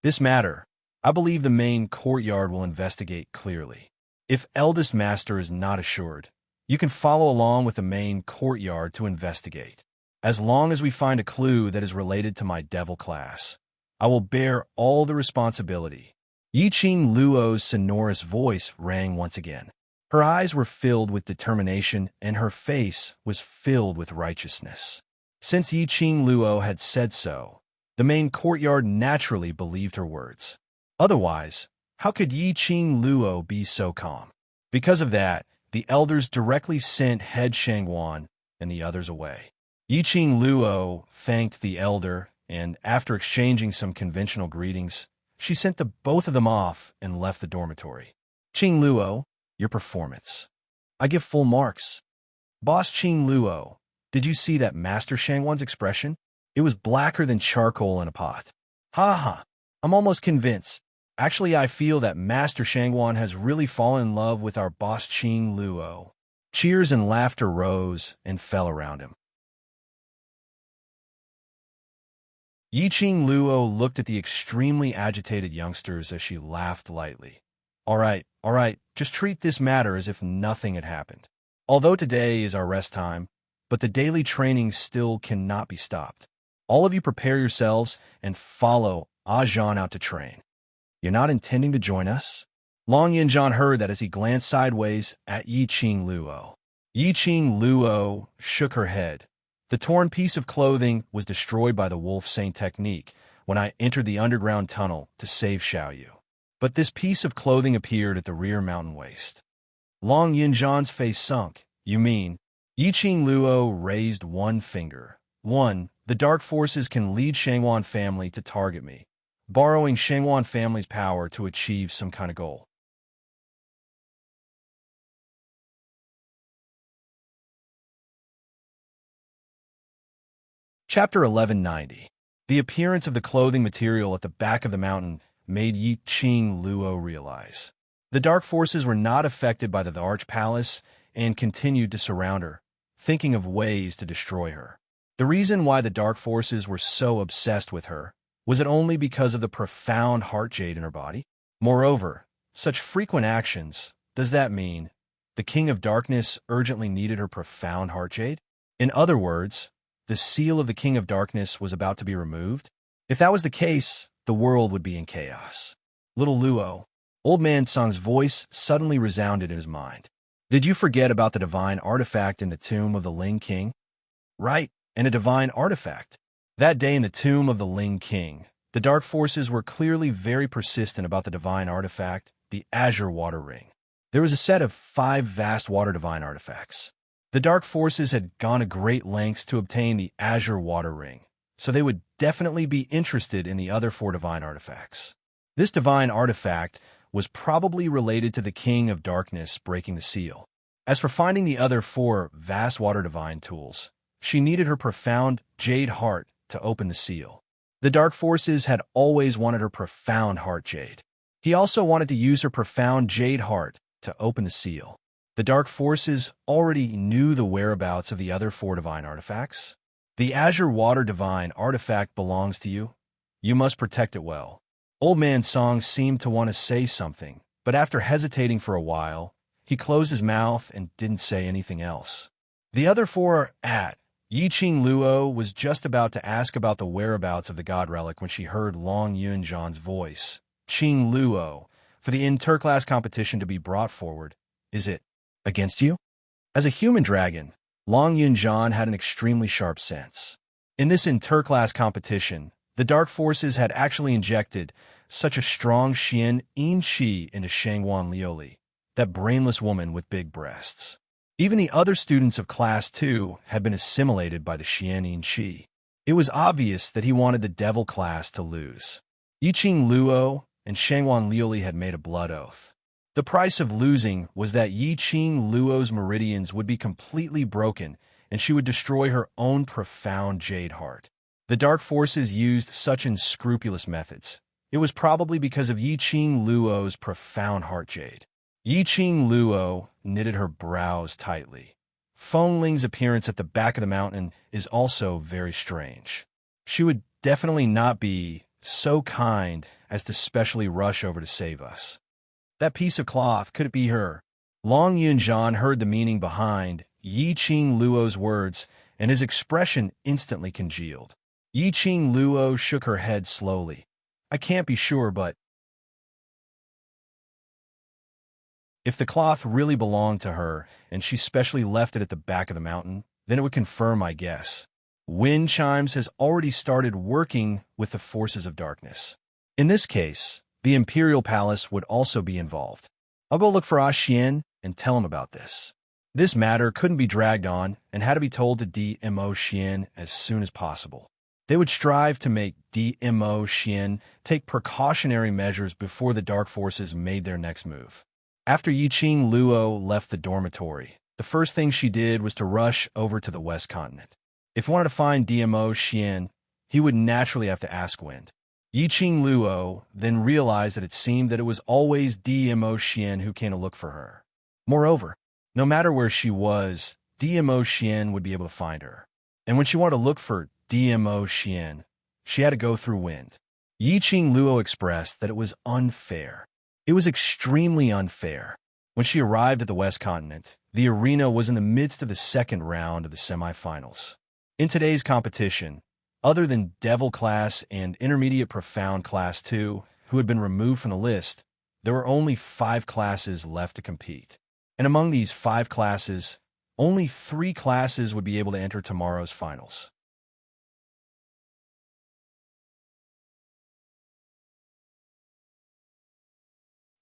This matter, I believe the main courtyard will investigate clearly. If Eldest Master is not assured, you can follow along with the main courtyard to investigate. As long as we find a clue that is related to my devil class, I will bear all the responsibility. Yiqing Luo's sonorous voice rang once again. Her eyes were filled with determination, and her face was filled with righteousness. Since Yiqing Luo had said so, the main courtyard naturally believed her words. Otherwise, how could Yiqing Luo be so calm? Because of that, the elders directly sent head Shangwan and the others away. Yiqing Luo thanked the elder, and after exchanging some conventional greetings, she sent the both of them off and left the dormitory. Qing Luo, your performance. I give full marks. Boss Qing Luo, did you see that Master Shangwan's expression? It was blacker than charcoal in a pot. Ha ha, I'm almost convinced. Actually, I feel that Master Shangwan has really fallen in love with our boss Qing Luo. Cheers and laughter rose and fell around him. Yiqing Luo looked at the extremely agitated youngsters as she laughed lightly. All right, just treat this matter as if nothing had happened. Although today is our rest time, but the daily training still cannot be stopped. All of you prepare yourselves and follow Zhan out to train. You're not intending to join us? Long Yinzhan heard that as he glanced sideways at Yiqing Luo. Yiqing Luo shook her head. The torn piece of clothing was destroyed by the Wolf Saint technique when I entered the underground tunnel to save Xiaoyu. But this piece of clothing appeared at the rear mountain waste. Long Yinzhan's face sunk. You mean? Yiqing Luo raised one finger. 1. The dark forces can lead Shangwan family to target me, borrowing Shangwan family's power to achieve some kind of goal. Chapter 1190. The appearance of the clothing material at the back of the mountain made Yiqing Luo realize. The dark forces were not affected by the Arch Palace and continued to surround her, thinking of ways to destroy her. The reason why the dark forces were so obsessed with her was it only because of the profound heart jade in her body? Moreover, such frequent actions, does that mean the King of Darkness urgently needed her profound heart jade? In other words, the seal of the King of Darkness was about to be removed? If that was the case, the world would be in chaos. Little Luo, Old Man Song's voice suddenly resounded in his mind. Did you forget about the divine artifact in the tomb of the Ling King? Right, and a divine artifact. That day in the tomb of the Ling King, The dark forces were clearly very persistent about the divine artifact, the Azure Water Ring. There was a set of 5 vast water divine artifacts. The dark forces had gone to great lengths to obtain the Azure Water Ring, so they would definitely be interested in the other 4 divine artifacts. This divine artifact was probably related to the King of Darkness breaking the seal. As for finding the other 4 vast water divine tools, she needed her profound jade heart to open the seal. The dark forces had always wanted her profound heart jade. He also wanted to use her profound jade heart to open the seal. The dark forces already knew the whereabouts of the other 4 divine artifacts. The Azure Water Divine artifact belongs to you. You must protect it well. Old Man Song seemed to want to say something, but after hesitating for a while, he closed his mouth and didn't say anything else. The other 4 are at. Yiqing Luo was just about to ask about the whereabouts of the god relic when she heard Long Yunjan's voice. Qing Luo, for the interclass competition to be brought forward, is it against you? As a human dragon, Long Yunjan had an extremely sharp sense. In this interclass competition, the dark forces had actually injected such a strong Xian Yin Qi into Shangwan Lioli, that brainless woman with big breasts. Even the other students of Class 2 had been assimilated by the Xian Yin Qi. It was obvious that he wanted the Devil class to lose. Yiqing Luo and Shangwan Lioli had made a blood oath. The price of losing was that Yiqing Luo's meridians would be completely broken and she would destroy her own profound jade heart. The dark forces used such unscrupulous methods. It was probably because of Yiqing Luo's profound heart jade. Yiqing Luo knitted her brows tightly. Feng Ling's appearance at the back of the mountain is also very strange. She would definitely not be so kind as to specially rush over to save us. That piece of cloth, could it be her? Long Yunjan heard the meaning behind Yiqing Luo's words, and his expression instantly congealed. Yiqing Luo shook her head slowly. I can't be sure, but if the cloth really belonged to her, and she specially left it at the back of the mountain, then it would confirm my guess. Wind Chimes has already started working with the forces of darkness. In this case, the Imperial Palace would also be involved. I'll go look for Ah Xian and tell him about this. This matter couldn't be dragged on and had to be told to DMO Xian as soon as possible. They would strive to make DMO Xian take precautionary measures before the dark forces made their next move. After Yiqing Luo left the dormitory, the first thing she did was to rush over to the West Continent. If he wanted to find DMO Xian, he would naturally have to ask Wind. Yiqing Luo then realized that it seemed that it was always DMO Xian who came to look for her. Moreover, no matter where she was, DMO Xian would be able to find her. And when she wanted to look for DMO Xian, she had to go through Wind. Yiqing Luo expressed that it was unfair. It was extremely unfair. When she arrived at the West Continent, the arena was in the midst of the second round of the semifinals. In today's competition, other than Devil Class and Intermediate Profound Class 2, who had been removed from the list, there were only 5 classes left to compete. And among these 5 classes, only 3 classes would be able to enter tomorrow's finals.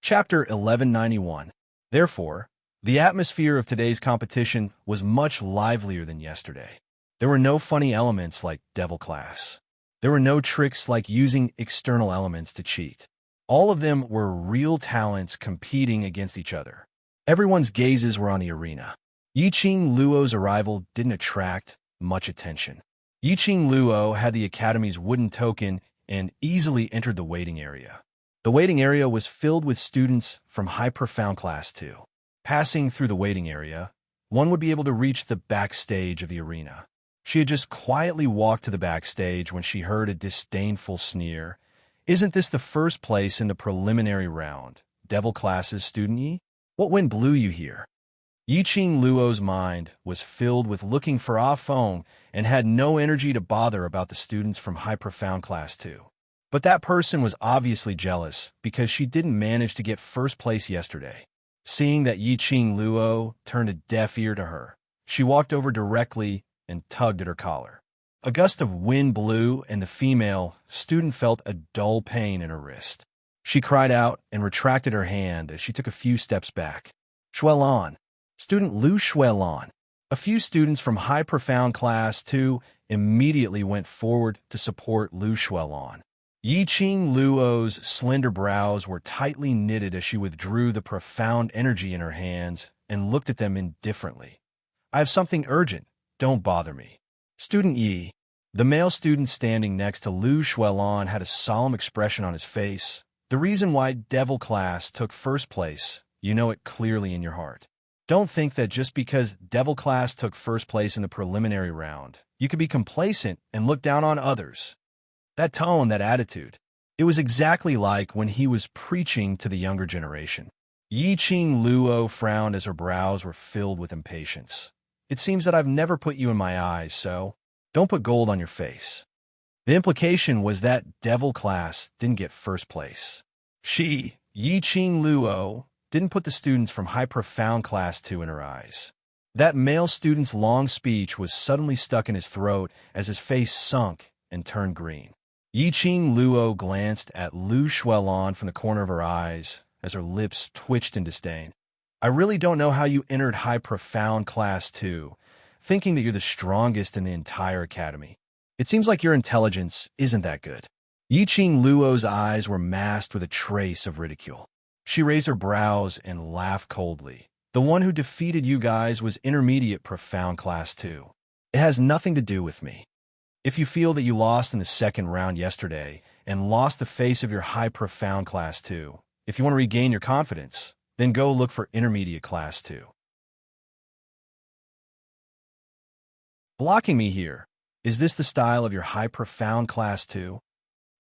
Chapter 1191. Therefore, the atmosphere of today's competition was much livelier than yesterday. There were no funny elements like Devil Class. There were no tricks like using external elements to cheat. All of them were real talents competing against each other. Everyone's gazes were on the arena. Yiqing Luo's arrival didn't attract much attention. Yiqing Luo had the Academy's wooden token and easily entered the waiting area. The waiting area was filled with students from High Profound Class 2. Passing through the waiting area, one would be able to reach the backstage of the arena. She had just quietly walked to the backstage when she heard a disdainful sneer. Isn't this the first place in the preliminary round? Devil Class's student Yi? What wind blew you here? Yiqing Luo's mind was filled with looking for Ah Feng and had no energy to bother about the students from High Profound Class 2. But that person was obviously jealous because she didn't manage to get first place yesterday. Seeing that Yiqing Luo turned a deaf ear to her, she walked over directly and tugged at her collar. A gust of wind blew, and the female student felt a dull pain in her wrist. She cried out and retracted her hand as she took a few steps back. Xuelan. Student Lu Xuelan. A few students from High Profound Class 2 immediately went forward to support Lu Xuelan. Yiqing Luo's slender brows were tightly knitted as she withdrew the profound energy in her hands and looked at them indifferently. I have something urgent. Don't bother me. Student Yi. The male student standing next to Lu Xuelan had a solemn expression on his face. The reason why Devil Class took first place, you know it clearly in your heart. Don't think that just because Devil Class took first place in the preliminary round, you could be complacent and look down on others. That tone, that attitude, it was exactly like when he was preaching to the younger generation. Yiqing Luo frowned as her brows were filled with impatience. It seems that I've never put you in my eyes, so don't put gold on your face. The implication was that Devil Class didn't get first place. She, Yiqing Luo, didn't put the students from High Profound Class 2 in her eyes. That male student's long speech was suddenly stuck in his throat as his face sunk and turned green. Yiqing Luo glanced at Lu Xuelan from the corner of her eyes as her lips twitched in disdain. I really don't know how you entered High Profound Class 2, thinking that you're the strongest in the entire academy. It seems like your intelligence isn't that good. Yiqing Luo's eyes were masked with a trace of ridicule. She raised her brows and laughed coldly. The one who defeated you guys was Intermediate Profound Class 2. It has nothing to do with me. If you feel that you lost in the second round yesterday and lost the face of your High Profound Class 2, if you want to regain your confidence, then go look for Intermediate Class 2. Blocking me here. Is this the style of your High Profound Class 2?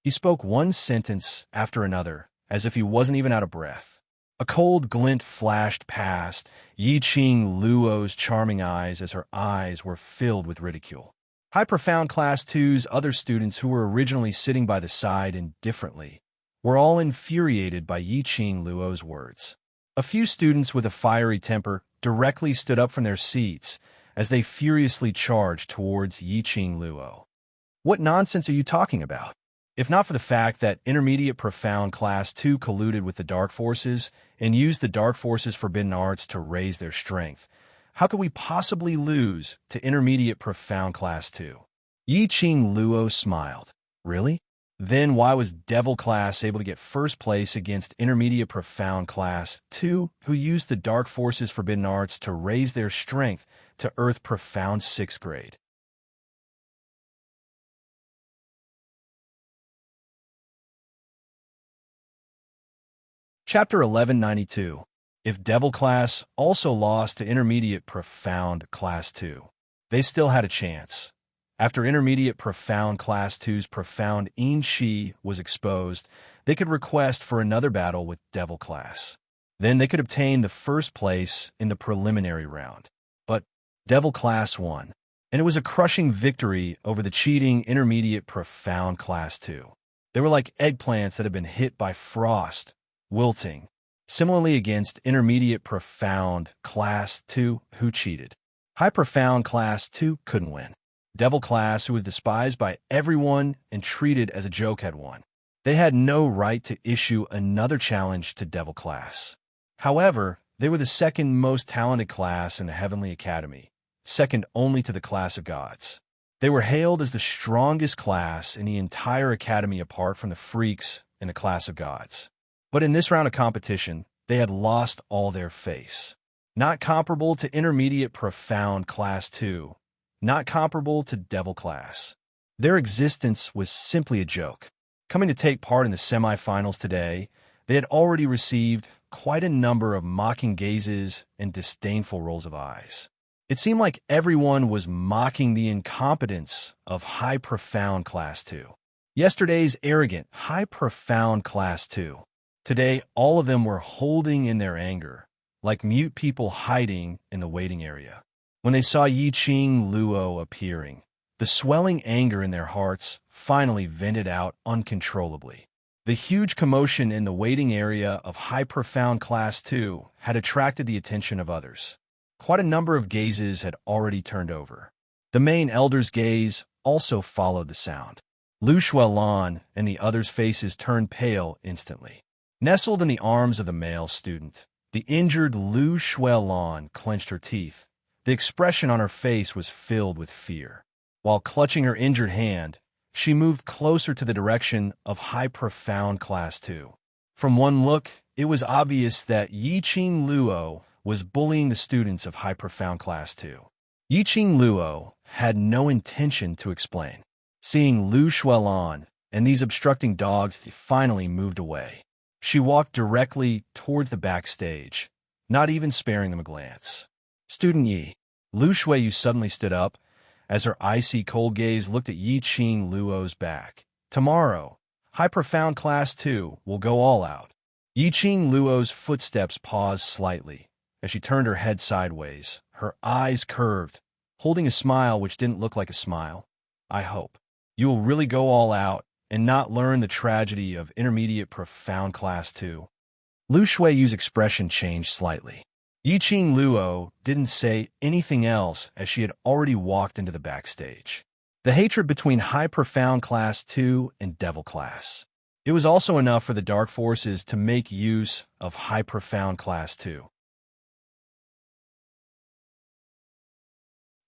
He spoke one sentence after another, as if he wasn't even out of breath. A cold glint flashed past Yiqing Luo's charming eyes as her eyes were filled with ridicule. High Profound Class 2's other students who were originally sitting by the side indifferently were all infuriated by Yiqing Luo's words. A few students with a fiery temper directly stood up from their seats as they furiously charged towards Yiqing Luo. What nonsense are you talking about? If not for the fact that Intermediate Profound Class 2 colluded with the Dark Forces and used the Dark Forces' forbidden arts to raise their strength, how could we possibly lose to Intermediate Profound Class 2? Yiqing Luo smiled. Really? Then why was Devil Class able to get first place against Intermediate Profound Class 2, who used the Dark Forces' forbidden arts to raise their strength to Earth Profound 6th grade? Chapter 1192. If Devil Class also lost to Intermediate Profound Class 2, they still had a chance. After Intermediate Profound Class 2's Profound Enshi was exposed, they could request for another battle with Devil Class. Then they could obtain the first place in the preliminary round. But Devil Class won, and it was a crushing victory over the cheating Intermediate Profound Class 2. They were like eggplants that had been hit by frost, wilting. Similarly against Intermediate Profound Class 2, who cheated. High Profound Class 2 couldn't win. Devil Class, who was despised by everyone and treated as a joke, had won. They had no right to issue another challenge to Devil Class. However, they were the second most talented class in the Heavenly Academy, second only to the Class of Gods. They were hailed as the strongest class in the entire academy apart from the Freaks in the Class of Gods. But in this round of competition, they had lost all their face. Not comparable to Intermediate Profound Class 2, not comparable to Devil Class. Their existence was simply a joke. Coming to take part in the semifinals today, they had already received quite a number of mocking gazes and disdainful rolls of eyes. It seemed like everyone was mocking the incompetence of High Profound Class 2. Yesterday's arrogant High Profound Class 2. Today, all of them were holding in their anger, like mute people hiding in the waiting area. When they saw Yiqing Luo appearing, the swelling anger in their hearts finally vented out uncontrollably. The huge commotion in the waiting area of High Profound Class 2 had attracted the attention of others. Quite a number of gazes had already turned over. The main elder's gaze also followed the sound. Lu Shuelan and the others' faces turned pale instantly. Nestled in the arms of the male student, the injured Lu Shuelan clenched her teeth. The expression on her face was filled with fear. While clutching her injured hand, she moved closer to the direction of High Profound Class 2. From one look, it was obvious that Yiqing Luo was bullying the students of High Profound Class 2. Yiqing Luo had no intention to explain. Seeing Lu Shuelan and these obstructing dogs, he finally moved away. She walked directly towards the backstage, not even sparing them a glance. Student Yi. Lu Shueyu suddenly stood up as her icy cold gaze looked at Yiqing Luo's back. Tomorrow, High Profound Class 2 will go all out. Yiqing Luo's footsteps paused slightly as she turned her head sideways, her eyes curved, holding a smile which didn't look like a smile. I hope you will really go all out and not learn the tragedy of Intermediate Profound Class 2. Lu Shueyu's expression changed slightly. Yiqing Luo didn't say anything else as she had already walked into the backstage. The hatred between High Profound Class 2 and Devil Class. It was also enough for the Dark Forces to make use of High Profound Class 2.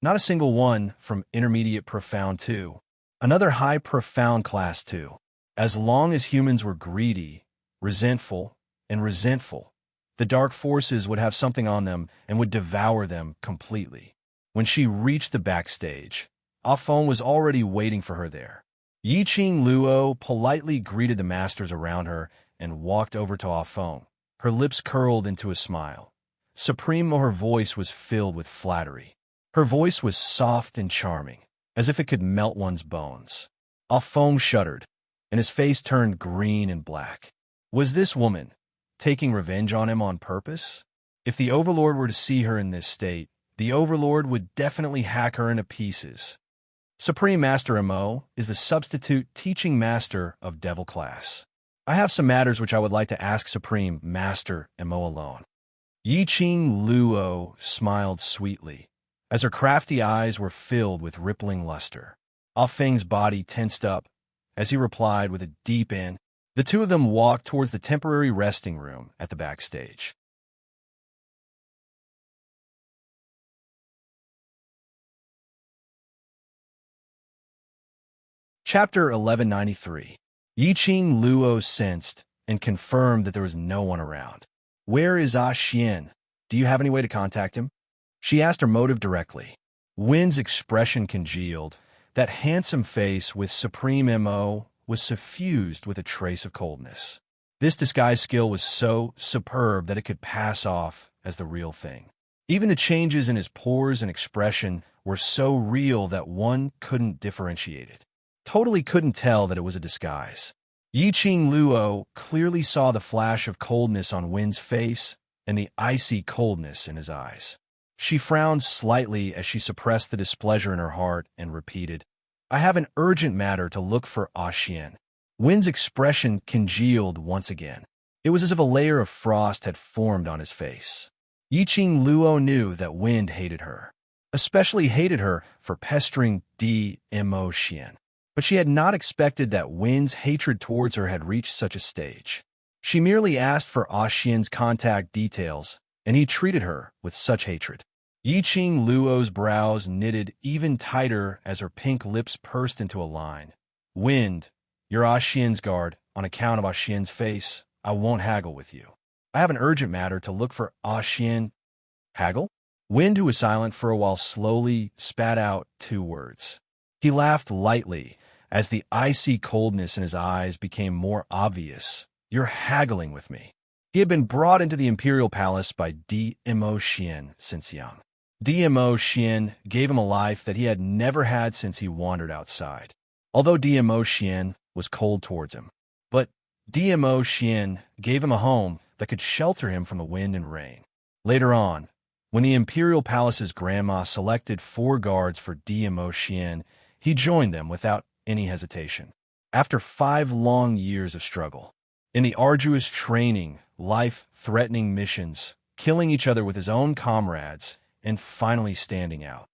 Not a single one from Intermediate Profound 2. Another High Profound Class 2. As long as humans were greedy, resentful, the Dark Forces would have something on them and would devour them completely. When she reached the backstage, Afeng was already waiting for her there. Yiqing Luo politely greeted the masters around her and walked over to Afeng. Her lips curled into a smile. Supreme, her voice was filled with flattery. Her voice was soft and charming, as if it could melt one's bones. Afeng shuddered, and his face turned green and black. Was this woman taking revenge on him on purpose? If the Overlord were to see her in this state, the Overlord would definitely hack her into pieces. Supreme Master Mo is the substitute teaching master of Devil Class. I have some matters which I would like to ask Supreme Master Mo alone. Yiqing Luo smiled sweetly, as her crafty eyes were filled with rippling luster. Afeng's body tensed up as he replied with a deep in. The two of them walked towards the temporary resting room at the backstage. Chapter 1193. Yiqing Luo sensed and confirmed that there was no one around. Where is Xian? Do you have any way to contact him? She asked her motive directly. Win's expression congealed. That handsome face with Supreme Mo was suffused with a trace of coldness. This disguise skill was so superb that it could pass off as the real thing. Even the changes in his pores and expression were so real that one couldn't differentiate it. Totally couldn't tell that it was a disguise. Yiqing Luo clearly saw the flash of coldness on Win's face and the icy coldness in his eyes. She frowned slightly as she suppressed the displeasure in her heart and repeated, I have an urgent matter to look for Xian. Win's expression congealed once again. It was as if a layer of frost had formed on his face. Yiqing Luo knew that Wind hated her, especially hated her for pestering Mo Xian. But she had not expected that Win's hatred towards her had reached such a stage. She merely asked for Xian's contact details, and he treated her with such hatred. Yiqing Luo's brows knitted even tighter as her pink lips pursed into a line. Wind, you're Xian's guard. On account of Xian's face, I won't haggle with you. I have an urgent matter to look for Xian. Haggle? Wind, who was silent for a while, slowly spat out two words. He laughed lightly as the icy coldness in his eyes became more obvious. You're haggling with me. He had been brought into the Imperial Palace by Mo Xian since young. Mo Xian gave him a life that he had never had since he wandered outside. Although Mo Xian was cold towards him. But Mo Xian gave him a home that could shelter him from the wind and rain. Later on, when the Imperial Palace's grandma selected 4 guards for Mo Xian, he joined them without any hesitation. After 5 long years of struggle, in the arduous training, life-threatening missions, killing each other with his own comrades, and finally standing out,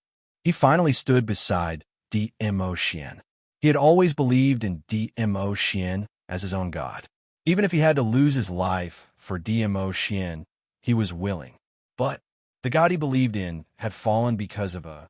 He finally stood beside Dmo Xian. He had always believed in Dmo Xian as his own god. Even if he had to lose his life for Dmo Xian, he was willing. But the god he believed in had fallen because of a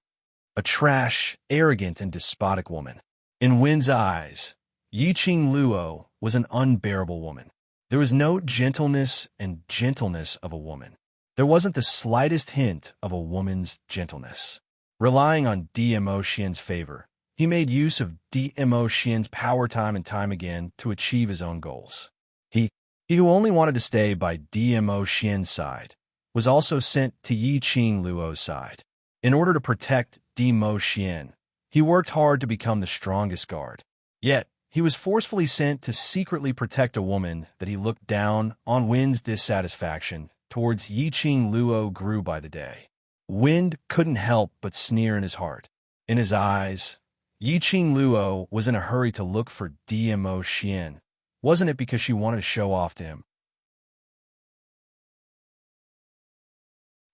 trash, arrogant, and despotic woman. In Wen's eyes, Yiqing Luo was an unbearable woman. There was no gentleness of a woman. There wasn't the slightest hint of a woman's gentleness. Relying on Dmo Xian's favor, he made use of Dmo Xian's power time and time again to achieve his own goals. He who only wanted to stay by Dmo Xian's side was also sent to Yiqing Luo's side. In order to protect Dmo Xian, he worked hard to become the strongest guard. Yet, he was forcefully sent to secretly protect a woman that he looked down on. Wen's dissatisfaction towards Yiqing Luo grew by the day. Wen couldn't help but sneer in his heart. In his eyes, Yiqing Luo was in a hurry to look for Dmo Xian. Wasn't it because she wanted to show off to him?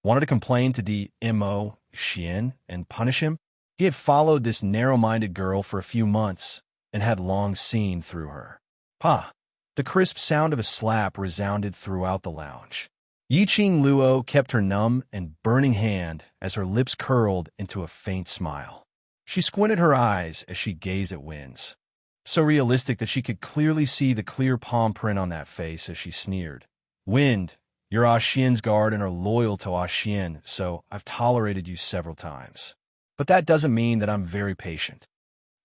Wanted to complain to Dmo Xian and punish him? He had followed this narrow-minded girl for a few months and had long seen through her. Pa! The crisp sound of a slap resounded throughout the lounge. Yiqing Luo kept her numb and burning hand as her lips curled into a faint smile. She squinted her eyes as she gazed at Wen's. So realistic that she could clearly see the clear palm print on that face as she sneered. Wen, you're Ah Xian's guard and are loyal to Ah Xian, so I've tolerated you several times. But that doesn't mean that I'm very patient.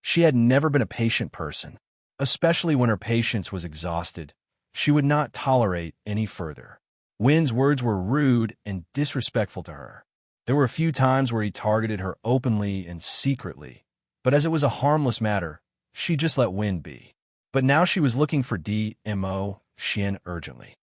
She had never been a patient person. Especially when her patience was exhausted, she would not tolerate any further. Wen's words were rude and disrespectful to her. There were a few times where he targeted her openly and secretly, but as it was a harmless matter, she just let Wen be. But now she was looking for Dmo Xian urgently.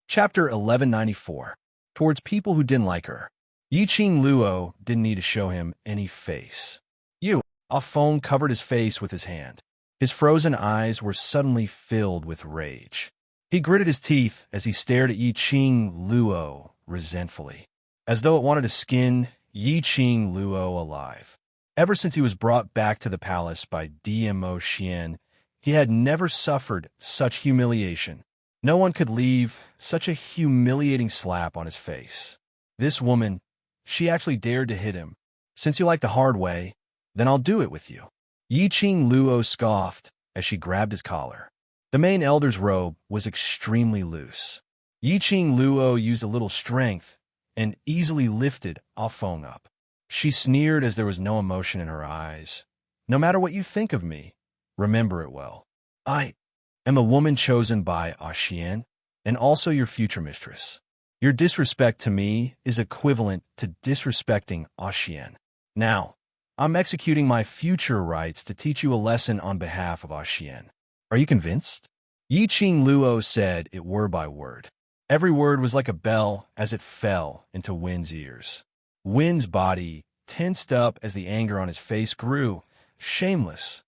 Chapter 1194. Towards people who didn't like her. Yiqing Luo didn't need to show him any face. A phone covered his face with his hand. His frozen eyes were suddenly filled with rage. He gritted his teeth as he stared at Yiqing Luo resentfully, as though it wanted to skin Yiqing Luo alive. Ever since he was brought back to the palace by Dmo Xian, he had never suffered such humiliation. No one could leave such a humiliating slap on his face. This woman, she actually dared to hit him. Since you like the hard way, then I'll do it with you. Yiqing Luo scoffed as she grabbed his collar. The main elder's robe was extremely loose. Yiqing Luo used a little strength and easily lifted Ah Feng up. She sneered as there was no emotion in her eyes. No matter what you think of me, remember it well. I am a woman chosen by Ah Xian, and also your future mistress. Your disrespect to me is equivalent to disrespecting Ah Xian. Now, I'm executing my future rites to teach you a lesson on behalf of Ah Xian. Are you convinced? Yiqing Luo said it word by word. Every word was like a bell as it fell into Wen's ears. Wen's body tensed up as the anger on his face grew. Shameless.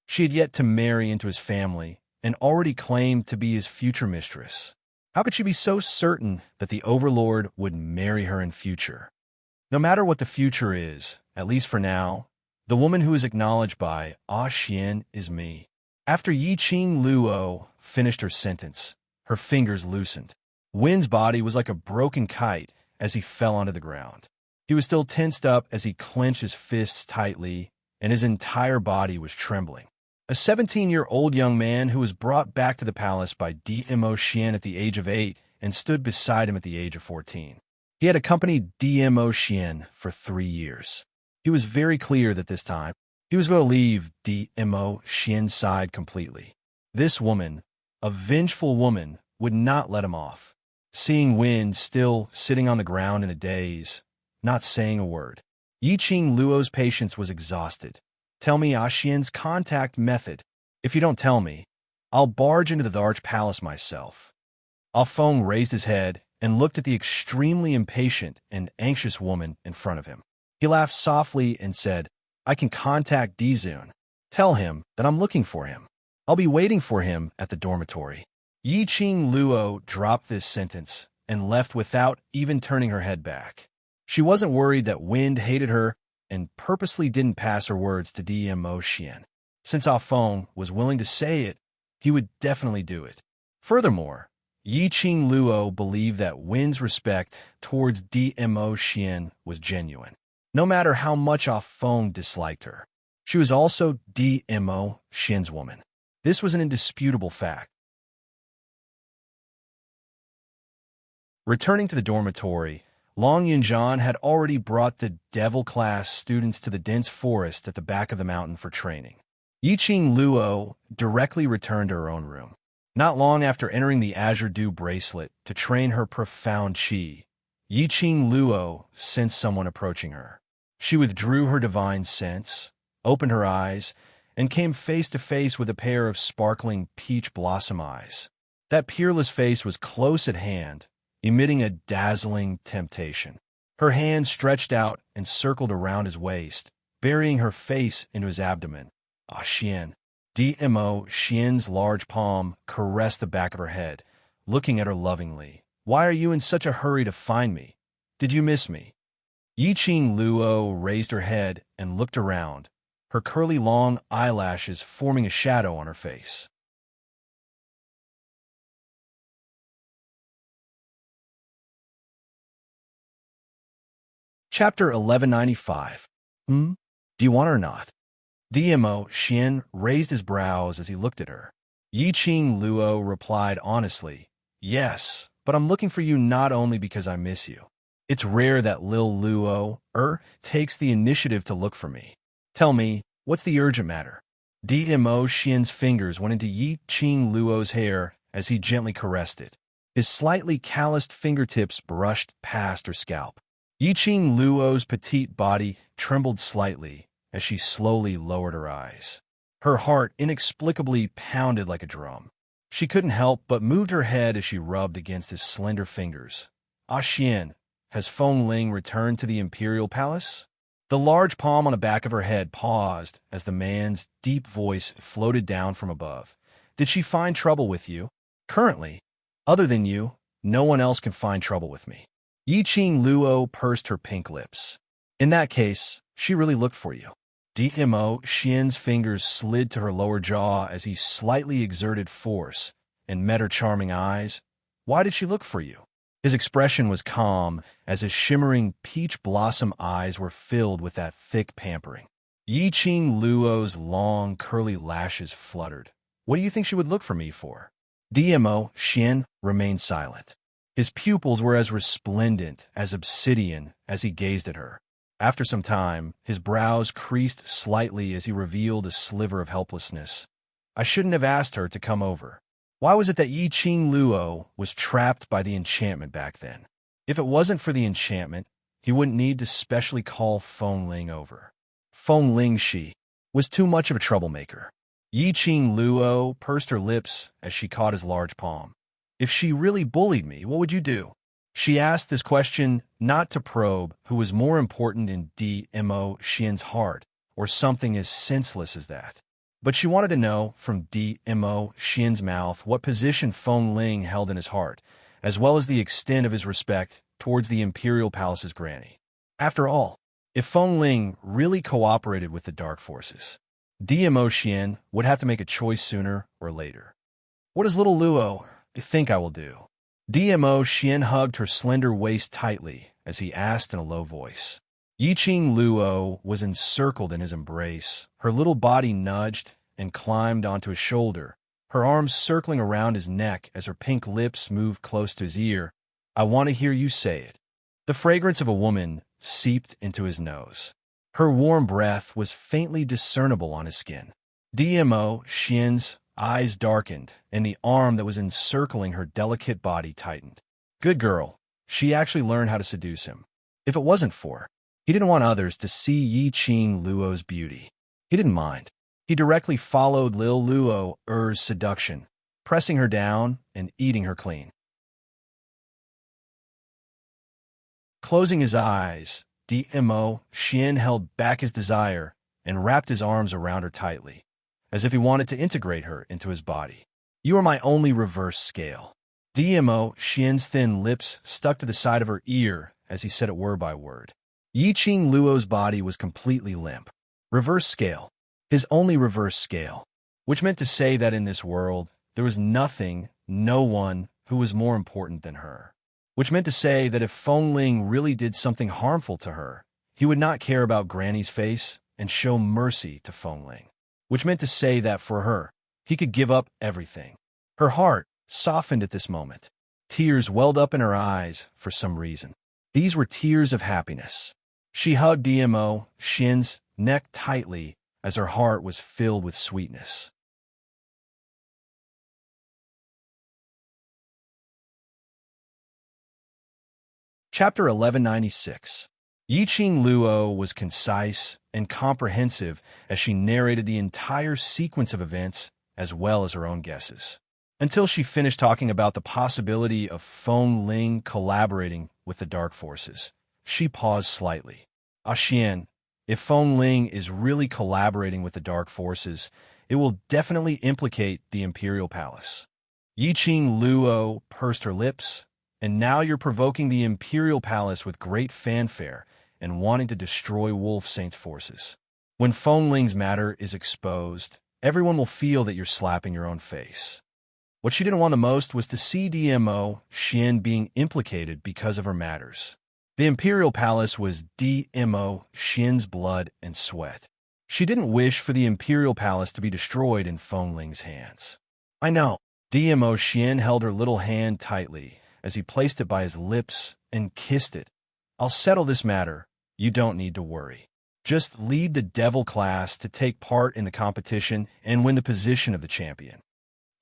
She had yet to marry into his family and already claimed to be his future mistress. How could she be so certain that the overlord would marry her in future? No matter what the future is, at least for now, the woman who is acknowledged by Ah Xian is me. After Yiqing Luo finished her sentence, her fingers loosened. Wen's body was like a broken kite as he fell onto the ground. He was still tensed up as he clenched his fists tightly, and his entire body was trembling. A 17-year-old young man who was brought back to the palace by Dmo Xian at the age of 8 and stood beside him at the age of 14. He had accompanied Dmo Xian for 3 years. He was very clear that this time, he was going to leave Dmo Xian's side completely. This woman, a vengeful woman, would not let him off. Seeing Wen still sitting on the ground in a daze, not saying a word. Yiqing Luo's patience was exhausted. Tell me Ah Xian's contact method. If you don't tell me, I'll barge into the Arch Palace myself. Ah Feng raised his head and looked at the extremely impatient and anxious woman in front of him. He laughed softly and said, I can contact Dizun. Tell him that I'm looking for him. I'll be waiting for him at the dormitory. Yi Qing Luo dropped this sentence and left without even turning her head back. She wasn't worried that Wind hated her and purposely didn't pass her words to Dmo Xian. Since Ah Feng was willing to say it, he would definitely do it. Furthermore, Yi Qing Luo believed that Wind's respect towards Dmo Xian was genuine. No matter how much Ah Feng disliked her, she was also Dmo Xian's woman. This was an indisputable fact. Returning to the dormitory, Long Yunjian had already brought the devil-class students to the dense forest at the back of the mountain for training. Yi Qing Luo directly returned to her own room. Not long after entering the Azure Dew bracelet to train her profound qi, Yi Qing Luo sensed someone approaching her. She withdrew her divine sense, opened her eyes, and came face to face with a pair of sparkling peach blossom eyes. That peerless face was close at hand, emitting a dazzling temptation. Her hand stretched out and circled around his waist, burying her face into his abdomen. Ah Xian. Dmo Xian's large palm caressed the back of her head, looking at her lovingly. Why are you in such a hurry to find me? Did you miss me? Yi Qing Luo raised her head and looked around, her curly long eyelashes forming a shadow on her face. Chapter 1195. Do you want her or not? Dmo Xian raised his brows as he looked at her. Yi Qing Luo replied honestly, yes, but I'm looking for you not only because I miss you. It's rare that Lil Luo takes the initiative to look for me. Tell me, what's the urgent matter? Dmo Xian's fingers went into Yi Qing Luo's hair as he gently caressed it. His slightly calloused fingertips brushed past her scalp. Yi Qing Luo's petite body trembled slightly as she slowly lowered her eyes. Her heart inexplicably pounded like a drum. She couldn't help but moved her head as she rubbed against his slender fingers. Ah Xian, has Feng Ling returned to the Imperial Palace? The large palm on the back of her head paused as the man's deep voice floated down from above. Did she find trouble with you? Currently, other than you, no one else can find trouble with me. Yi Qing Luo pursed her pink lips. In that case, she really looked for you. Dmo Xian's fingers slid to her lower jaw as he slightly exerted force and met her charming eyes. Why did she look for you? His expression was calm as his shimmering peach blossom eyes were filled with that thick pampering. Yi Qing Luo's long curly lashes fluttered. What do you think she would look for me for? Dmo Xian remained silent. His pupils were as resplendent as obsidian as he gazed at her. After some time, his brows creased slightly as he revealed a sliver of helplessness. I shouldn't have asked her to come over. Why was it that Yi Qing Luo was trapped by the enchantment back then? If it wasn't for the enchantment, he wouldn't need to specially call Feng Ling over. Feng Ling was too much of a troublemaker. Yi Qing Luo pursed her lips as she caught his large palm. If she really bullied me, what would you do? She asked this question not to probe who was more important in Dmo Xian's heart, or something as senseless as that. But she wanted to know from Dmo Xian's mouth what position Feng Ling held in his heart, as well as the extent of his respect towards the Imperial Palace's granny. After all, if Feng Ling really cooperated with the dark forces, Dmo Xian would have to make a choice sooner or later. What does little Luo think I will do? Dmo Xian hugged her slender waist tightly as he asked in a low voice. Yi Qing Luo was encircled in his embrace. Her little body nudged and climbed onto his shoulder, her arms circling around his neck as her pink lips moved close to his ear. I want to hear you say it. The fragrance of a woman seeped into his nose. Her warm breath was faintly discernible on his skin. Dmo Xian's eyes darkened, and the arm that was encircling her delicate body tightened. Good girl. She actually learned how to seduce him. If it wasn't for, he didn't want others to see Yi Qing Luo's beauty. He didn't mind. He directly followed Lil Luo's seduction, pressing her down and eating her clean. Closing his eyes, Dmo Xian held back his desire and wrapped his arms around her tightly, as if he wanted to integrate her into his body. You are my only reverse scale. Dmo Xian's thin lips stuck to the side of her ear as he said it word by word. Yiqing Luo's body was completely limp. Reverse scale. His only reverse scale. Which meant to say that in this world, there was nothing, no one, who was more important than her. Which meant to say that if Feng Ling really did something harmful to her, he would not care about Granny's face and show mercy to Feng Ling. Which meant to say that for her, he could give up everything. Her heart softened at this moment. Tears welled up in her eyes for some reason. These were tears of happiness. She hugged Dmo Xian's neck tightly as her heart was filled with sweetness. Chapter 1196. Yiqing Luo was concise and comprehensive as she narrated the entire sequence of events as well as her own guesses. Until she finished talking about the possibility of Feng Ling collaborating with the dark forces, she paused slightly. Xian, if Feng Ling is really collaborating with the dark forces, it will definitely implicate the Imperial Palace. Yiqing Luo pursed her lips. And now you're provoking the Imperial Palace with great fanfare and wanting to destroy Wolf Saint's forces. When Feng Ling's matter is exposed, everyone will feel that you're slapping your own face. What she didn't want the most was to see Dmo Xian being implicated because of her matters. The Imperial Palace was Dmo Xian's blood and sweat. She didn't wish for the Imperial Palace to be destroyed in Feng Ling's hands. I know. Dmo Xian held her little hand tightly as he placed it by his lips and kissed it. I'll settle this matter. You don't need to worry. Just lead the devil class to take part in the competition and win the position of the champion.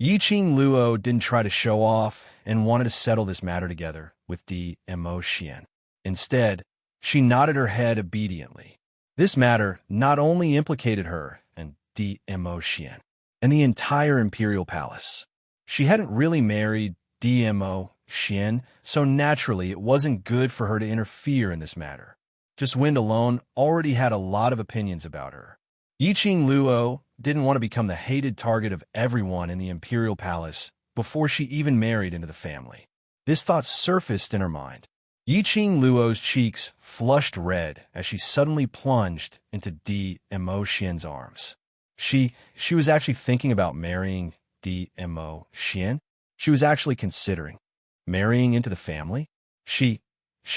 Yiqing Luo didn't try to show off and wanted to settle this matter together with Dmo Xian. Instead, she nodded her head obediently. This matter not only implicated her and Dmo Xian and the entire Imperial Palace. She hadn't really married Dmo Xian, so naturally it wasn't good for her to interfere in this matter. Just Wind alone already had a lot of opinions about her. Yiqing Luo didn't want to become the hated target of everyone in the Imperial Palace before she even married into the family. This thought surfaced in her mind. Yiqing Luo's cheeks flushed red as she suddenly plunged into Dmo Xian's arms. She was actually thinking about marrying Dmo Xian. She was actually considering marrying into the family? She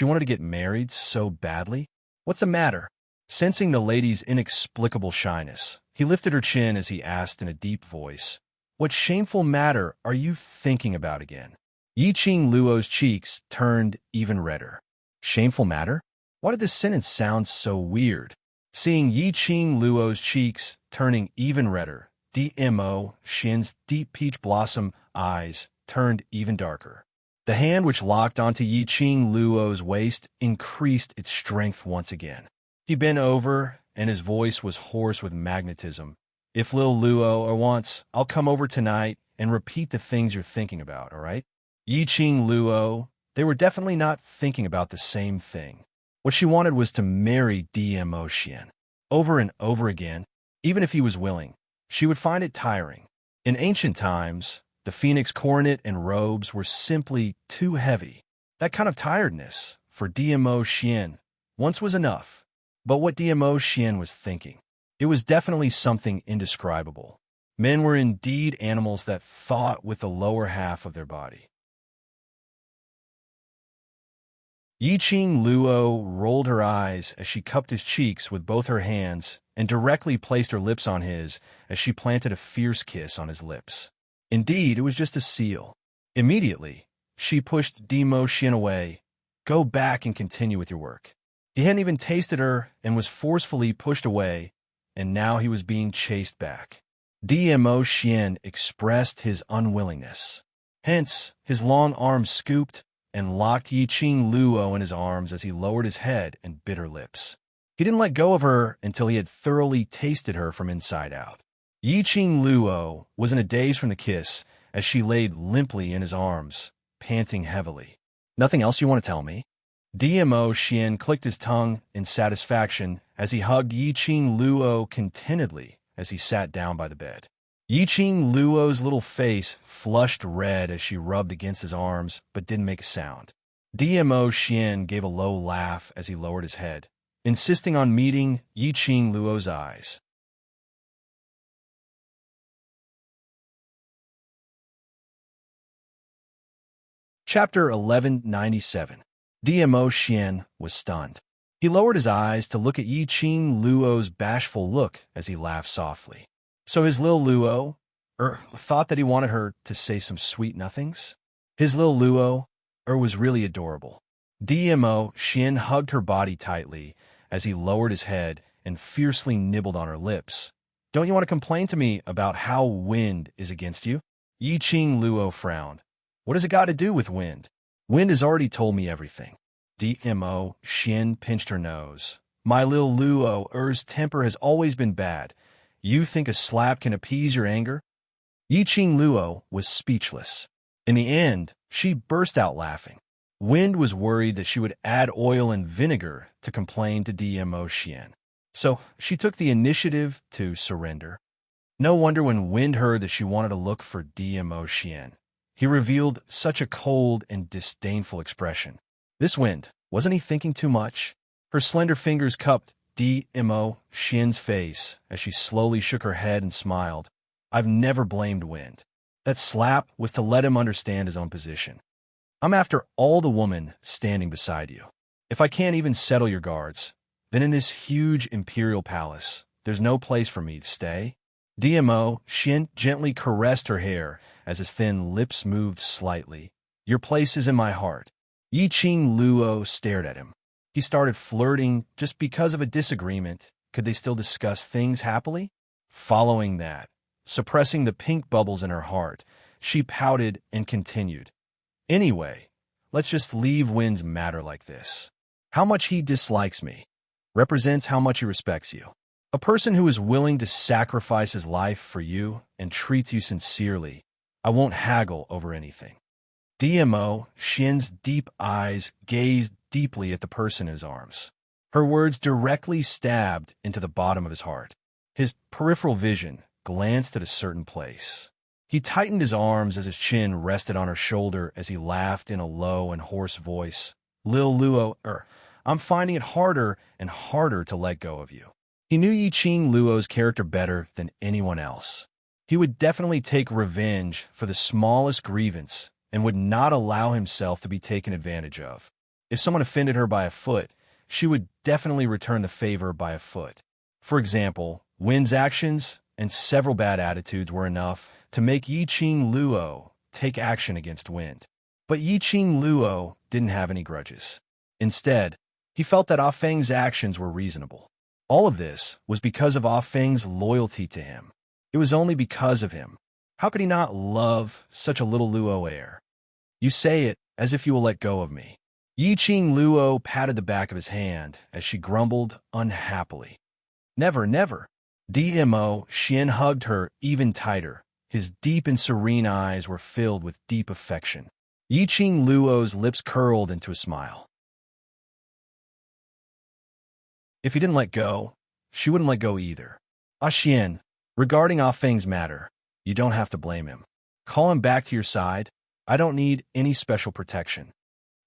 wanted to get married so badly? What's the matter? Sensing the lady's inexplicable shyness, he lifted her chin as he asked in a deep voice, "What shameful matter are you thinking about again?" Yiqing Luo's cheeks turned even redder. Shameful matter? Why did this sentence sound so weird? Seeing Yiqing Luo's cheeks turning even redder, Dmo Xian's deep peach blossom eyes turned even darker. The hand which locked onto Yiqing Luo's waist increased its strength once again. He bent over, and his voice was hoarse with magnetism. "If Lil Luo wants, I'll come over tonight and repeat the things you're thinking about, all right?" Yiqing Luo, they were definitely not thinking about the same thing. What she wanted was to marry Dmo Xian. Over and over again, even if he was willing, she would find it tiring. In ancient times, the phoenix coronet and robes were simply too heavy. That kind of tiredness, for Dmo Xian, once was enough. But what Dmo Xian was thinking, it was definitely something indescribable. Men were indeed animals that thought with the lower half of their body. Yiqing Luo rolled her eyes as she cupped his cheeks with both her hands and directly placed her lips on his as she planted a fierce kiss on his lips. Indeed, it was just a seal. Immediately, she pushed Dmo Xian away. "Go back and continue with your work." He hadn't even tasted her and was forcefully pushed away, and now he was being chased back. Dmo Xian expressed his unwillingness. Hence, his long arms scooped and locked Yiqing Luo in his arms as he lowered his head and bit her lips. He didn't let go of her until he had thoroughly tasted her from inside out. Yiqing Luo was in a daze from the kiss as she laid limply in his arms, panting heavily. "Nothing else you want to tell me?" Dmo Xian clicked his tongue in satisfaction as he hugged Yiqing Luo contentedly as he sat down by the bed. Yiqing Luo's little face flushed red as she rubbed against his arms, but didn't make a sound. DMO Xian gave a low laugh as he lowered his head, insisting on meeting Yiqing Luo's eyes. Chapter 1197. DMO Xian was stunned. He lowered his eyes to look at Yiqing Luo's bashful look as he laughed softly. So his Lil Luo, thought that he wanted her to say some sweet nothings? His Lil Luo, was really adorable. DMO Xian hugged her body tightly as he lowered his head and fiercely nibbled on her lips. Don't you want to complain to me about how wind is against you? Yiqing Luo frowned. What has it got to do with wind? Wind has already told me everything. DMO Xian pinched her nose. My Lil Luo's temper has always been bad. You think a slap can appease your anger? Yiqing Luo was speechless. In the end, she burst out laughing. Wind was worried that she would add oil and vinegar to complain to DMO Xian. So she took the initiative to surrender. No wonder when Wind heard that she wanted to look for DMO Xian, he revealed such a cold and disdainful expression. This Wind, wasn't he thinking too much? Her slender fingers cupped DMO Xian's face as she slowly shook her head and smiled. I've never blamed Wind. That slap was to let him understand his own position. I'm after all the woman standing beside you. If I can't even settle your guards, then in this huge imperial palace, there's no place for me to stay. DMO Xian gently caressed her hair as his thin lips moved slightly. Your place is in my heart. Yiqing Luo stared at him. He started flirting just because of a disagreement. Could they still discuss things happily? Following that, suppressing the pink bubbles in her heart, she pouted and continued. Anyway, let's just leave Wind's matter like this. How much he dislikes me represents how much he respects you. A person who is willing to sacrifice his life for you and treats you sincerely, I won't haggle over anything. DMO Xian's deep eyes gazed deeply at the person in his arms. Her words directly stabbed into the bottom of his heart. His peripheral vision glanced at a certain place. He tightened his arms as his chin rested on her shoulder as he laughed in a low and hoarse voice. Lil Luo, I'm finding it harder and harder to let go of you. He knew Yiqing Luo's character better than anyone else. He would definitely take revenge for the smallest grievance and would not allow himself to be taken advantage of. If someone offended her by a foot, she would definitely return the favor by a foot. For example, Wind's actions and several bad attitudes were enough to make Yiqing Luo take action against Wind. But Yiqing Luo didn't have any grudges. Instead, he felt that Ah Feng's actions were reasonable. All of this was because of Ah Feng's loyalty to him. It was only because of him. How could he not love such a little Luo heir? You say it as if you will let go of me. Yiqing Luo patted the back of his hand as she grumbled unhappily. Never, never. DMO Xian hugged her even tighter. His deep and serene eyes were filled with deep affection. Yiqing Luo's lips curled into a smile. If he didn't let go, she wouldn't let go either. Ah Xian, regarding Ah Feng's matter, you don't have to blame him. Call him back to your side. I don't need any special protection.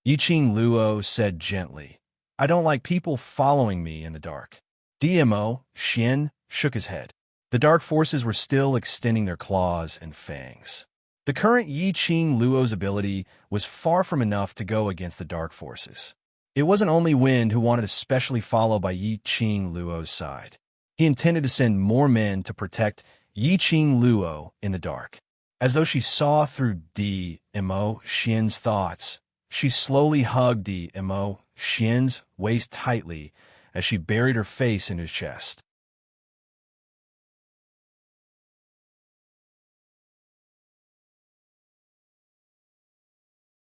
Yiqing Luo said gently. I don't like people following me in the dark. DMO Xian shook his head. The dark forces were still extending their claws and fangs. The current Yiqing Luo's ability was far from enough to go against the dark forces. It wasn't only Wind who wanted to specially follow by Yiqing Luo's side. He intended to send more men to protect Yiqing Luo in the dark. As though she saw through DMO Xian's thoughts, she slowly hugged DMO Xian's waist tightly as she buried her face in his chest.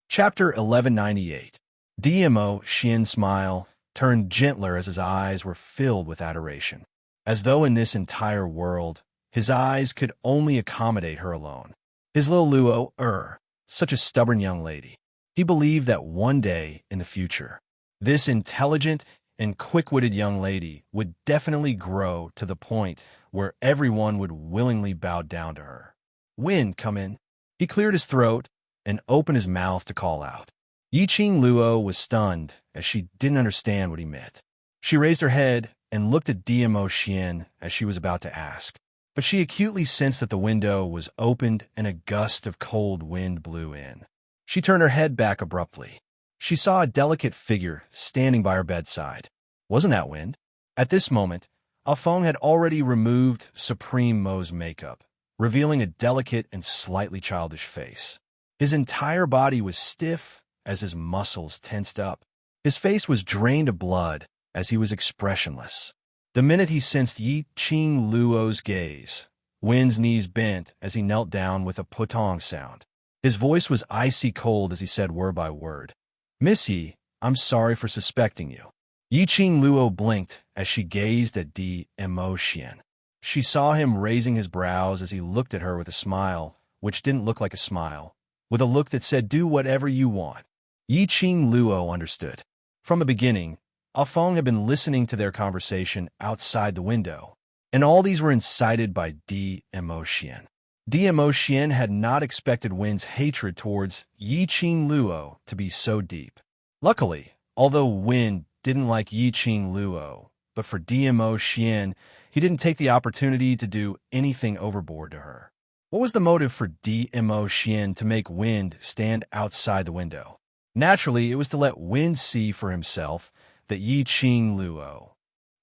Chapter 1198. DMO Xian's smile turned gentler as his eyes were filled with adoration. As though in this entire world, his eyes could only accommodate her alone. His little Luo, such a stubborn young lady. He believed that one day in the future, this intelligent and quick-witted young lady would definitely grow to the point where everyone would willingly bow down to her. Wind, come in. He cleared his throat and opened his mouth to call out. Yiqing Luo was stunned as she didn't understand what he meant. She raised her head and looked at DMO Xian as she was about to ask, but she acutely sensed that the window was opened and a gust of cold wind blew in. She turned her head back abruptly. She saw a delicate figure standing by her bedside. Wasn't that Wind? At this moment, Alfong had already removed Supreme Mo's makeup, revealing a delicate and slightly childish face. His entire body was stiff as his muscles tensed up. His face was drained of blood as he was expressionless. The minute he sensed Yiqing Luo's gaze, Wind's knees bent as he knelt down with a putong sound. His voice was icy cold as he said word by word, "Miss Yi, I'm sorry for suspecting you." Yiqing Luo blinked as she gazed at DMO Xian. She saw him raising his brows as he looked at her with a smile, which didn't look like a smile, with a look that said, "Do whatever you want." Yiqing Luo understood. From the beginning, Alfong had been listening to their conversation outside the window, and all these were incited by DMO Xian. DMO Xian had not expected Wind's hatred towards Yiqing Luo to be so deep. Luckily, although Wind didn't like Yiqing Luo, but for DMO Xian, he didn't take the opportunity to do anything overboard to her. What was the motive for DMO Xian to make Wind stand outside the window? Naturally, it was to let Wind see for himself that Yiqing Luo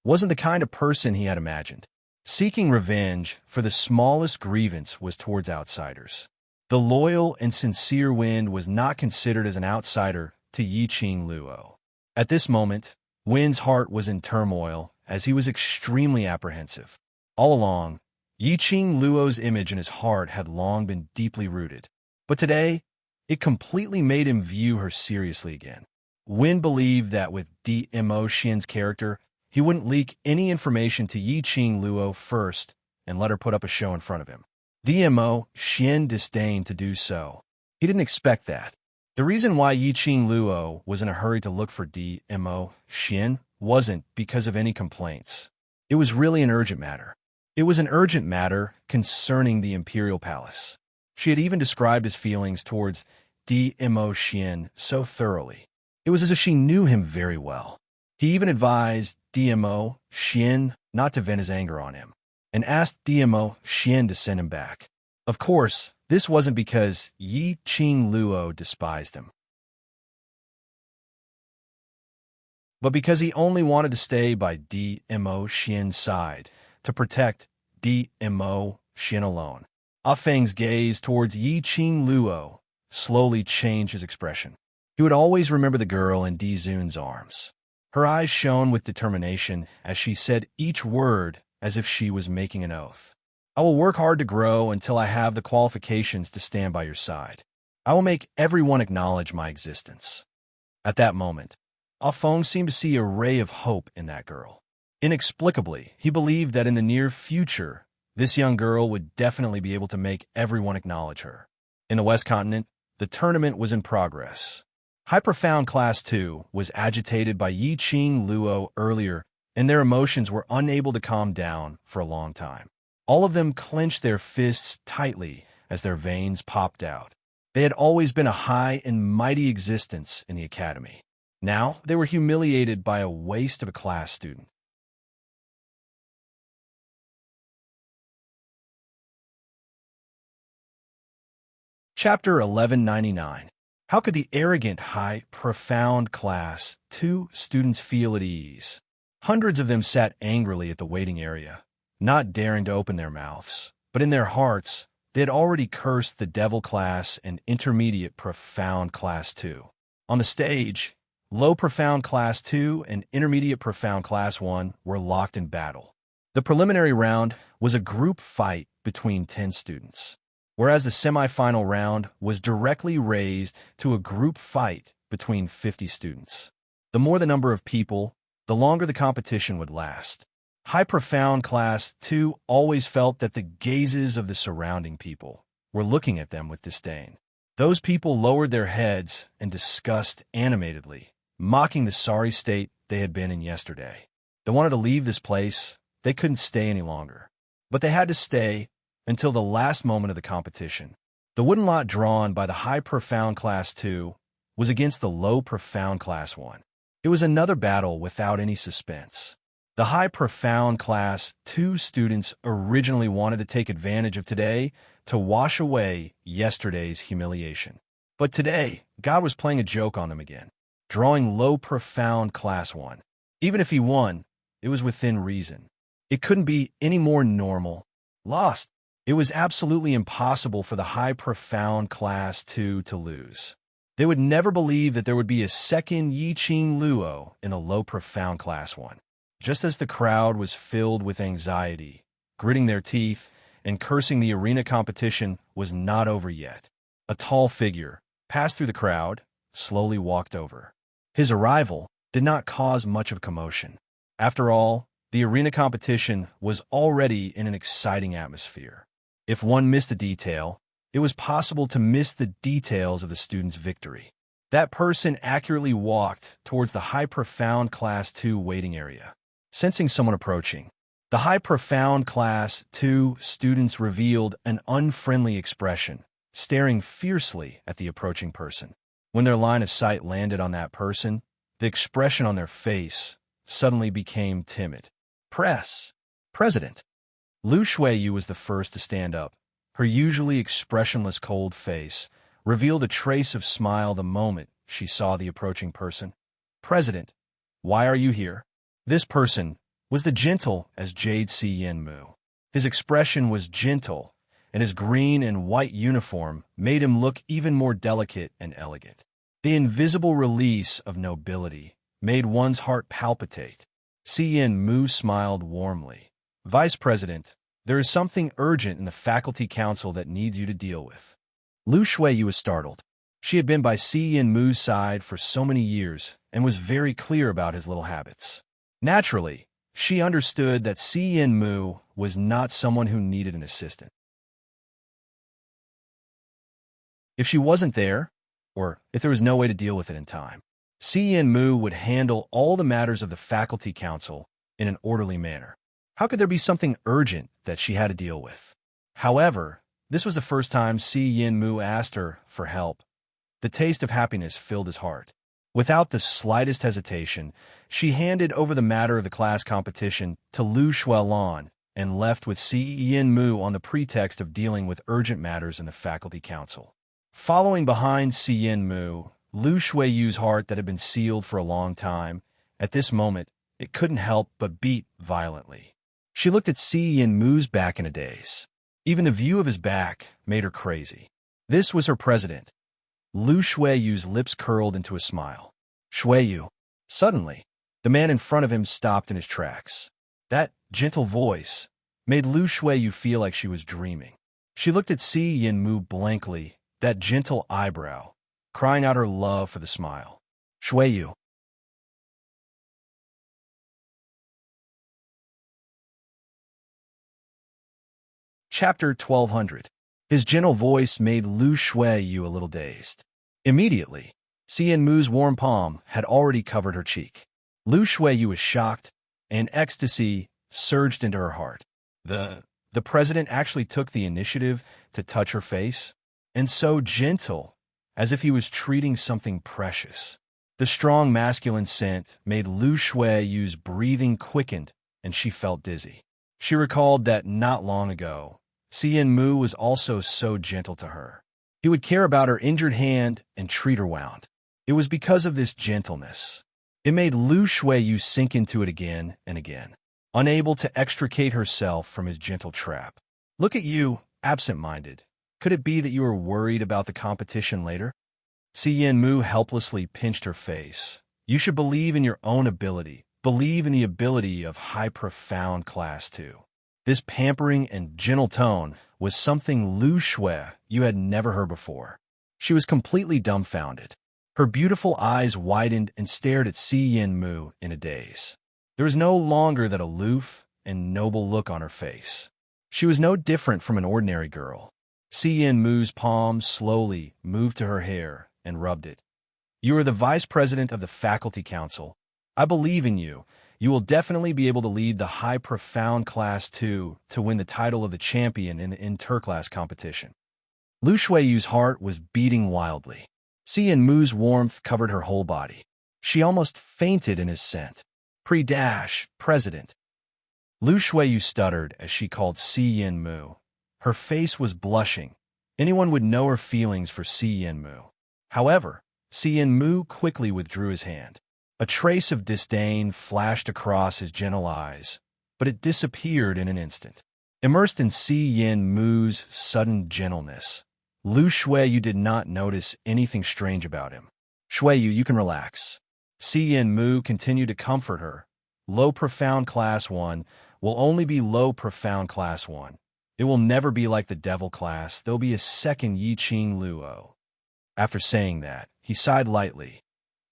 wasn't the kind of person he had imagined. Seeking revenge for the smallest grievance was towards outsiders. The loyal and sincere Wind was not considered as an outsider to Yiqing Luo. At this moment, Wind's heart was in turmoil as he was extremely apprehensive. All along, Yiqing Luo's image in his heart had long been deeply rooted, but today, it completely made him view her seriously again. Wind believed that with DMO Xian's character, he wouldn't leak any information to Yiqing Luo first and let her put up a show in front of him. DMO Xian disdained to do so. He didn't expect that. The reason why Yiqing Luo was in a hurry to look for DMO Xian wasn't because of any complaints. It was really an urgent matter. It was an urgent matter concerning the Imperial Palace. She had even described his feelings towards DMO Xian so thoroughly. It was as if she knew him very well. He even advised DMO Xian not to vent his anger on him, and asked DMO Xian to send him back. Of course, this wasn't because Yiqing Luo despised him, but because he only wanted to stay by DMO Xian's side to protect DMO Xian alone. Ah Feng's gaze towards Yiqing Luo slowly changed his expression. He would always remember the girl in Di Zun's arms. Her eyes shone with determination as she said each word as if she was making an oath. "I will work hard to grow until I have the qualifications to stand by your side. I will make everyone acknowledge my existence." At that moment, Ah Feng seemed to see a ray of hope in that girl. Inexplicably, he believed that in the near future, this young girl would definitely be able to make everyone acknowledge her. In the West Continent, the tournament was in progress. High Profound Class 2 was agitated by Yiqing Luo earlier, and their emotions were unable to calm down for a long time. All of them clenched their fists tightly as their veins popped out. They had always been a high and mighty existence in the academy. Now they were humiliated by a waste of a class student. Chapter 1199. How could the arrogant, high, profound Class 2 students feel at ease? Hundreds of them sat angrily at the waiting area, not daring to open their mouths, but in their hearts, they had already cursed the Devil Class and Intermediate Profound Class 2. On the stage, Low Profound Class 2 and Intermediate Profound Class 1 were locked in battle. The preliminary round was a group fight between 10 students, whereas the semifinal round was directly raised to a group fight between 50 students. The more the number of people, the longer the competition would last. High Profound Class 2 always felt that the gazes of the surrounding people were looking at them with disdain. Those people lowered their heads and discussed animatedly, mocking the sorry state they had been in yesterday. They wanted to leave this place. They couldn't stay any longer. but they had to stay until the last moment of the competition. The wooden lot drawn by the High Profound Class 2 was against the Low Profound Class 1. It was another battle without any suspense. The High Profound Class 2 students originally wanted to take advantage of today to wash away yesterday's humiliation. But today, God was playing a joke on them again, drawing Low Profound Class 1. Even if he won, it was within reason. It couldn't be any more normal. Lost. It was absolutely impossible for the High Profound Class 2 to lose. They would never believe that there would be a second Yi Qing Luo in the Low Profound Class 1. Just as the crowd was filled with anxiety, gritting their teeth, and cursing, the arena competition was not over yet. A tall figure passed through the crowd, slowly walked over. His arrival did not cause much of commotion. After all, the arena competition was already in an exciting atmosphere. If one missed a detail, it was possible to miss the details of the student's victory. That person accurately walked towards the High Profound Class 2 waiting area. Sensing someone approaching, the High Profound Class 2 students revealed an unfriendly expression, staring fiercely at the approaching person. When their line of sight landed on that person, the expression on their face suddenly became timid. President. Lu Shuiyu was the first to stand up. Her usually expressionless cold face revealed a trace of smile the moment she saw the approaching person. President, why are you here? This person was the gentle as Jade Yen Mu. His expression was gentle, and his green and white uniform made him look even more delicate and elegant. The invisible release of nobility made one's heart palpitate. Yen Mu smiled warmly. Vice President, there is something urgent in the faculty council that needs you to deal with. Lu Shuiyu was startled. She had been by Yen Mu's side for so many years and was very clear about his little habits. Naturally, she understood that Yen Mu was not someone who needed an assistant. If she wasn't there, or if there was no way to deal with it in time, Yen Mu would handle all the matters of the faculty council in an orderly manner. How could there be something urgent that she had to deal with? However, this was the first time Yen Mu asked her for help. The taste of happiness filled his heart. Without the slightest hesitation, she handed over the matter of the class competition to Lu Shuilan and left with Yen Mu on the pretext of dealing with urgent matters in the faculty council. Following behind Yen Mu, Lu Shuiyu's heart that had been sealed for a long time, at this moment, it couldn't help but beat violently. She looked at Yen Mu's back in a daze. Even the view of his back made her crazy. This was her president. Lu Shuiyu's lips curled into a smile. Shuiyu. Suddenly, the man in front of him stopped in his tracks. That gentle voice made Lu Shuiyu feel like she was dreaming. She looked at Yen Mu blankly, that gentle eyebrow, crying out her love for the smile. Shuiyu. Chapter 1200. His gentle voice made Lu Shuiyu a little dazed. Immediately, Yen Mu's warm palm had already covered her cheek. Lu Shuiyu was shocked, and ecstasy surged into her heart. The president actually took the initiative to touch her face, and so gentle, as if he was treating something precious. The strong masculine scent made Lu Shuiyu's breathing quickened, and she felt dizzy. She recalled that not long ago, Yen Mu was also so gentle to her. He would care about her injured hand and treat her wound. It was because of this gentleness. It made Lu Shuiyu sink into it again and again, unable to extricate herself from his gentle trap. Look at you, absent-minded. Could it be that you are worried about the competition later? Yen Mu helplessly pinched her face. You should believe in your own ability. Believe in the ability of High Profound Class 2. This pampering and gentle tone was something Lu Shuiyu had never heard before. She was completely dumbfounded. Her beautiful eyes widened and stared at Yen Mu in a daze. There was no longer that aloof and noble look on her face. She was no different from an ordinary girl. Yen Mu's palm slowly moved to her hair and rubbed it. You are the vice president of the faculty council. I believe in you. You will definitely be able to lead the high profound class 2 to win the title of the champion in the interclass competition. Lu Shuiyu's heart was beating wildly. Xian Mu's warmth covered her whole body. She almost fainted in his scent. President. Lu Shuiyu stuttered as she called Xian Mu. Her face was blushing. Anyone would know her feelings for Xian Mu. However, Xian Mu quickly withdrew his hand. A trace of disdain flashed across his gentle eyes, but it disappeared in an instant. Immersed in Xian Mu's sudden gentleness, Lu Shuiyu did not notice anything strange about him. Shuiyu, you can relax. Xian Mu continued to comfort her. Low profound class 1 will only be low profound class 1. It will never be like the devil class. There'll be a second Yi Qing Luo. After saying that, he sighed lightly.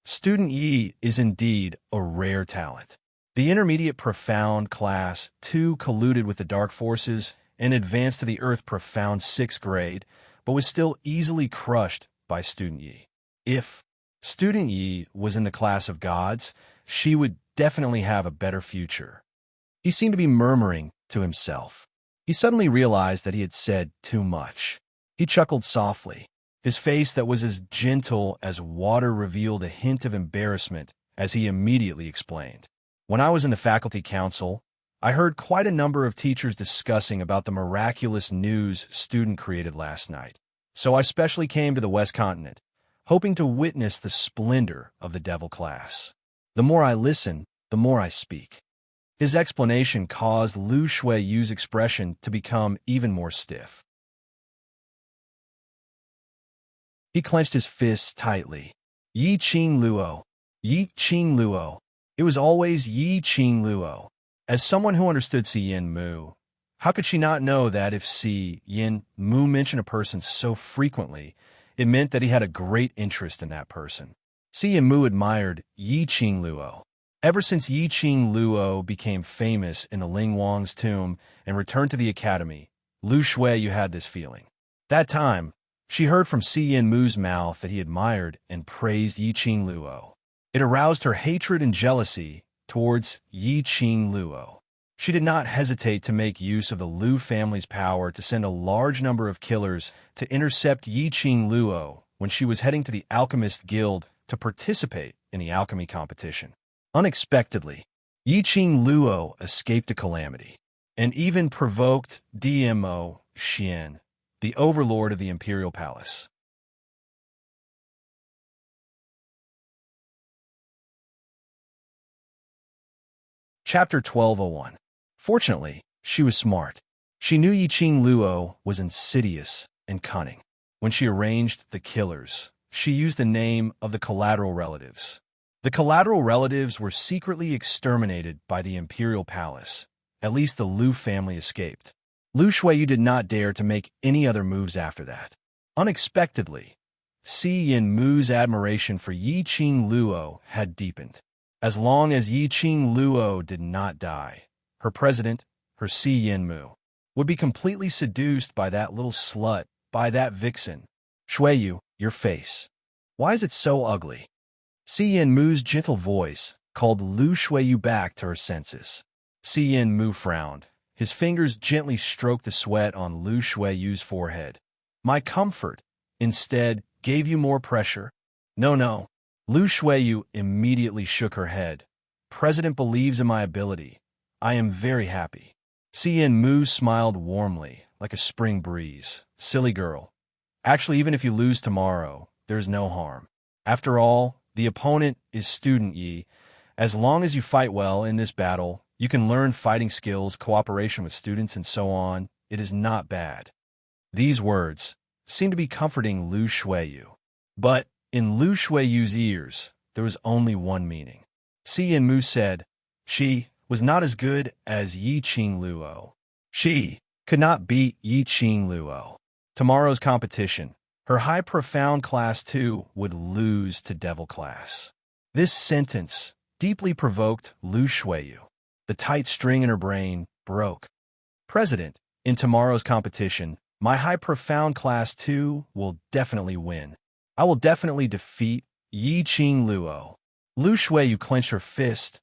Student Yi is indeed a rare talent. The intermediate profound class 2 colluded with the dark forces and advanced to the earth profound 6th grade, but was still easily crushed by Student Yi. If Student Yi was in the class of gods, she would definitely have a better future. He seemed to be murmuring to himself. He suddenly realized that he had said too much. He chuckled softly. His face that was as gentle as water revealed a hint of embarrassment as he immediately explained. When I was in the faculty council, I heard quite a number of teachers discussing about the miraculous news student created last night. So I specially came to the West Continent, hoping to witness the splendor of the devil class. The more I listen, the more I speak. His explanation caused Lu Shuiyu's expression to become even more stiff. He clenched his fists tightly. Yi Qing Luo. Yi Qing Luo. It was always Yi Qing Luo. As someone who understood Xian Mu, how could she not know that if Xian Mu mentioned a person so frequently, it meant that he had a great interest in that person? Xian Mu admired Yi Qing Luo. Ever since Yi Qing Luo became famous in the Ling Wang's tomb and returned to the academy, Lu Shuiyu had this feeling. That time, she heard from Xian Mu's mouth that he admired and praised Yi Qing Luo. It aroused her hatred and jealousy towards Yi Qing Luo. She did not hesitate to make use of the Lu family's power to send a large number of killers to intercept Yi Qing Luo when she was heading to the Alchemist Guild to participate in the alchemy competition. Unexpectedly, Yi Qing Luo escaped a calamity and even provoked Dmo Xian, the overlord of the imperial palace. Chapter 1201. Fortunately, she was smart. She knew Yi Qing Luo was insidious and cunning. When she arranged the killers, she used the name of the collateral relatives. The collateral relatives were secretly exterminated by the imperial palace. At least the Lu family escaped. Lu Shuiyu did not dare to make any other moves after that. Unexpectedly, Xian Mu's admiration for Yi Qing Luo had deepened. As long as Yi Qing Luo did not die, her president, her Xian Mu, would be completely seduced by that little slut, by that vixen. Shuiyu, your face. Why is it so ugly? Xian Mu's gentle voice called Lu Shuiyu back to her senses. Xian Mu frowned. His fingers gently stroked the sweat on Lu Shuiyu's forehead. My comfort, instead, gave you more pressure. No. Lu Shuiyu immediately shook her head. President believes in my ability. I am very happy. Xian Mu smiled warmly, like a spring breeze. Silly girl. Actually, even if you lose tomorrow, there's no harm. After all, the opponent is Student Yi. As long as you fight well in this battle, you can learn fighting skills, cooperation with students, and so on. It is not bad. These words seemed to be comforting Lu Shuiyu. But in Lu Shuiyu's ears, there was only one meaning. Xian Mu said, she was not as good as Yi Qing Luo. She could not beat Yi Qing Luo. Tomorrow's competition, her high profound class 2 would lose to devil class. This sentence deeply provoked Lu Shuiyu. The tight string in her brain broke. President, in tomorrow's competition, my high profound class 2 will definitely win. I will definitely defeat Yi Qing Luo. Lu Shuiyu clenched her fist,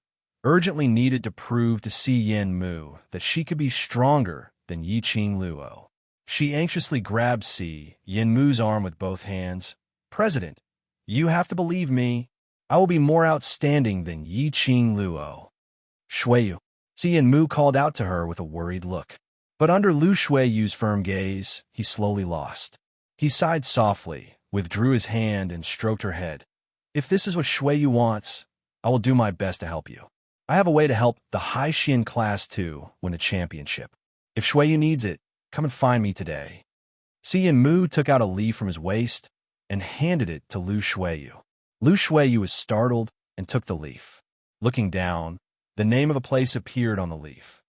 urgently needed to prove to Si Yin Mu that she could be stronger than Yi Qing Luo. She anxiously grabbed Si Yin Mu's arm with both hands. "President, you have to believe me. I will be more outstanding than Yi Qing Luo." "Shuiyu." Si Yin Mu called out to her with a worried look. But under Lu Shuiyu's firm gaze, he slowly lost. He sighed softly, withdrew his hand, and stroked her head. "If this is what Shuiyu wants, I will do my best to help you. I have a way to help the Hai Xian Class 2 win the championship. If Shuiyu needs it, come and find me today." Si Yin Mu took out a leaf from his waist and handed it to Lu Shuiyu. Lu Shuiyu was startled and took the leaf. Looking down, the name of a place appeared on the leaf.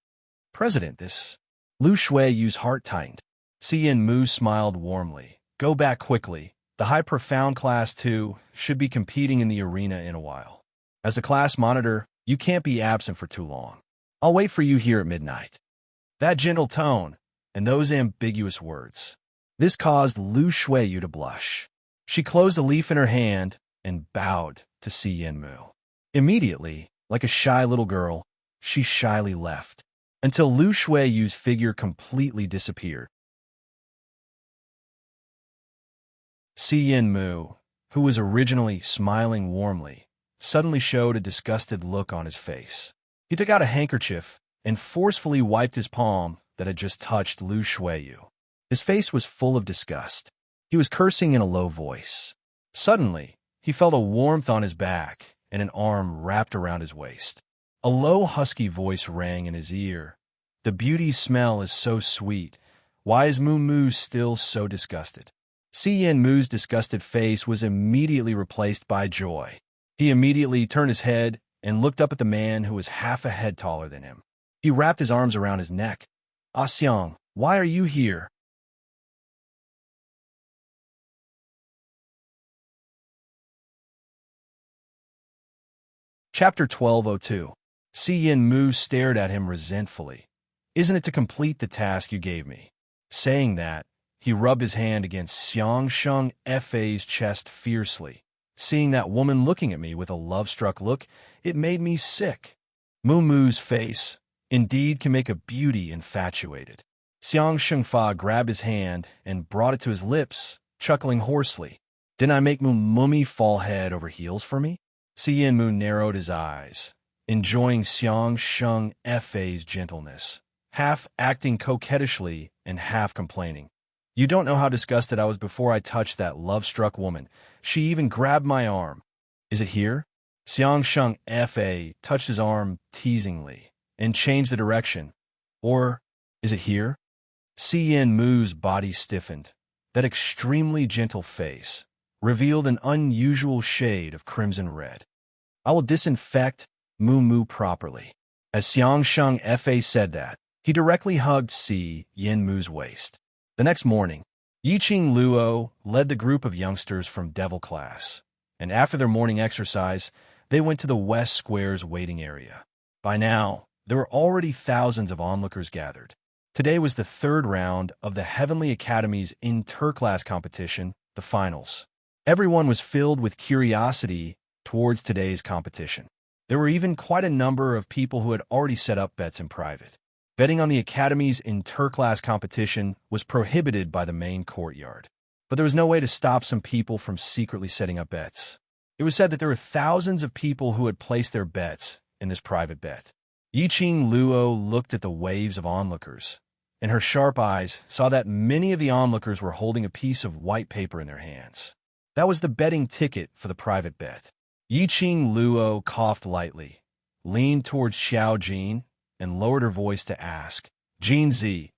"President, this..." Lu Shuiyu's heart tightened. Si Yin Mu smiled warmly. "Go back quickly. The High Profound Class 2 should be competing in the arena in a while. As the class monitor, you can't be absent for too long. I'll wait for you here at midnight." That gentle tone and those ambiguous words. This caused Lu Shuiyu to blush. She closed the leaf in her hand and bowed to Si Yin Mu. Immediately, like a shy little girl, she shyly left, until Lu Shuiyu's figure completely disappeared. Si Yin Mu, who was originally smiling warmly, suddenly showed a disgusted look on his face. He took out a handkerchief and forcefully wiped his palm that had just touched Lu Shuiyu. His face was full of disgust. He was cursing in a low voice. Suddenly, he felt a warmth on his back and an arm wrapped around his waist. A low, husky voice rang in his ear. "The beauty's smell is so sweet. Why is Mu Mu still so disgusted?" Si Yin Mu's disgusted face was immediately replaced by joy. He immediately turned his head and looked up at the man who was half a head taller than him. He wrapped his arms around his neck. "Ah Xiang, why are you here?" Chapter 1202. Si Yin Mu stared at him resentfully. "Isn't it to complete the task you gave me?" Saying that, he rubbed his hand against Xiang Sheng Fa's chest fiercely. Seeing that woman looking at me with a love-struck look, it made me sick. Mu Mu's face, indeed, can make a beauty infatuated. Xiang Shengfa grabbed his hand and brought it to his lips, chuckling hoarsely. "Didn't I make Mu Mummy fall head over heels for me?" Si Yin Mu narrowed his eyes, enjoying Xiang Sheng Fa's gentleness, half acting coquettishly and half complaining. "You don't know how disgusted I was before I touched that love-struck woman. She even grabbed my arm." "Is it here?" Xiang Sheng Fa touched his arm teasingly and changed the direction. "Or is it here?" Si Yin Mu's body stiffened. That extremely gentle face revealed an unusual shade of crimson red. "I will disinfect Mu Mu properly." As Xiang Sheng Fa said that, he directly hugged Si Yin Mu's waist. The next morning, Yi Qing Luo led the group of youngsters from Devil Class, and after their morning exercise, they went to the West Square's waiting area. By now, there were already thousands of onlookers gathered. Today was the third round of the Heavenly Academy's inter-class competition, the finals. Everyone was filled with curiosity towards today's competition. There were even quite a number of people who had already set up bets in private. Betting on the Academy's inter-class competition was prohibited by the main courtyard. But there was no way to stop some people from secretly setting up bets. It was said that there were thousands of people who had placed their bets in this private bet. Yi Qing Luo looked at the waves of onlookers, and her sharp eyes saw that many of the onlookers were holding a piece of white paper in their hands. That was the betting ticket for the private bet. Yi Qing Luo coughed lightly, leaned towards Xiao Jin, and lowered her voice to ask, "Jin Zi,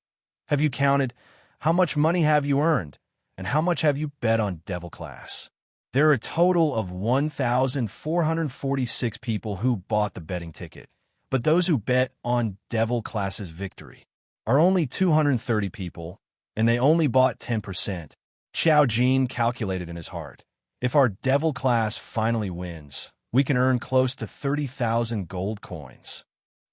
have you counted? How much money have you earned? And how much have you bet on Devil Class?" There are a total of 1,446 people who bought the betting ticket, but those who bet on Devil Class's victory are only 230 people, and they only bought 10%. Xiao Jin calculated in his heart. If our Devil Class finally wins, we can earn close to 30,000 gold coins.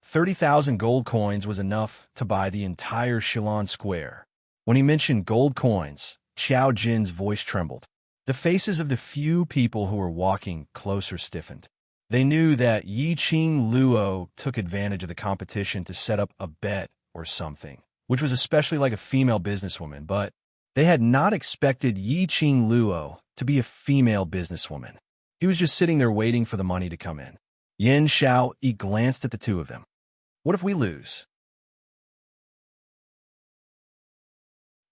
30,000 gold coins was enough to buy the entire Shilon Square. When he mentioned gold coins, Xiao Jin's voice trembled. The faces of the few people who were walking closer stiffened. They knew that Yi-Ching Luo took advantage of the competition to set up a bet or something, which was especially like a female businesswoman, but they had not expected Yi-Ching Luo to be a female businesswoman. He was just sitting there waiting for the money to come in. Yin Xiao Yi glanced at the two of them. What if we lose?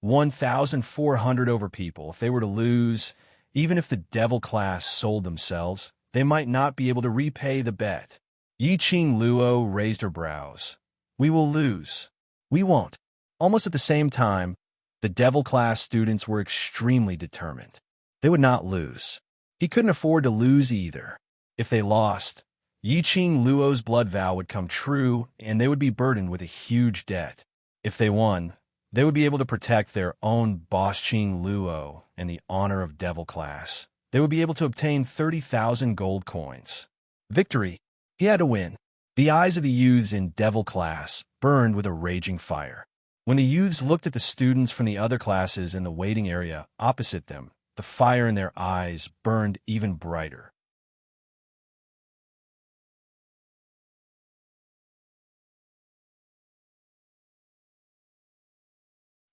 1,400 over people. If they were to lose, even if the devil class sold themselves, they might not be able to repay the bet. Yi-Ching Luo raised her brows. We will lose. We won't. Almost at the same time, the devil class students were extremely determined. They would not lose. He couldn't afford to lose either. If they lost, Yi-Ching Luo's blood vow would come true, and they would be burdened with a huge debt. If they won, they would be able to protect their own Boss Ching Luo and the honor of devil class. They would be able to obtain 30,000 gold coins. Victory. He had to win. The eyes of the youths in devil class burned with a raging fire. When the youths looked at the students from the other classes in the waiting area opposite them, the fire in their eyes burned even brighter.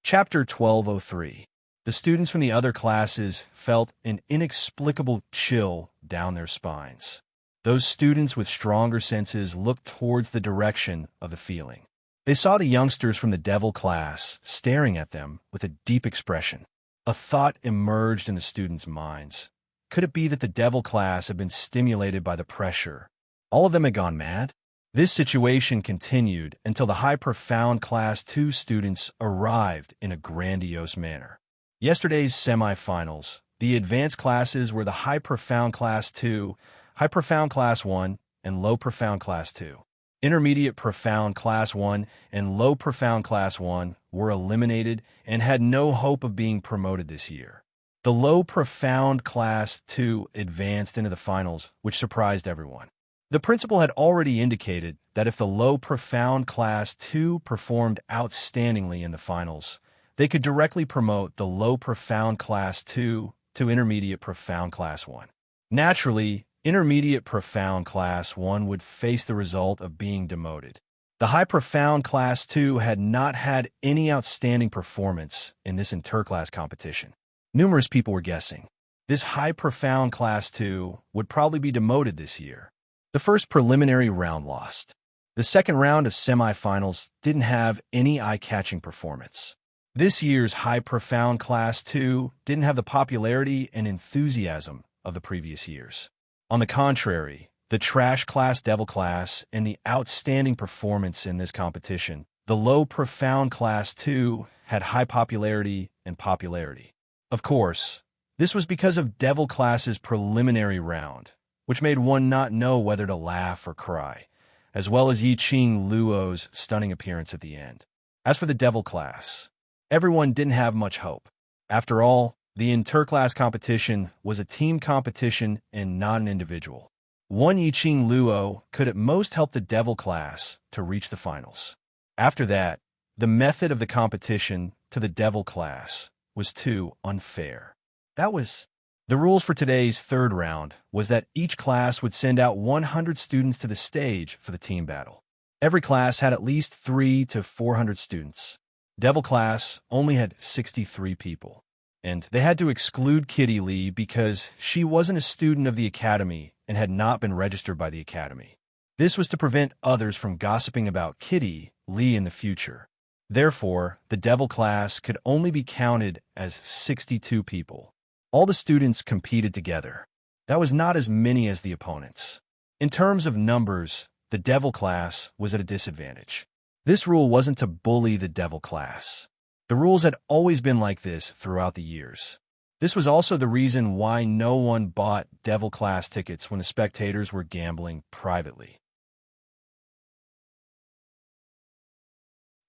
Chapter 1203. The students from the other classes felt an inexplicable chill down their spines. Those students with stronger senses looked towards the direction of the feeling. They saw the youngsters from the devil class staring at them with a deep expression. A thought emerged in the students' minds. Could it be that the devil class had been stimulated by the pressure? All of them had gone mad? This situation continued until the High Profound Class 2 students arrived in a grandiose manner. Yesterday's semifinals, the advanced classes were the High Profound Class 2, High Profound Class 1, and Low Profound Class 2. Intermediate Profound Class 1 and Low Profound Class 1 were eliminated and had no hope of being promoted this year. The Low Profound Class 2 advanced into the finals, which surprised everyone. The principal had already indicated that if the Low Profound Class 2 performed outstandingly in the finals, they could directly promote the Low Profound Class 2 to Intermediate Profound Class 1. Naturally, Intermediate Profound Class 1 would face the result of being demoted. The High Profound Class 2 had not had any outstanding performance in this interclass competition. Numerous people were guessing. This High Profound Class 2 would probably be demoted this year. The first preliminary round lost. The second round of semifinals didn't have any eye-catching performance. This year's High Profound Class 2 didn't have the popularity and enthusiasm of the previous years. On the contrary, the Trash Class Devil Class and the outstanding performance in this competition, the Low Profound Class 2 had high popularity and popularity. Of course, this was because of Devil Class's preliminary round, which made one not know whether to laugh or cry, as well as Yi-Ching Luo's stunning appearance at the end. As for the Devil Class, everyone didn't have much hope. After all, the interclass competition was a team competition and not an individual. One Yi-Ching Luo could at most help the Devil Class to reach the finals. After that, the method of the competition to the Devil Class was too unfair. The rules for today's third round was that each class would send out 100 students to the stage for the team battle. Every class had at least 300 to 400 students. Devil class only had 63 people, and they had to exclude Kitty Lee because she wasn't a student of the academy and had not been registered by the academy. This was to prevent others from gossiping about Kitty Lee in the future. Therefore, the Devil class could only be counted as 62 people. All the students competed together. That was not as many as the opponents. In terms of numbers, the Devil class was at a disadvantage. This rule wasn't to bully the Devil class. The rules had always been like this throughout the years. This was also the reason why no one bought Devil class tickets when the spectators were gambling privately.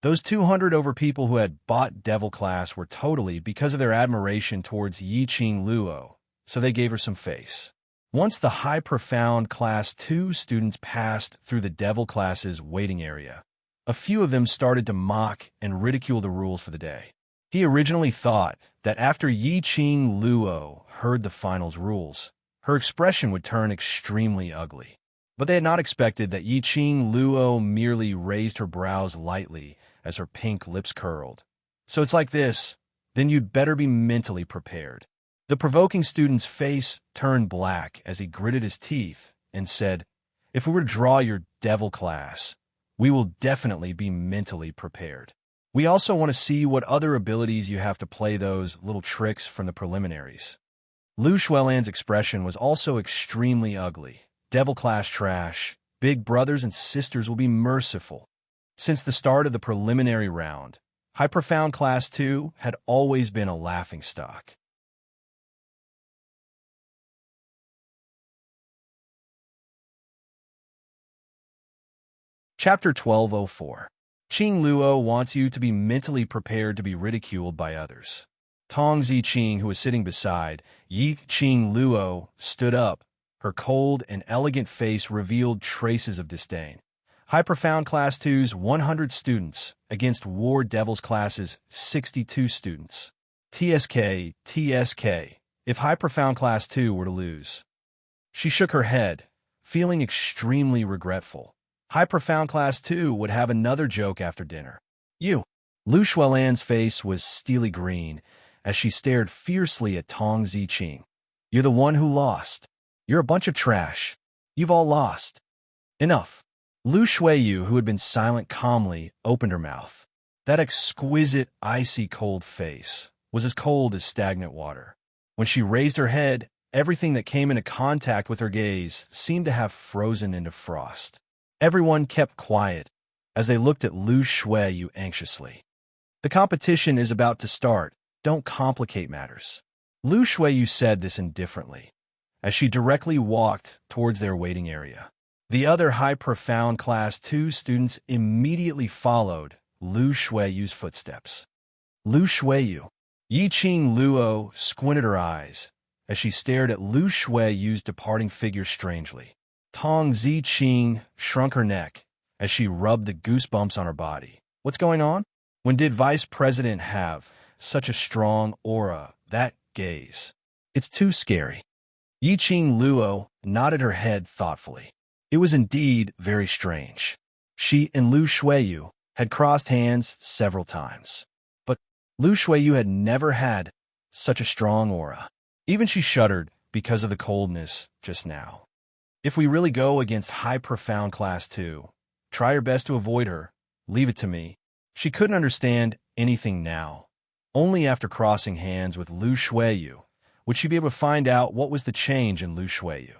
Those 200 over people who had bought Devil class were totally because of their admiration towards Yi-Ching Luo, so they gave her some face. Once the High Profound Class 2 students passed through the Devil class's waiting area, a few of them started to mock and ridicule the rules for the day. He originally thought that after Yi-Ching Luo heard the finals rules, her expression would turn extremely ugly. But they had not expected that Yi-Ching Luo merely raised her brows lightly as her pink lips curled. "So it's like this, then you'd better be mentally prepared." The provoking student's face turned black as he gritted his teeth and said, "If we were to draw your devil class, we will definitely be mentally prepared. We also want to see what other abilities you have to play those little tricks from the preliminaries." Lu Shuelan's expression was also extremely ugly. "Devil class trash. Big brothers and sisters will be merciful." Since the start of the preliminary round, High Profound Class 2 had always been a laughingstock. Chapter 1204. Qing Luo wants you to be mentally prepared to be ridiculed by others. Tong Ziqing, who was sitting beside Yi-Ching Luo, stood up. Her cold and elegant face revealed traces of disdain. High Profound Class 2's 100 students against War Devils Class's 62 students. TSK, if High Profound Class 2 were to lose. She shook her head, feeling extremely regretful. High Profound Class 2 would have another joke after dinner. "You." Lu Shuelan's face was steely green as she stared fiercely at Tong Ziqing. "You're the one who lost. You're a bunch of trash. You've all lost. Enough." Lu Shueyu, who had been silent calmly, opened her mouth. That exquisite, icy cold face was as cold as stagnant water. When she raised her head, everything that came into contact with her gaze seemed to have frozen into frost. Everyone kept quiet as they looked at Lu Shueyu anxiously. "The competition is about to start. Don't complicate matters." Lu Shueyu said this indifferently, as she directly walked towards their waiting area. The other High Profound Class 2 students immediately followed Lu Shueyu's footsteps. "Lu Shueyu." Yi-Ching Luo squinted her eyes as she stared at Lu Shueyu's departing figure strangely. Tong Ziqing shrunk her neck as she rubbed the goosebumps on her body. "What's going on? When did Vice President have such a strong aura, that gaze? It's too scary." Yi-Ching Luo nodded her head thoughtfully. It was indeed very strange. She and Lu Shueyu had crossed hands several times, but Lu Shueyu had never had such a strong aura. Even she shuddered because of the coldness just now. "If we really go against High Profound Class 2, try your best to avoid her. Leave it to me." She couldn't understand anything now. Only after crossing hands with Lu Shueyu would she be able to find out what was the change in Lu Shueyu.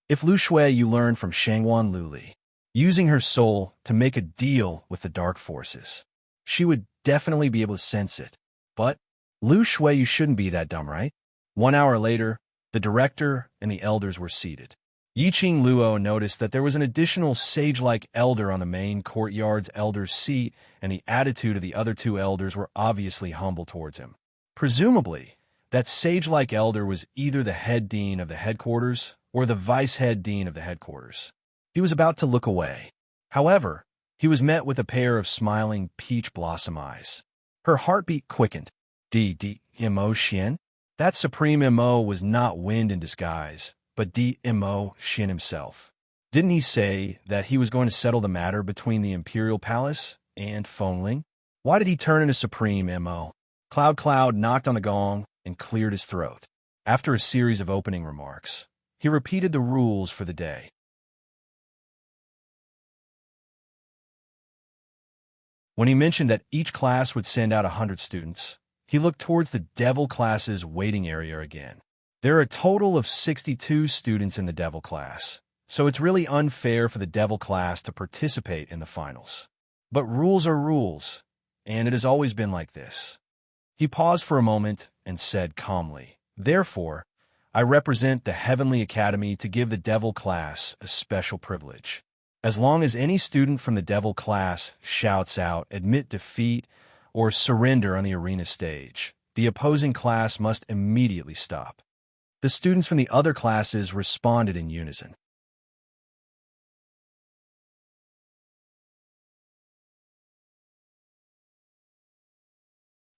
If Lu Shueyu learned from Shangwan Luli, using her soul to make a deal with the dark forces, she would definitely be able to sense it. But Lu Shueyu shouldn't be that dumb, right? 1 hour later, the director and the elders were seated. Yi-Ching Luo noticed that there was an additional sage-like elder on the main courtyard's elder's seat, and the attitude of the other 2 elders were obviously humble towards him. Presumably, that sage-like elder was either the head dean of the headquarters or the vice-head dean of the headquarters. He was about to look away. However, he was met with a pair of smiling peach blossom eyes. Her heartbeat quickened. Mo Xian? That supreme Mo was not wind in disguise, but Mo Xian himself. Didn't he say that he was going to settle the matter between the Imperial Palace and Fengling? Why did he turn into Supreme Mo? Cloud knocked on the gong and cleared his throat. After a series of opening remarks, he repeated the rules for the day. When he mentioned that each class would send out 100 students, he looked towards the Devil class's waiting area again. There are a total of 62 students in the Devil class, so it's really unfair for the Devil class to participate in the finals. But rules are rules, and it has always been like this. He paused for a moment and said calmly, "Therefore, I represent the Heavenly Academy to give the Devil class a special privilege. As long as any student from the Devil class shouts out, 'Admit defeat,' or 'surrender' on the arena stage, the opposing class must immediately stop." The students from the other classes responded in unison.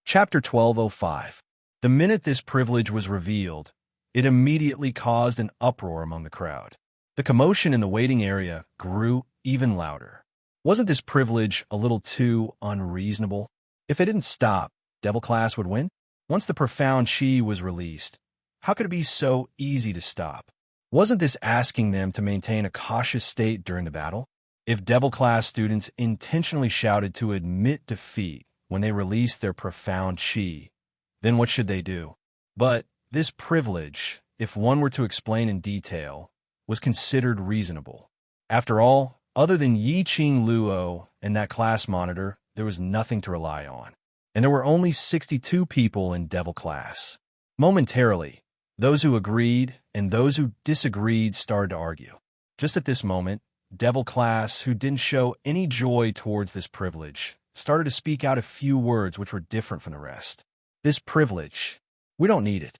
Chapter 1205. The minute this privilege was revealed, it immediately caused an uproar among the crowd. The commotion in the waiting area grew even louder. Wasn't this privilege a little too unreasonable? If it didn't stop, Devil Class would win? Once the profound chi was released, how could it be so easy to stop? Wasn't this asking them to maintain a cautious state during the battle? If Devil Class students intentionally shouted to admit defeat when they released their profound chi, then what should they do? But this privilege, if one were to explain in detail, was considered reasonable. After all, other than Yi Qing Luo and that class monitor, there was nothing to rely on. And there were only 62 people in Devil Class. Momentarily, those who agreed and those who disagreed started to argue. Just at this moment, Devil Class, who didn't show any joy towards this privilege, started to speak out a few words which were different from the rest. This privilege, we don't need it.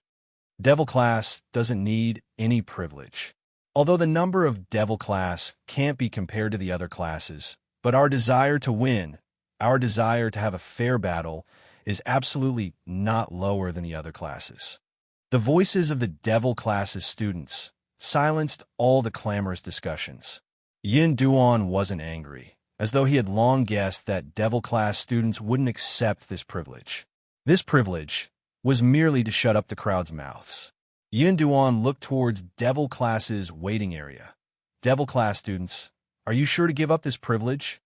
Devil Class doesn't need any privilege. Although the number of Devil Class can't be compared to the other classes, but our desire to win, our desire to have a fair battle, is absolutely not lower than the other classes. The voices of the Devil Class's students silenced all the clamorous discussions. Yin Duan wasn't angry, as though he had long guessed that Devil Class students wouldn't accept this privilege. This privilege was merely to shut up the crowd's mouths. Yin Duan looked towards Devil Class's waiting area. Devil Class students, are you sure to give up this privilege?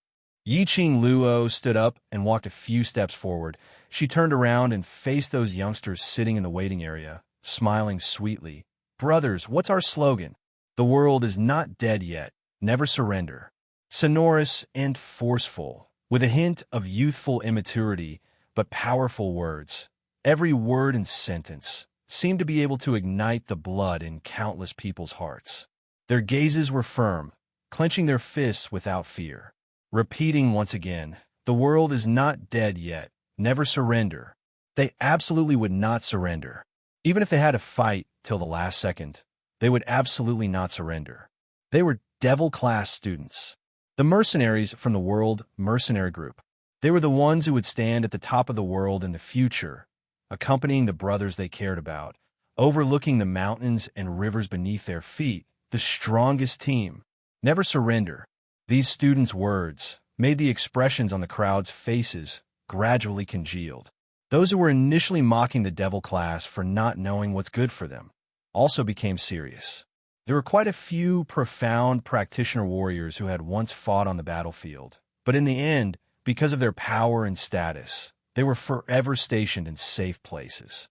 Yi Qing Luo stood up and walked a few steps forward. She turned around and faced those youngsters sitting in the waiting area, smiling sweetly. Brothers, what's our slogan? The world is not dead yet. Never surrender. Sonorous and forceful, with a hint of youthful immaturity, but powerful words. Every word and sentence seemed to be able to ignite the blood in countless people's hearts. Their gazes were firm, clenching their fists without fear. Repeating once again, the world is not dead yet. Never surrender. They absolutely would not surrender. Even if they had to fight till the last second, they would absolutely not surrender. They were Devil Class students. The mercenaries from the World Mercenary Group. They were the ones who would stand at the top of the world in the future, accompanying the brothers they cared about, overlooking the mountains and rivers beneath their feet, the strongest team. Never surrender. These students' words made the expressions on the crowd's faces gradually congealed. Those who were initially mocking the Devil Class for not knowing what's good for them also became serious. There were quite a few profound practitioner warriors who had once fought on the battlefield, but in the end, because of their power and status, they were forever stationed in safe places.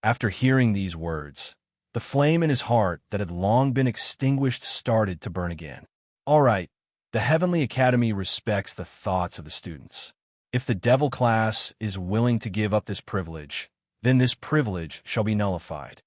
After hearing these words, the flame in his heart that had long been extinguished started to burn again. All right, the Heavenly Academy respects the thoughts of the students. If the Devil Class is willing to give up this privilege, then this privilege shall be nullified.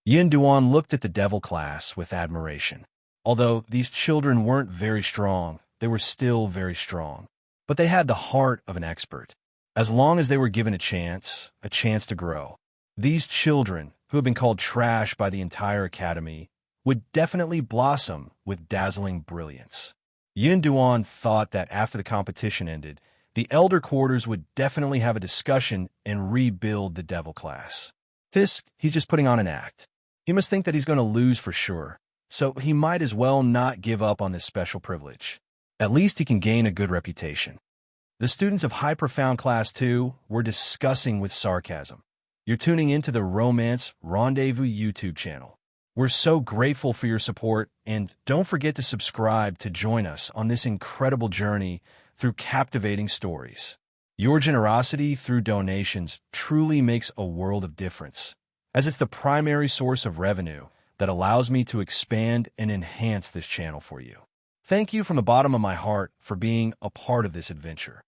Yin Duan looked at the Devil Class with admiration. Although these children weren't very strong, they were still very strong. But they had the heart of an expert. As long as they were given a chance to grow, these children, who had been called trash by the entire academy, would definitely blossom with dazzling brilliance. Yin Duan thought that after the competition ended, the elder quarters would definitely have a discussion and rebuild the Devil Class. He's just putting on an act. He must think that he's going to lose for sure, so he might as well not give up on this special privilege. At least he can gain a good reputation. The students of High Profound Class 2 were discussing with sarcasm. You're tuning into the Romance Rendezvous YouTube channel. We're so grateful for your support, and don't forget to subscribe to join us on this incredible journey through captivating stories. Your generosity through donations truly makes a world of difference, as it's the primary source of revenue that allows me to expand and enhance this channel for you. Thank you from the bottom of my heart for being a part of this adventure.